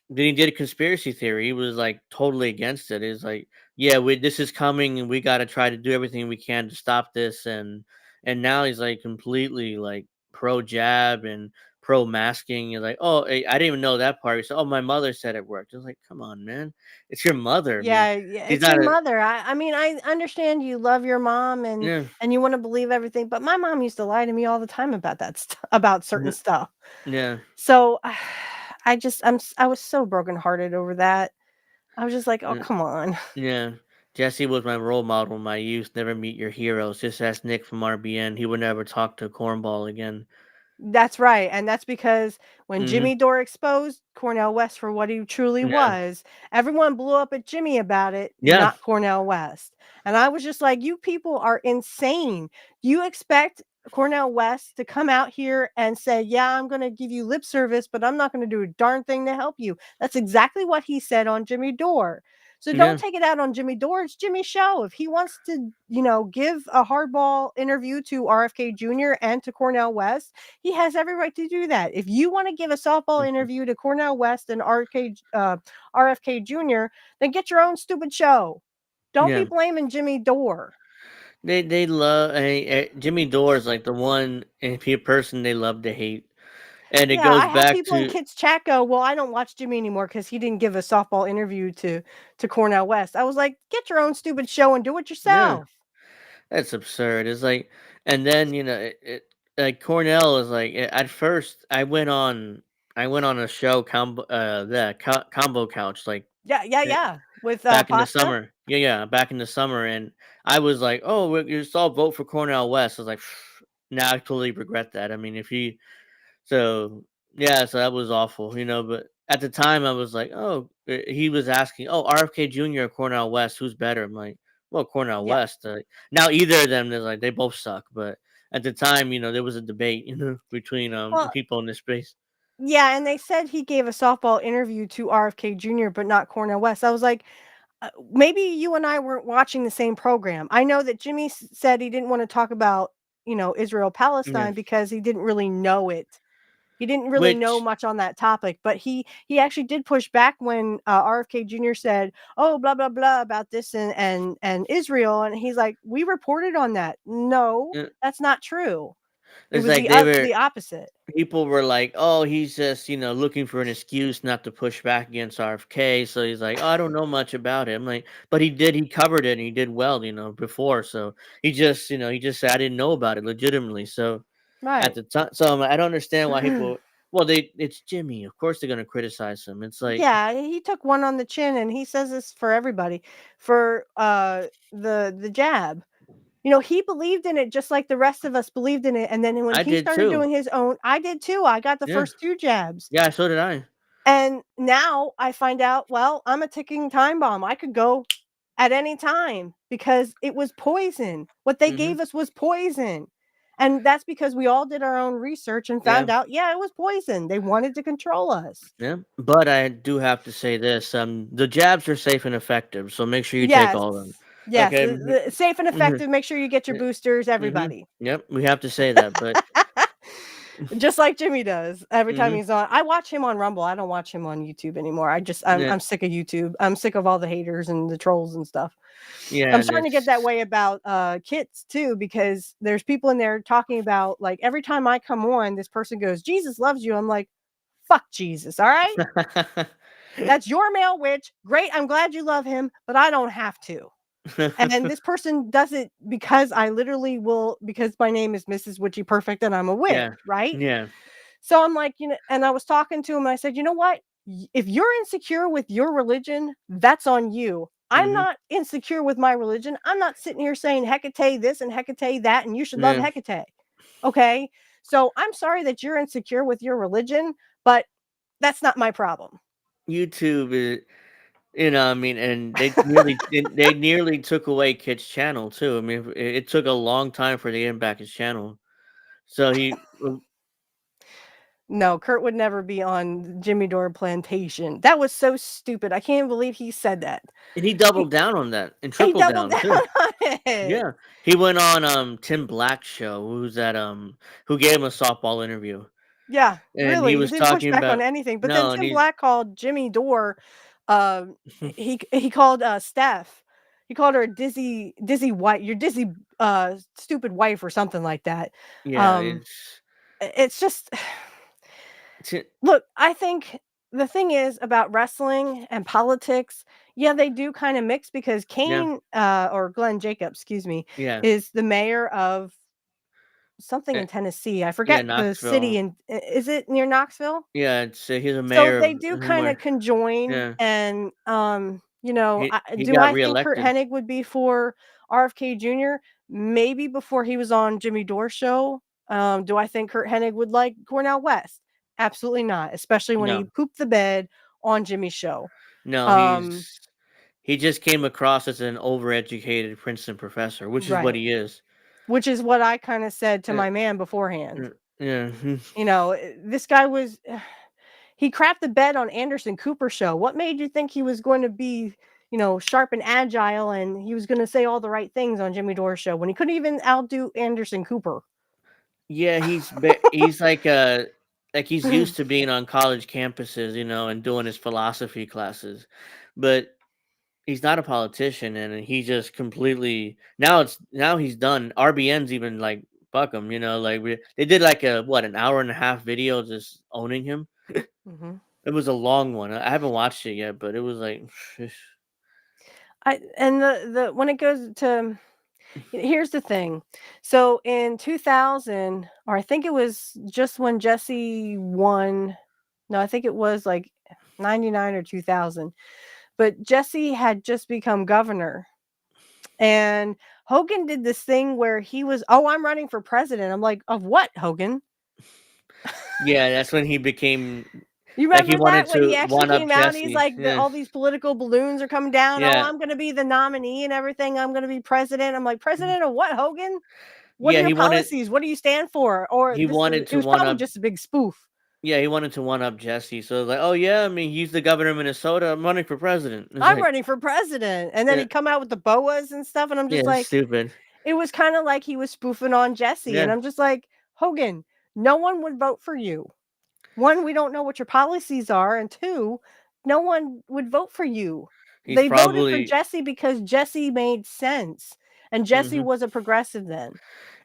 did a conspiracy theory. He was like totally against it. He's like, yeah, this is coming, and we got to try to do everything we can to stop this. And now he's like completely like pro jab and pro masking. You're like, oh, I didn't even know that part. He said, oh, my mother said it worked. I was like, come on, man, it's your mother. I mean, Yeah, yeah, she's it's not your a mother. I mean, I understand you love your mom and yeah, and you want to believe everything, but my mom used to lie to me all the time about that about certain n- stuff. yeah, So I was so brokenhearted over that. I was just like, "Oh, uh, come on." yeah. Jesse was my role model in my youth. Never meet your heroes. Just ask Nick from RBN. He would never talk to a cornball again. That's right, and that's because when Mhm. Jimmy Dore exposed Cornell West for what he truly Yeah. was, everyone blew up at Jimmy about it, Yeah. not Cornell West. And I was just like, "You people are insane. You expect Cornell West to come out here and say, 'Yeah, I'm gonna give you lip service, but I'm not gonna do a darn thing to help you.'" That's exactly what he said on Jimmy Dore. So don't Yeah. take it out on Jimmy Dore. It's Jimmy's show. If he wants to, give a hardball interview to RFK Jr. and to Cornell West, he has every right to do that. If you want to give a softball Mhm. interview to Cornell West and RFK Jr., then get your own stupid show. Don't be Yeah. blaming Jimmy Dore. They love Jimmy Dore is like the one person they love to hate, and it Yeah, goes I had back people in to Kids Chat go, "Well, I don't watch Jimmy anymore because he didn't give a softball interview to Cornell West." I was like, "Get your own stupid show and do it yeah. yourself." That's absurd. It's like, and then like Cornell is like at first I went on a show combo couch like Yeah, yeah, eh, yeah. With back in the pasta. summer. Yeah, yeah, back in the summer, and I was like, oh, you just all vote for Cornell West. I was like, now I totally regret that. I mean, if you so yeah, so that was awful, but at the time I was like, oh, he was asking, oh, RFK Jr. or Cornell West, who's better? I'm like, well, Cornell Yeah. West. Now either of them, they're like they both suck, but at the time, there was a debate, between Well, people in this space. yeah, and they said he gave a softball interview to RFK Jr., but not Cornell West. I was like, maybe you and I weren't watching the same program. I know that Jimmy said he didn't want to talk about, Israel Yeah, Palestine because he didn't really know it. He didn't really know which much on that topic, but he actually did push back when RFK Jr. said, "Oh, blah blah blah about this and Israel," and he's like, "We reported on that. No, uh, that's not true. It it's was like they were the opposite." people were like, "Oh, he's just looking for an excuse not to push back against RFK." So he's like, "Oh, I don't know much about him." Like, but he covered it and he did well, before. So he just said I didn't know about it legitimately. So at Right. the time, so I don't understand why people. Well, it's Jimmy. Of course, they're gonna criticize him. It's like, Yeah, he took one on the chin, and he says this for everybody, for the jab. He believed in it just like the rest of us believed in it, and then when I he did started too. doing his own, I did too. I got the Yeah, first 2 jabs. yeah. So did I. And now I find out, well, I'm a ticking time bomb. I could go at any time because it was poison. What they Hmm. gave us was poison. And that's because we all did our own research and Yeah, found out, yeah, it was poison. They wanted to control us. yeah. But I do have to say this: the jabs are safe and effective. So make sure you take Yes. all of them. Yes. Okay. The safe and effective. Make sure you get your boosters, Mhm. everybody. Yep, we have to say that, but Just like Jimmy does every time mhm. he's on. I watch him on Rumble. I don't watch him on YouTube anymore. Yeah, I'm sick of YouTube. I'm sick of all the haters and the trolls and stuff. yeah, I'm and starting to get that it's way about kits too, because there's people in there talking about, like, every time I come on, this person goes, "Jesus loves you." I'm like, "Fuck Jesus, all right? That's your male witch. Great, I'm glad you love him, but I don't have to." And this person does it because I literally will, because my name is Mrs. Witchy Perfect and I'm a witch, Yeah, right? yeah, So I'm like, and I was talking to him and I said, "You know what? If you're insecure with your religion, that's on you. I'm mhm, not insecure with my religion. I'm not sitting here saying Hecate this and Hecate that, and you should love yeah. Hecate." Okay. So I'm sorry that you're insecure with your religion, but that's not my problem. YouTube is I mean, and they nearly took away Kit's channel too. I mean, it took a long time for they to get him back his channel. So No, Kurt would never be on Jimmy Dore Plantation. That was so stupid. I can't believe he said that. and he He, doubled down on that and he tripled doubled down down too. on it. Yeah, he went on Tim Black's show, who gave him a softball interview, Yeah, and he really, he was didn't push talking back on about anything, but then no, and Tim he Black called Jimmy Dore, he called, Steph, he called her a dizzy wife, your dizzy, stupid wife or something like that. yeah, Um, it's just it's look, I think the thing is about wrestling and politics, yeah, they do kinda mix because yeah, Kane, or Glenn Jacobs, excuse me, yeah. is the mayor of something Eh, in Tennessee. I yeah, forget the city, Knoxville. and is it near Knoxville? Yeah, he's a So mayor they of do kinda somewhere. conjoin, Yeah, and, he do got I think Kurt reelected. Hennig would be for RFK Jr.? Maybe before he was on Jimmy Dore's show, Do I think Kurt Hennig would like Cornell West? Absolutely not, especially when he No, pooped the bed on Jimmy's show. no, Um, he just came across as an overeducated Princeton professor, which is what right. he is. Which is what I kind of said to Uh, my man beforehand. yeah, This guy was he crapped the bed on Anderson Cooper's show. What made you think he was going to be, sharp and agile and he was going to say all the right things on Jimmy Dore's show when he couldn't even outdo Anderson Cooper? yeah, he's like he's used to being on college campuses, and doing his philosophy classes, but he's not a politician, and he just completely now he's done. RBN's even like fuck him, like they did like an hour and a half video just owning him. hmm It was a long one. I haven't watched it yet, but it was like, I and the when it goes to here's the thing. So in 2000, or I think it was just when Jesse won. No, I think it was like 99 or 2000. But Jesse had just become governor. And Hogan did this thing where he was, oh, I'm running for president. I'm like, of what, Hogan? yeah, that's when he became You like he remember wanted that when he to actually one up came out and he's Jesse. like, Yeah, all these political balloons are coming down. Oh, yeah, I'm going to be the nominee and everything. I'm going to be president. I'm like, president of what, Hogan? What are yeah. your policies? What do you stand for? Or He wanted it to was one probably up. just a big spoof. Yeah, he wanted to one up Jesse. So it was like, oh yeah, I mean, he's the governor of Minnesota. I'm running for president. It's I'm like, running for president. And then yeah, he'd come out with the boas and stuff. And I'm yeah, just it's like, stupid. it was kind of like he was spoofing on Jesse. And Yeah, I'm just like, Hogan, no one would vote for you. One, we don't know what your policies are. And two, no one would vote for you. he's They voted for probably. Jesse because Jesse made sense. And Jesse Hmm. was a progressive then.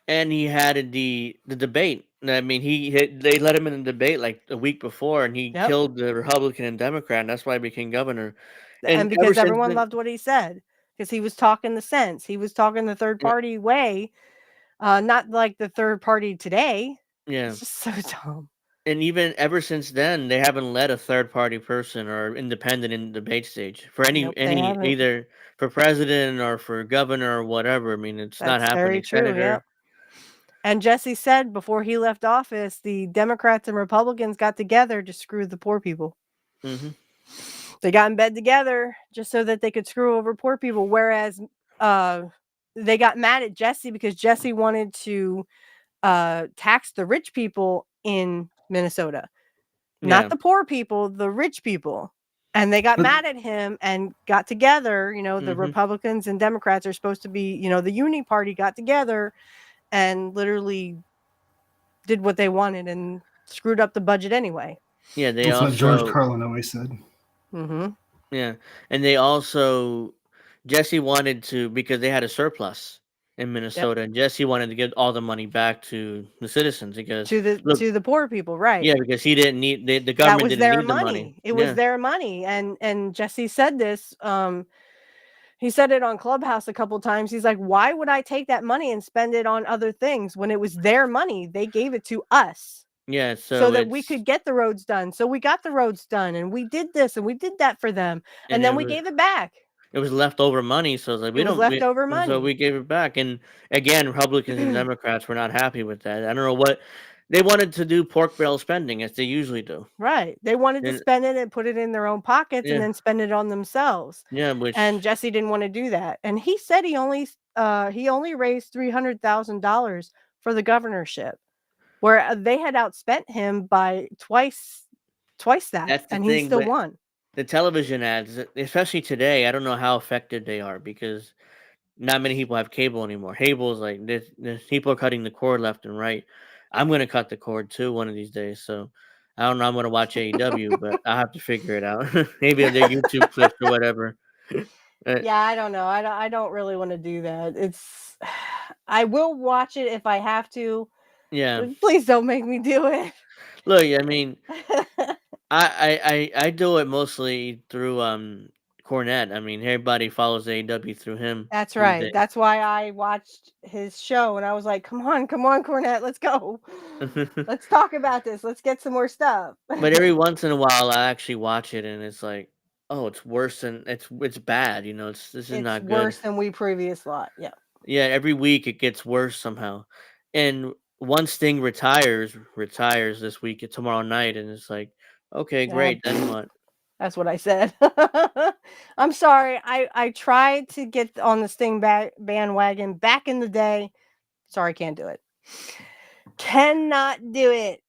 And he had the debate. I mean, they let him in the debate like a week before, and he Yep. killed the Republican and Democrat. And that's why he became governor. And And ever because since everyone then, loved what he said, because he was talking the sense, he was talking the third yeah, party way, not like the third party today. yeah. It's just so dumb. And even ever since then, they haven't let a third party person or independent in the debate stage for Nope, they any haven't. either for president or for governor or whatever. I mean, it's not That's very happening. true. Yep. Senator. And Jesse said before he left office, the Democrats and Republicans got together to screw the poor people. Hmm. They got in bed together just so that they could screw over poor people. Whereas they got mad at Jesse because Jesse wanted to tax the rich people in Minnesota, not Yeah. the poor people, the rich people. And they got But mad at him and got together. The Hmm. Republicans and Democrats are supposed to be, the Uni Party got together and literally did what they wanted and screwed up the budget anyway. Yeah. They that's what George also. Carlin always said. Mm-hmm. Yeah, and they also Jesse wanted to because they had a surplus in Yep. Minnesota, and Jesse wanted to give all the money back to the citizens because To the look, to the poor people, right? yeah, because he didn't need the That government was didn't their need the money. money. It was Yeah, their money. And Jesse said this. He said it on Clubhouse a couple times. He's like, "Why would I take that money and spend it on other things when it was their money? They gave it to us." yeah. So So that we could get the roads done. So we got the roads done and we did this and we did that for them. And and then we gave it back. it was leftover money, so it's like It was leftover so we money. gave it back, and again, Republicans and Democrats were not happy with that. I don't know what they wanted to do pork barrel spending as they usually do, Right. They wanted to and spend it and put it in their own pockets and yeah, then spend it on themselves. yeah, And which Jesse didn't want to do that. And he said he only raised $300,000 for the governorship, where they had outspent him by twice that, that's the and he thing, still but won. the television ads, especially today, I don't know how effective they are because not many people have cable anymore. Cable's like this people are cutting the cord left and right. I'm gonna cut the cord too one of these days. So I don't know. I'm gonna watch AEW, but I'll have to figure it out. Maybe on their YouTube clips or whatever. Yeah, I don't know. I don't really want to do that. I will watch it if I have to, Yeah. but please don't make me do it. Look, I mean, I do it mostly through Cornette. I mean, everybody follows AEW through him That's these right. That's why I watched his show and I was like, come on, Cornette, let's go. days. Let's talk about this. Let's get some more stuff. But every once in a while, I actually watch it, and it's like, oh, it's worse than it's bad. This is It's not good. worse than we previous lot. Yeah. Yeah, every week it gets worse somehow, and once Sting retires this week tomorrow night, and it's like, okay, Yeah, great. Then what? that's what I said. I'm sorry. I tried to get on the Sting bandwagon back in the day. Sorry, can't do it. Cannot do it.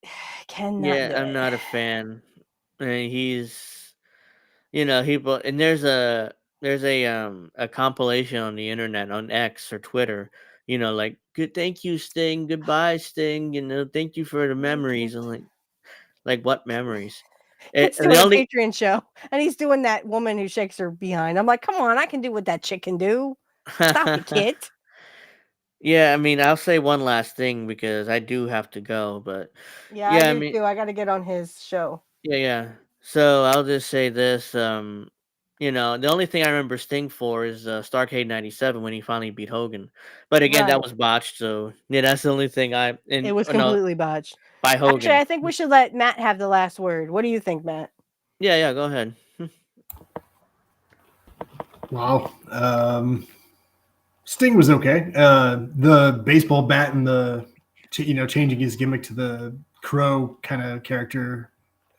Cannot Yeah, do I'm it. not a fan. And he's, and there's a compilation on the internet on X or Twitter. Like good, thank you, Sting. Goodbye, Sting. Thank you for the memories. I'm like what memories? It's The doing a only Patreon show, and he's doing that woman who shakes her behind. I'm like, come on, I can do what that chick can do. Stop it, kid. Yeah, I mean, I'll say one last thing because I do have to go, but Yeah, I yeah, I do mean, too. I got to get on his show. yeah. So I'll just say this, the only thing I remember Sting for is Starrcade '97 when he finally beat Hogan, but again, that Right. was botched. So yeah, that's the only thing It was no, completely botched. by Actually, Hogan. I think we should let Matt have the last word. What do you think, Matt? Yeah, go ahead. Wow. Sting was okay. The baseball bat and changing his gimmick to the crow kind of character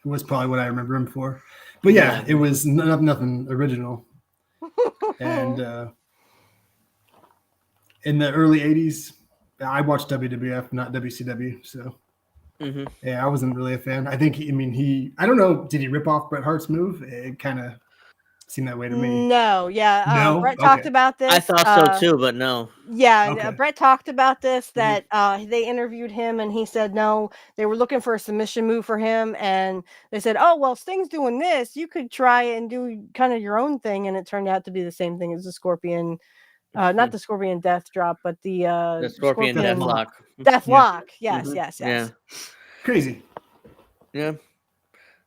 was probably what I remember him for. But yeah, Yeah. it was nothing original. And in the early '80s, I watched WWF, not WCW. So Hmm. yeah, I wasn't really a fan. I think, I don't know, did he rip off Bret Hart's move? It kind of seemed that way to me. No, yeah. No? Brett talked Okay. about I this. thought so too, but no. Yeah, and, Okay. Brett talked about this Hmm. that they interviewed him and he said no, they were looking for a submission move for him and they said, "Oh, well, Sting's doing this. You could try and do kind of your own thing." And it turned out to be the same thing as the Scorpion, not the Scorpion Death Drop, but the The Scorpion Scorpion Deathlock. Deathlock. Yeah. Deathlock. Yes, Hmm. yes, Yeah, yes. Crazy. yeah.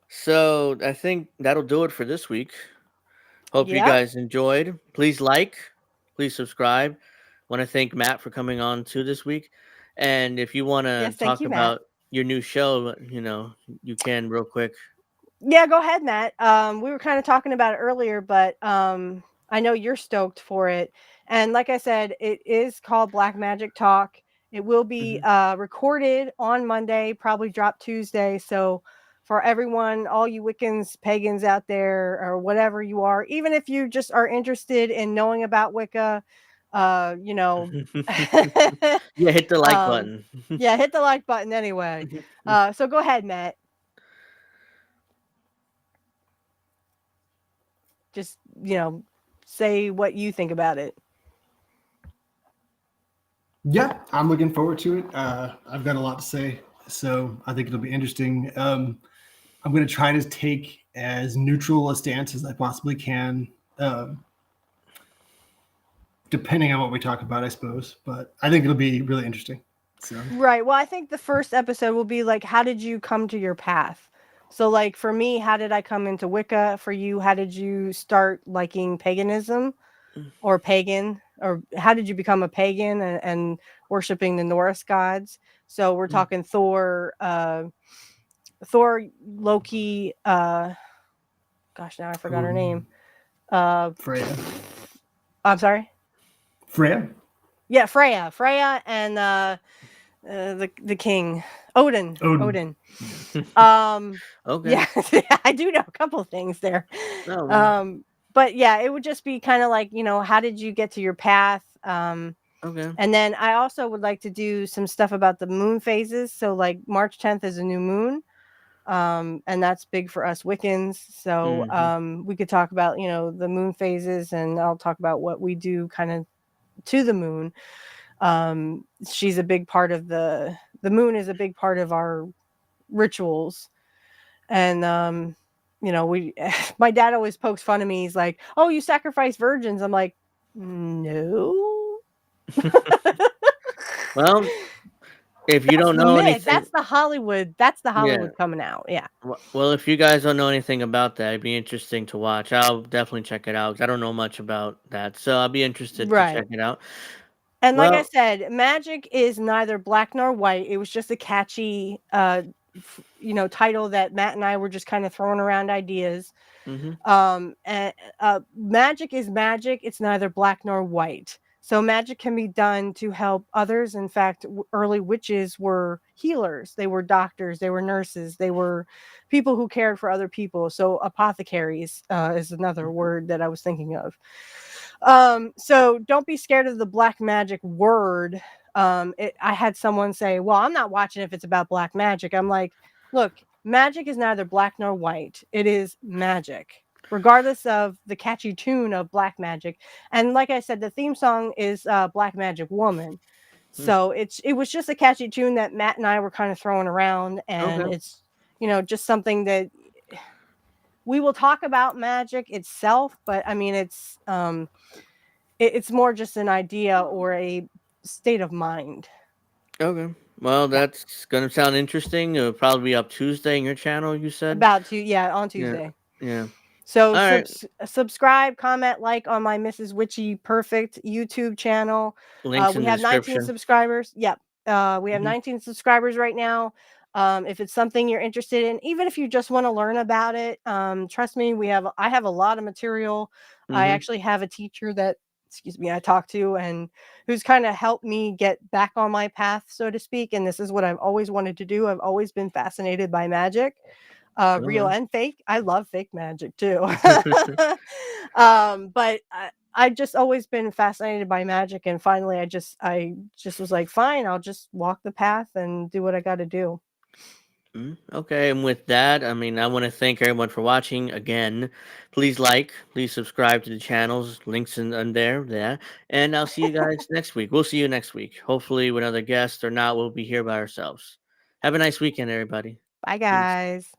So I think that'll do it for this week. Hope you Yep. guys enjoyed. Please subscribe. Want to thank Matt for coming on too this week. And if you want to Yes, thank talk you, Matt. about your new show, you can real quick. Yeah, go ahead, Matt. We were kind of talking about it earlier, but I know you're stoked for it. And like I said, it is called Black Magic Talk. It will be Hmm. recorded on Monday, probably drop Tuesday. So for everyone, all you Wiccans, pagans out there, or whatever you are, even if you just are interested in knowing about Wicca, uh, you know, Yeah, hit the like um, button. yeah, hit the like button anyway. So go ahead, Matt. Just, say what you think about it. Yeah, I'm looking forward to it. I've got a lot to say, so I think it'll be interesting. I'm going to try to take as neutral a stance as I possibly can, depending on what we talk about, I suppose. But I think it'll be really interesting. So Right. Well, I think the first episode will be like, how did you come to your path? So, like, for me, how did I come into Wicca? For you, how did you start liking paganism or pagan? Or how did you become a pagan and worshiping the Norse gods? So, we're talking Thor, Loki, gosh, now I forgot her name. Freya. I'm sorry. Freya? Yeah, Freya, and the king, Odin. Odin. Odin. Okay. Yeah, I do know a couple of things there. No. But yeah, it would just be kind of like, how did you get to your path? Okay. And then I also would like to do some stuff about the moon phases. So like March 10th is a new moon. And that's big for us Wiccans. So Hmm. we could talk about, the moon phases, and I'll talk about what we do kind of to the moon. She's a big part of the moon is a big part of our rituals. And we my dad always pokes fun of me. He's like, "Oh, you sacrifice virgins." I'm like, "No." Well, if you That's don't the know myth. anything, That's the Hollywood yeah. coming out. Yeah. Well, if you guys don't know anything about that, it'd be interesting to watch. I'll definitely check it out 'cause I don't know much about that, so I'll be interested to check Right. it out. And like I Well, said, magic is neither black nor white. It was just a catchy title that Matt and I were just kind of throwing around ideas. hmm And magic is magic. It's neither black nor white. So magic can be done to help others. In fact, early witches were healers. They were doctors. They were nurses. They were people who cared for other people. So apothecaries is another word that I was thinking of. So don't be scared of the black magic word. I had someone say, "Well, I'm not watching if it's about black magic." I'm like, "Look, magic is neither black nor white. It is magic." Regardless of the catchy tune of Black Magic. And like I said, the theme song is Black Magic Woman. Hmm. So it was just a catchy tune that Matt and I were kind of throwing around, and Okay. it's just something that we will talk about magic itself, but I mean it's more just an idea or a state of mind. Okay. Well, Yeah. that's gonna sound interesting. It'll probably be up Tuesday in your channel. You said. About to yeah, on Yeah. Tuesday. Yeah. So All right. subscribe, comment, like on my Mrs. Witchy Perfect YouTube channel. Links in We the have 19 description. subscribers. Yep. We have Hmm. 19 subscribers right now. If it's something you're interested in, even if you just want to learn about it, trust me, I have a lot of material. I Hmm. actually have a teacher that, excuse me, I talked to and who's kind of helped me get back on my path, so to speak. And this is what I've always wanted to do. I've always been fascinated by magic, real Okay. and fake. I love fake magic too. But I just always been fascinated by magic, and finally, I just was like, fine, I'll just walk the path and do what I got to do. Okay, and with that, I mean, I want to thank everyone for watching again. Please subscribe to the channels. Links in there, yeah. And I'll see you guys next week. We'll see you next week. Hopefully, with another guest or not, we'll be here by ourselves. Have a nice weekend, everybody. Bye, Peace. guys.